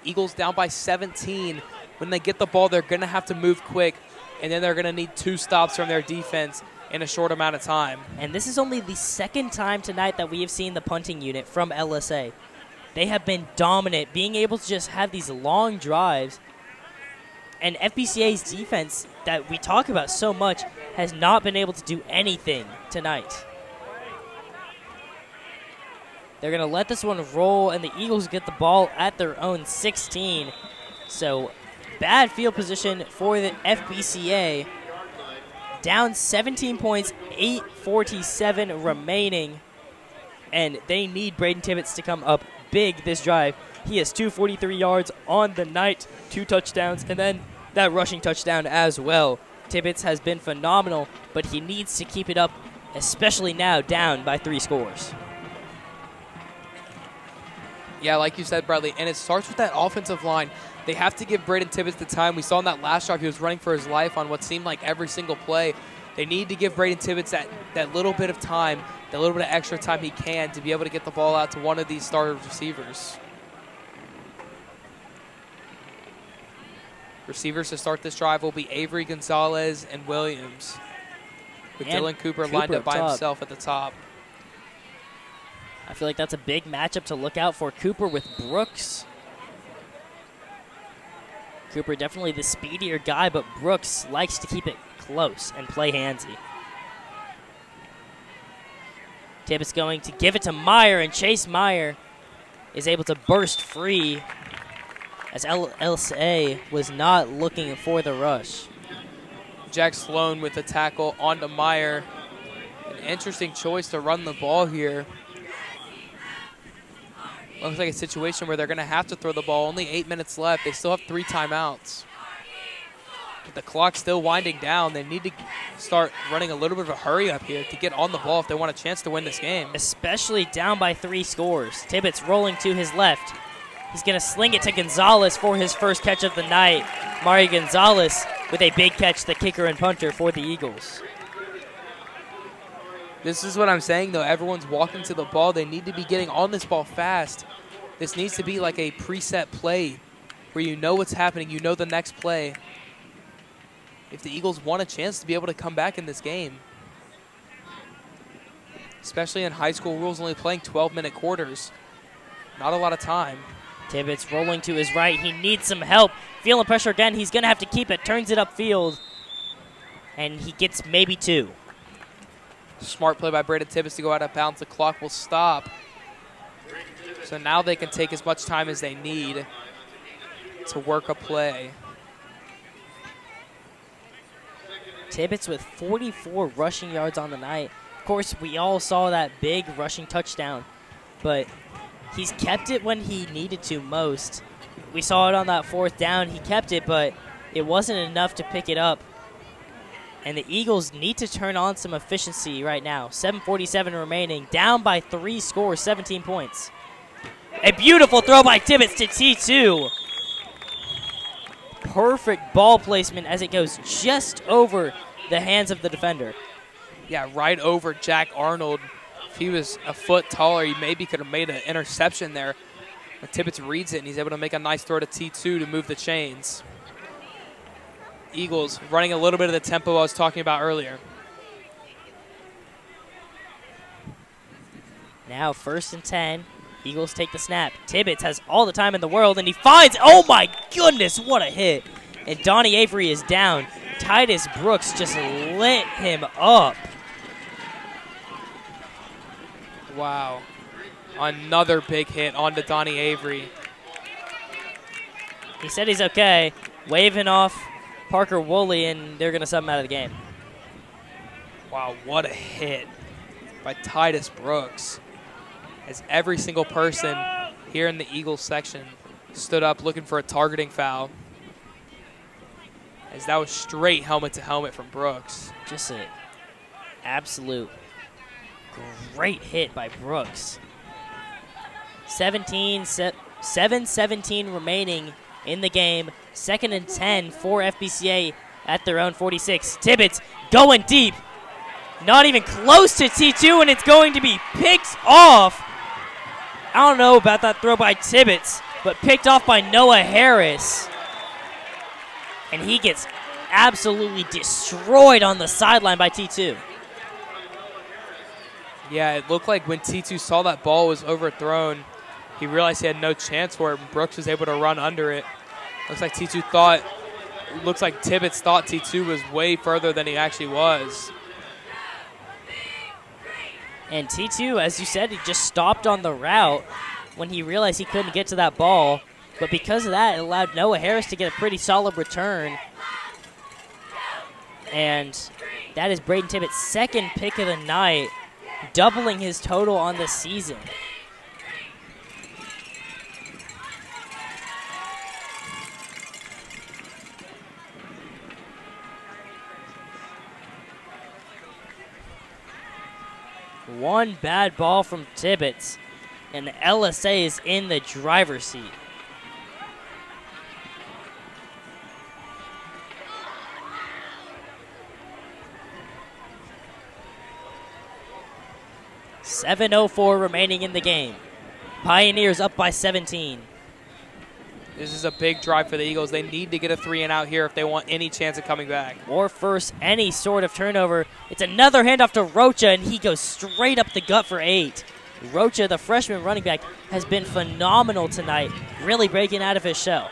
Eagles down by 17. When they get the ball, they're going to have to move quick, and then they're going to need 2 stops from their defense in a short amount of time. And this is only the 2nd time tonight that we have seen the punting unit from LSA. They have been dominant, being able to just have these long drives. And FBCA's defense that we talk about so much has not been able to do anything tonight. They're going to let this one roll, and the Eagles get the ball at their own 16. So bad field position for the FBCA. Down 17 points, 8:47 remaining. And they need Braden Tibbetts to come up big this drive. He has 243 yards on the night, 2 touchdowns, and then that rushing touchdown as well. Tibbetts has been phenomenal, but he needs to keep it up, especially now down by 3 scores. Yeah, like you said, Bradley, and it starts with that offensive line. They have to give Braden Tibbetts the time. We saw in that last drive he was running for his life on what seemed like every single play. They need to give Braden Tibbetts that little bit of time, that little bit of extra time he can to be able to get the ball out to one of these starter receivers. Receivers to start this drive will be Avery, Gonzalez, and Williams, with And Dylan Cooper Cooper lined up up by top. himself at the top. I feel like that's a big matchup to look out for. Cooper with Brooks. Cooper definitely the speedier guy, but Brooks likes to keep it close and play handsy. Tibbetts going to give it to Meyer, and Chase Meyer is able to burst free as LSA was not looking for the rush. Jack Sloan with the tackle onto Meyer. An interesting choice to run the ball here. Looks like a situation where they're going to have to throw the ball. Only 8 minutes left. They still have 3 timeouts. But the clock's still winding down. They need to start running a little bit of a hurry up here to get on the ball if they want a chance to win this game. Especially down by 3 scores. Tibbetts rolling to his left. He's going to sling it to Gonzalez for his first catch of the night. Mario Gonzalez with a big catch, the kicker and punter for the Eagles. This is what I'm saying, though. Everyone's walking to the ball. They need to be getting on this ball fast. This needs to be like a preset play where you know what's happening. You know the next play. If the Eagles want a chance to be able to come back in this game. Especially in high school rules, only playing 12-minute quarters. Not a lot of time. Tibbetts rolling to his right. He needs some help. Feeling pressure again. He's going to have to keep it. Turns it upfield. And he gets maybe 2. Smart play by Braden Tibbetts to go out of bounds. The clock will stop. So now they can take as much time as they need to work a play. Tibbetts with 44 rushing yards on the night. Of course, we all saw that big rushing touchdown, but he's kept it when he needed to most. We saw it on that 4th down. He kept it, but it wasn't enough to pick it up. And the Eagles need to turn on some efficiency right now. 7:47 remaining, down by 3 scores, 17 points. A beautiful throw by Tibbetts to T2. Perfect ball placement as it goes just over the hands of the defender. Yeah, right over Jack Arnold. If he was a foot taller, he maybe could have made an interception there. But Tibbetts reads it, and he's able to make a nice throw to T2 to move the chains. Eagles running a little bit of the tempo I was talking about earlier. Now 1st and 10. Eagles take the snap. Tibbetts has all the time in the world, and he finds, oh my goodness, what a hit. And Donnie Avery is down. Titus Brooks just lit him up. Wow. Another big hit onto Donnie Avery. He said he's okay, waving off Parker Woolley, and they're going to sub him out of the game. Wow, what a hit by Titus Brooks. As every single person here in the Eagles section stood up looking for a targeting foul, as that was straight helmet to helmet from Brooks. Just an absolute great hit by Brooks. 7:17 remaining in the game. 2nd and 10 for FBCA at their own 46. Tibbetts going deep. Not even close to T2, and it's going to be picked off. I don't know about that throw by Tibbetts, but picked off by Noah Harris. And he gets absolutely destroyed on the sideline by T2. Yeah, it looked like when T2 saw that ball was overthrown, he realized he had no chance for it, and Brooks was able to run under it. Looks like Tibbetts thought T2 was way further than he actually was. And T2, as you said, he just stopped on the route when he realized he couldn't get to that ball. But because of that, it allowed Noah Harris to get a pretty solid return. And that is Braden Tibbetts' 2nd pick of the night, doubling his total on the season. One bad ball from Tibbetts, and LSA is in the driver's seat. .7:04 remaining in the game. Pioneers up by 17. This is a big drive for the Eagles. They need to get a 3-and-out here if they want any chance of coming back. Or first any sort of turnover. It's another handoff to Rocha, and he goes straight up the gut for 8. Rocha, the freshman running back, has been phenomenal tonight, really breaking out of his shell.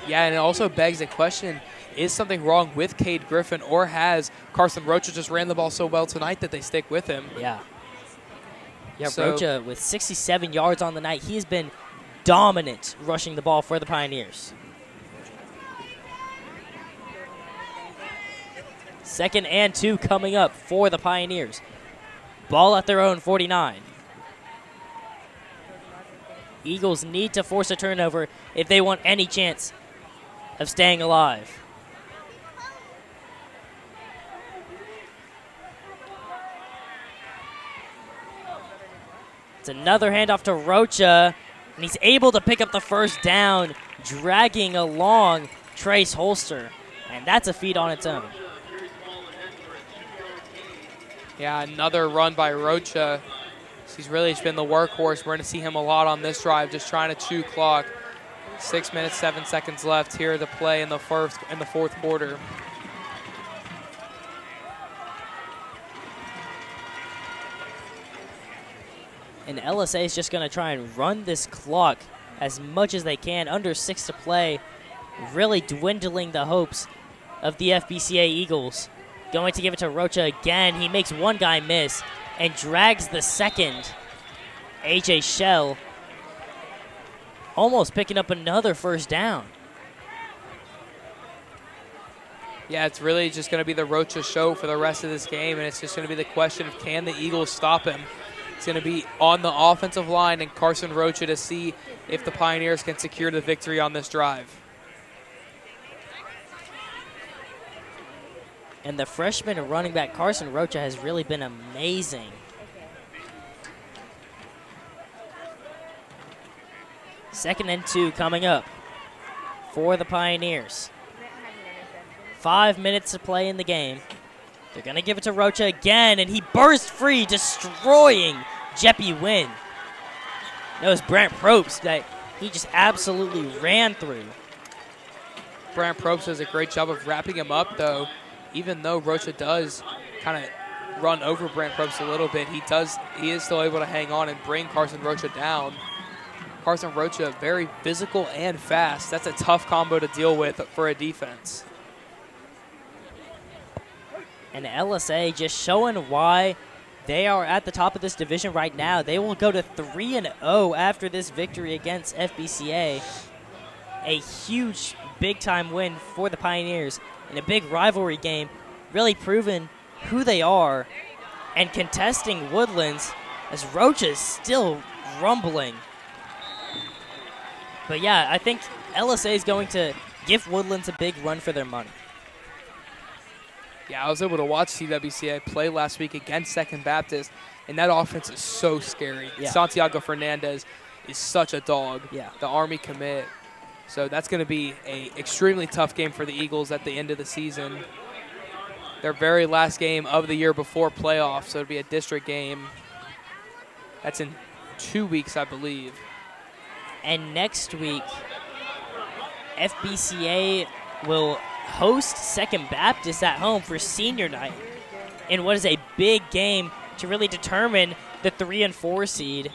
Yeah, and it also begs the question, is something wrong with Cade Griffin, or has Carson Rocha just ran the ball so well tonight that they stick with him? Yeah. Yeah, so, Rocha with 67 yards on the night. He has been dominant rushing the ball for the Pioneers. 2nd and 2 coming up for the Pioneers. Ball at their own 49. Eagles need to force a turnover if they want any chance of staying alive. It's another handoff to Rocha, and he's able to pick up the first down, dragging along Trace Holster, and that's a feat on its own. Yeah, another run by Rocha. He's really been the workhorse. We're going to see him a lot on this drive, just trying to chew clock. 6 minutes, 7 seconds left here to play in the fourth quarter. And LSA is just going to try and run this clock as much as they can. Under 6 to play, really dwindling the hopes of the FBCA Eagles. Going to give it to Rocha again. He makes one guy miss and drags the second. AJ Shell almost picking up another first down. Yeah, it's really just going to be the Rocha show for the rest of this game, and it's just going to be the question of can the Eagles stop him. It's going to be on the offensive line and Carson Rocha to see if the Pioneers can secure the victory on this drive. And the freshman and running back Carson Rocha has really been amazing. Second and 2 coming up for the Pioneers. 5 minutes to play in the game. They're going to give it to Rocha again, and he burst free, destroying Jeppy Wynn. That was Brant Probst that he just absolutely ran through. Brant Probst does a great job of wrapping him up, though. Even though Rocha does kind of run over Brant Probst a little bit, he is still able to hang on and bring Carson Rocha down. Carson Rocha, very physical and fast. That's a tough combo to deal with for a defense. And LSA just showing why they are at the top of this division right now. They will go to 3-0 after this victory against FBCA. A huge, big-time win for the Pioneers in a big rivalry game, really proving who they are and contesting Woodlands as Rocha is still rumbling. But yeah, I think LSA is going to give Woodlands a big run for their money. Yeah, I was able to watch CWCA play last week against Second Baptist, and that offense is so scary. Yeah. Santiago Fernandez is such a dog. Yeah. The Army commit. So that's going to be an extremely tough game for the Eagles at the end of the season. Their very last game of the year before playoffs, so it'll be a district game. That's in 2 weeks, I believe. And next week, FBCA will host Second Baptist at home for senior night in what is a big game to really determine the 3 and 4 seed,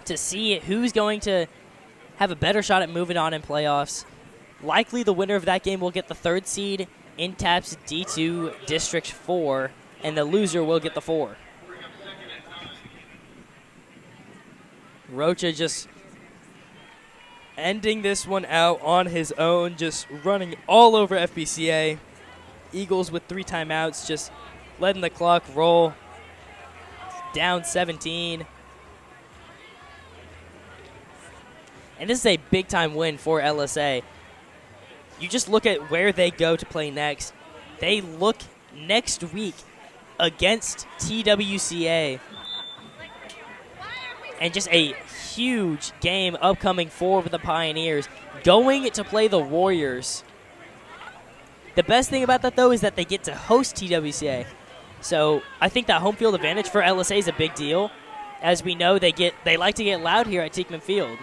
to see who's going to have a better shot at moving on in playoffs. Likely the winner of that game will get the 3rd seed in TAPS D2 District 4, and the loser will get the 4. Rocha just ending this one out on his own, just running all over FBCA. Eagles with 3 timeouts, just letting the clock roll. Down 17. And this is a big-time win for LSA. You just look at where they go to play next. They look next week against TWCA. And just a huge game upcoming for the Pioneers, going to play the Warriors. The best thing about that, though, is that they get to host TWCA. So I think that home field advantage for LSA is a big deal. As we know, they like to get loud here at Teichman Field.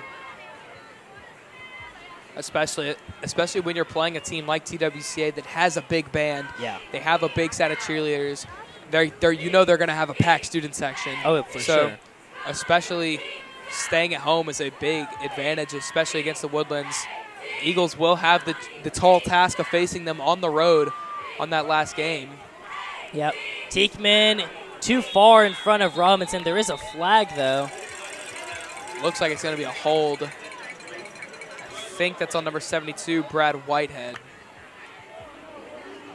Especially when you're playing a team like TWCA that has a big band. Yeah. They have a big set of cheerleaders. They're going to have a packed student section. Oh, for sure. Especially staying at home is a big advantage, especially against the Woodlands. Eagles will have the tall task of facing them on the road on that last game. Yep. Teichman too far in front of Robinson. There is a flag, though. Looks like it's going to be a hold. I think that's on number 72, Brad Whitehead.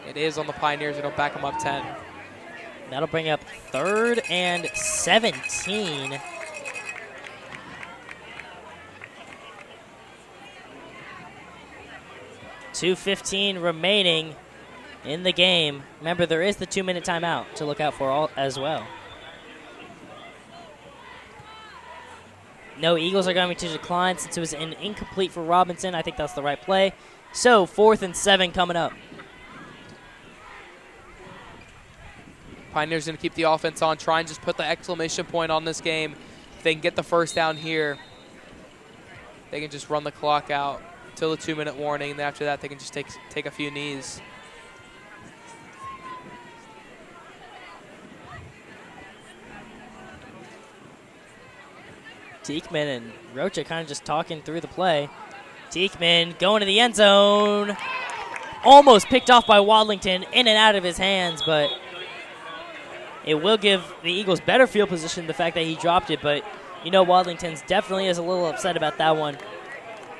It is on the Pioneers. It'll back them up 10. That'll bring up 3rd and 17. .2:15 remaining in the game. Remember, there is the 2-minute timeout to look out for as well. No, Eagles are going to decline since it was an incomplete for Robinson. I think that's the right play. So 4th and 7 coming up. Pioneers going to keep the offense on, try and just put the exclamation point on this game. If they can get the first down here, they can just run the clock out till the 2-minute warning, and after that they can just take a few knees. Teichman and Rocha kind of just talking through the play. Teichman going to the end zone. Almost picked off by Wadlington, in and out of his hands, but it will give the Eagles better field position, the fact that he dropped it, but you know Wadlington's definitely is a little upset about that one.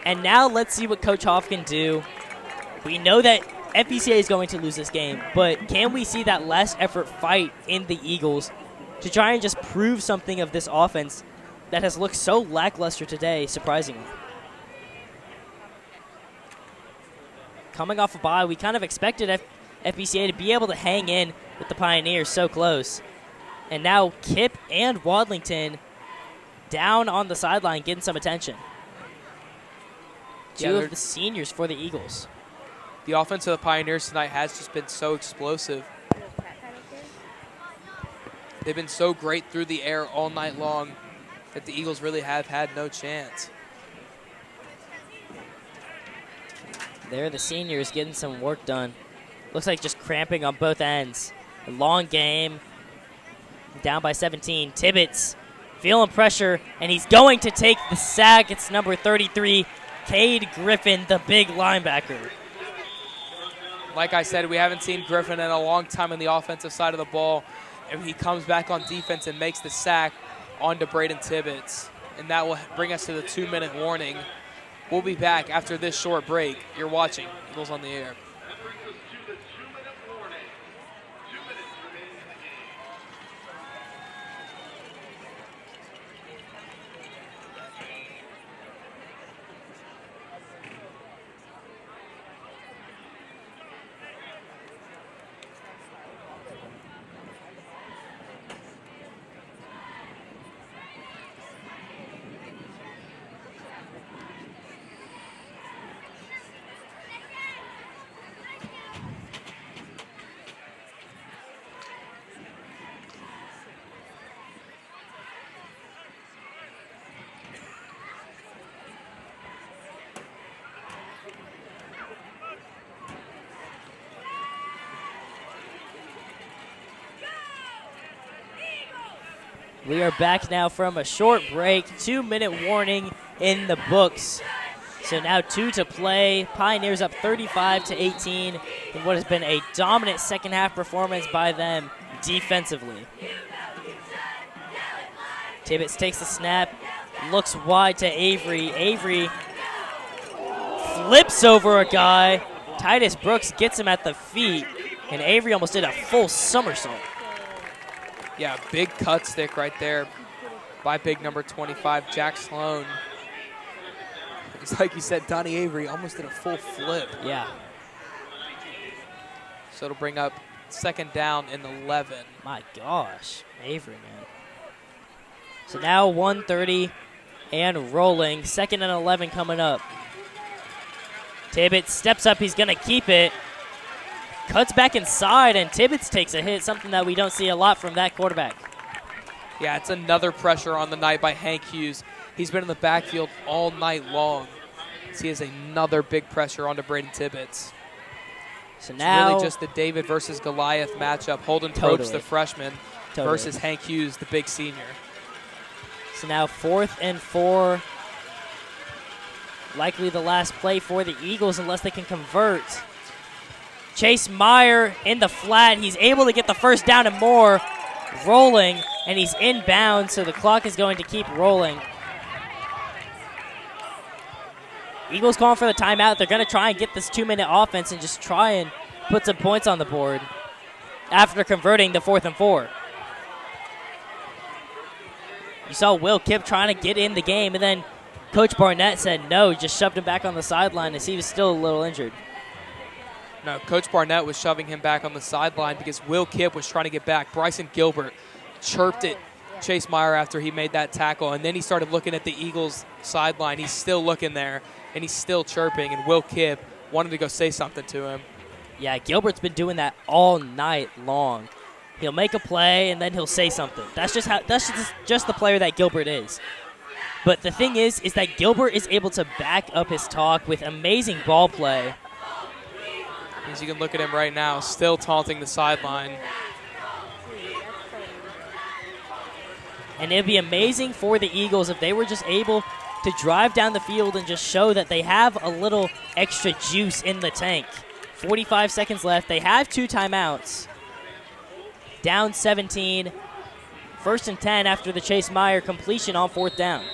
And now let's see what Coach Hoff can do. We know that FBCA is going to lose this game, but can we see that last effort fight in the Eagles to try and just prove something of this offense that has looked so lackluster today, surprisingly? Coming off a bye, we kind of expected FBCA to be able to hang in with the Pioneers so close. And now Kip and Wadlington down on the sideline getting some attention. Two of the seniors for the Eagles. The offense of the Pioneers tonight has just been so explosive. They've been so great through the air all night long that the Eagles really have had no chance. There, the seniors getting some work done. Looks like just cramping on both ends. A long game. Down by 17. Tibbetts feeling pressure, and he's going to take the sack. It's number 33, Cade Griffin, the big linebacker. Like I said, we haven't seen Griffin in a long time on the offensive side of the ball, and he comes back on defense and makes the sack onto Braden Tibbetts, and that will bring us to the 2-minute warning. We'll be back after this short break. You're watching Eagles on the Air. We are back now from a short break. 2-minute warning in the books. So now 2 to play. Pioneers up 35-18 in what has been a dominant second half performance by them defensively. Tibbetts takes the snap, looks wide to Avery. Avery flips over a guy. Titus Brooks gets him at the feet, and Avery almost did a full somersault. Yeah, big cut stick right there by big number 25, Jack Sloan. It's like you said, Donnie Avery almost did a full flip. Yeah. So it'll bring up second down and 11. My gosh, Avery, man. So now 1:30 and rolling. 2nd and 11 coming up. Tibbetts steps up. He's going to keep it. Cuts back inside, and Tibbetts takes a hit, something that we don't see a lot from that quarterback. Yeah, it's another pressure on the night by Hank Hughes. He's been in the backfield all night long. So he has another big pressure onto Braden Tibbetts. So It's now really just the David versus Goliath matchup. Holden Probst, the freshman, versus Hank Hughes, the big senior. So now 4th and 4. Likely the last play for the Eagles unless they can convert. Chase Meyer in the flat. He's able to get the first down and more. Rolling, and he's inbound, so the clock is going to keep rolling. Eagles calling for the timeout. They're going to try and get this 2-minute offense and just try and put some points on the board after converting the 4th and 4. You saw Will Kipp trying to get in the game, and then Coach Barnett said no, just shoved him back on the sideline as he was still a little injured. No, Coach Barnett was shoving him back on the sideline because Will Kipp was trying to get back. Bryson Gilbert chirped at Chase Meyer after he made that tackle, and then he started looking at the Eagles sideline. He's still looking there, and he's still chirping, and Will Kipp wanted to go say something to him. Yeah, Gilbert's been doing that all night long. He'll make a play, and then he'll say something. That's just the player that Gilbert is. But the thing is that Gilbert is able to back up his talk with amazing ball play. As you can look at him right now, still taunting the sideline. And it'd be amazing for the Eagles if they were just able to drive down the field and just show that they have a little extra juice in the tank. 45 seconds left. They have 2 timeouts. Down 17. 1st and 10 after the Chase Meyer completion on 4th down.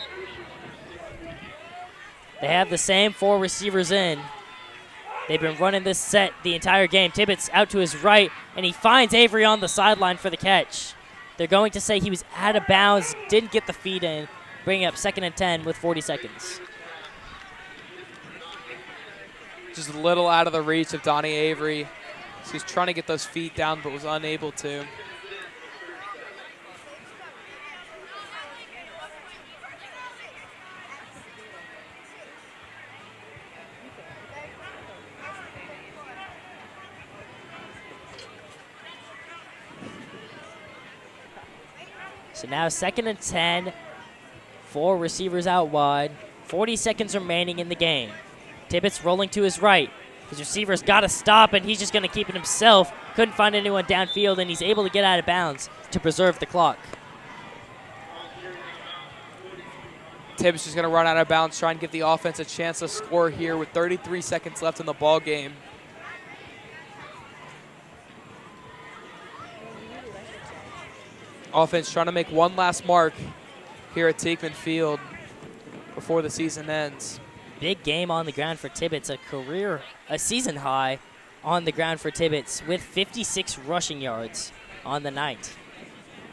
They have the same 4 receivers in. They've been running this set the entire game. Tibbetts out to his right, and he finds Avery on the sideline for the catch. They're going to say he was out of bounds, didn't get the feed in, bringing up 2nd and 10 with 40 seconds. Just a little out of the reach of Donnie Avery. So he's trying to get those feet down, but was unable to. So now 2nd and 10, 4 receivers out wide, 40 seconds remaining in the game. Tibbetts rolling to his right. His receiver's got to stop, and he's just going to keep it himself. Couldn't find anyone downfield, and he's able to get out of bounds to preserve the clock. Tibbetts is going to run out of bounds, try and give the offense a chance to score here with 33 seconds left in the ball game. Offense trying to make one last mark here at Teichman Field before the season ends. Big game on the ground for Tibbetts, a season high on the ground for Tibbetts with 56 rushing yards on the night.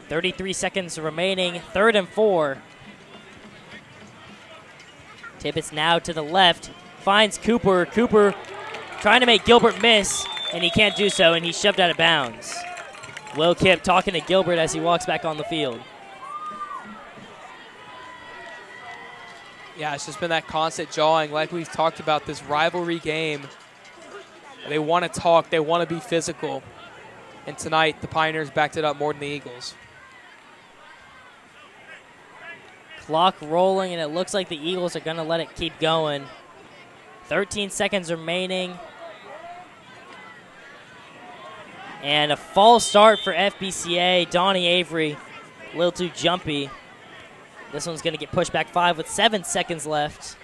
33 seconds remaining, 3rd and 4. Tibbetts now to the left, finds Cooper. Cooper trying to make Gilbert miss, and he can't do so, and he's shoved out of bounds. Will Kipp talking to Gilbert as he walks back on the field. Yeah, it's just been that constant jawing. Like we've talked about, this rivalry game. They want to talk. They want to be physical. And tonight, the Pioneers backed it up more than the Eagles. Clock rolling, and it looks like the Eagles are going to let it keep going. 13 seconds remaining. And a false start for FBCA. Donnie Avery A little too jumpy. This one's going to get pushed back 5 with 7 seconds left.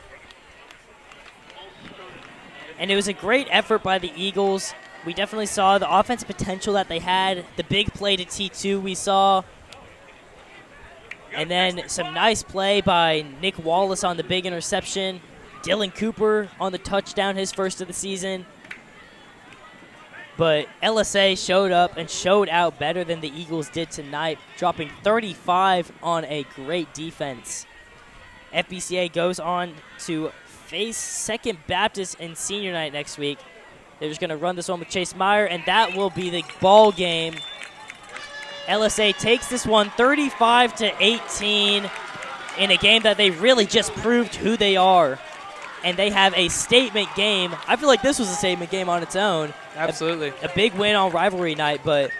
And it was a great effort by the Eagles. We definitely saw the offensive potential that they had. The big play to T2 we saw. And then some nice play by Nick Wallace on the big interception. Dylan Cooper on the touchdown, his first of the season. But LSA showed up and showed out better than the Eagles did tonight, dropping 35 on a great defense. FBCA goes on to face Second Baptist in senior night next week. They're just going to run this one with Chase Meyer, and that will be the ball game. LSA takes this one 35-18 in a game that they really just proved who they are. And they have a statement game. I feel like this was a statement game on its own. Absolutely. A big win on rivalry night, but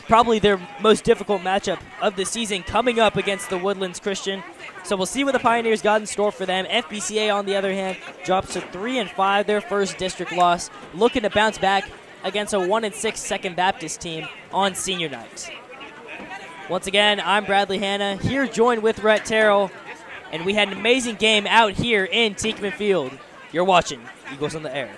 probably their most difficult matchup of the season coming up against the Woodlands Christian. So we'll see what the Pioneers got in store for them. FBCA, on the other hand, drops to 3-5, their first district loss, looking to bounce back against a 1-6 Second Baptist team on senior night. Once again, I'm Bradley Hanna, here joined with Rhett Terrell, and we had an amazing game out here in Tieckman Field. You're watching Eagles on the Air.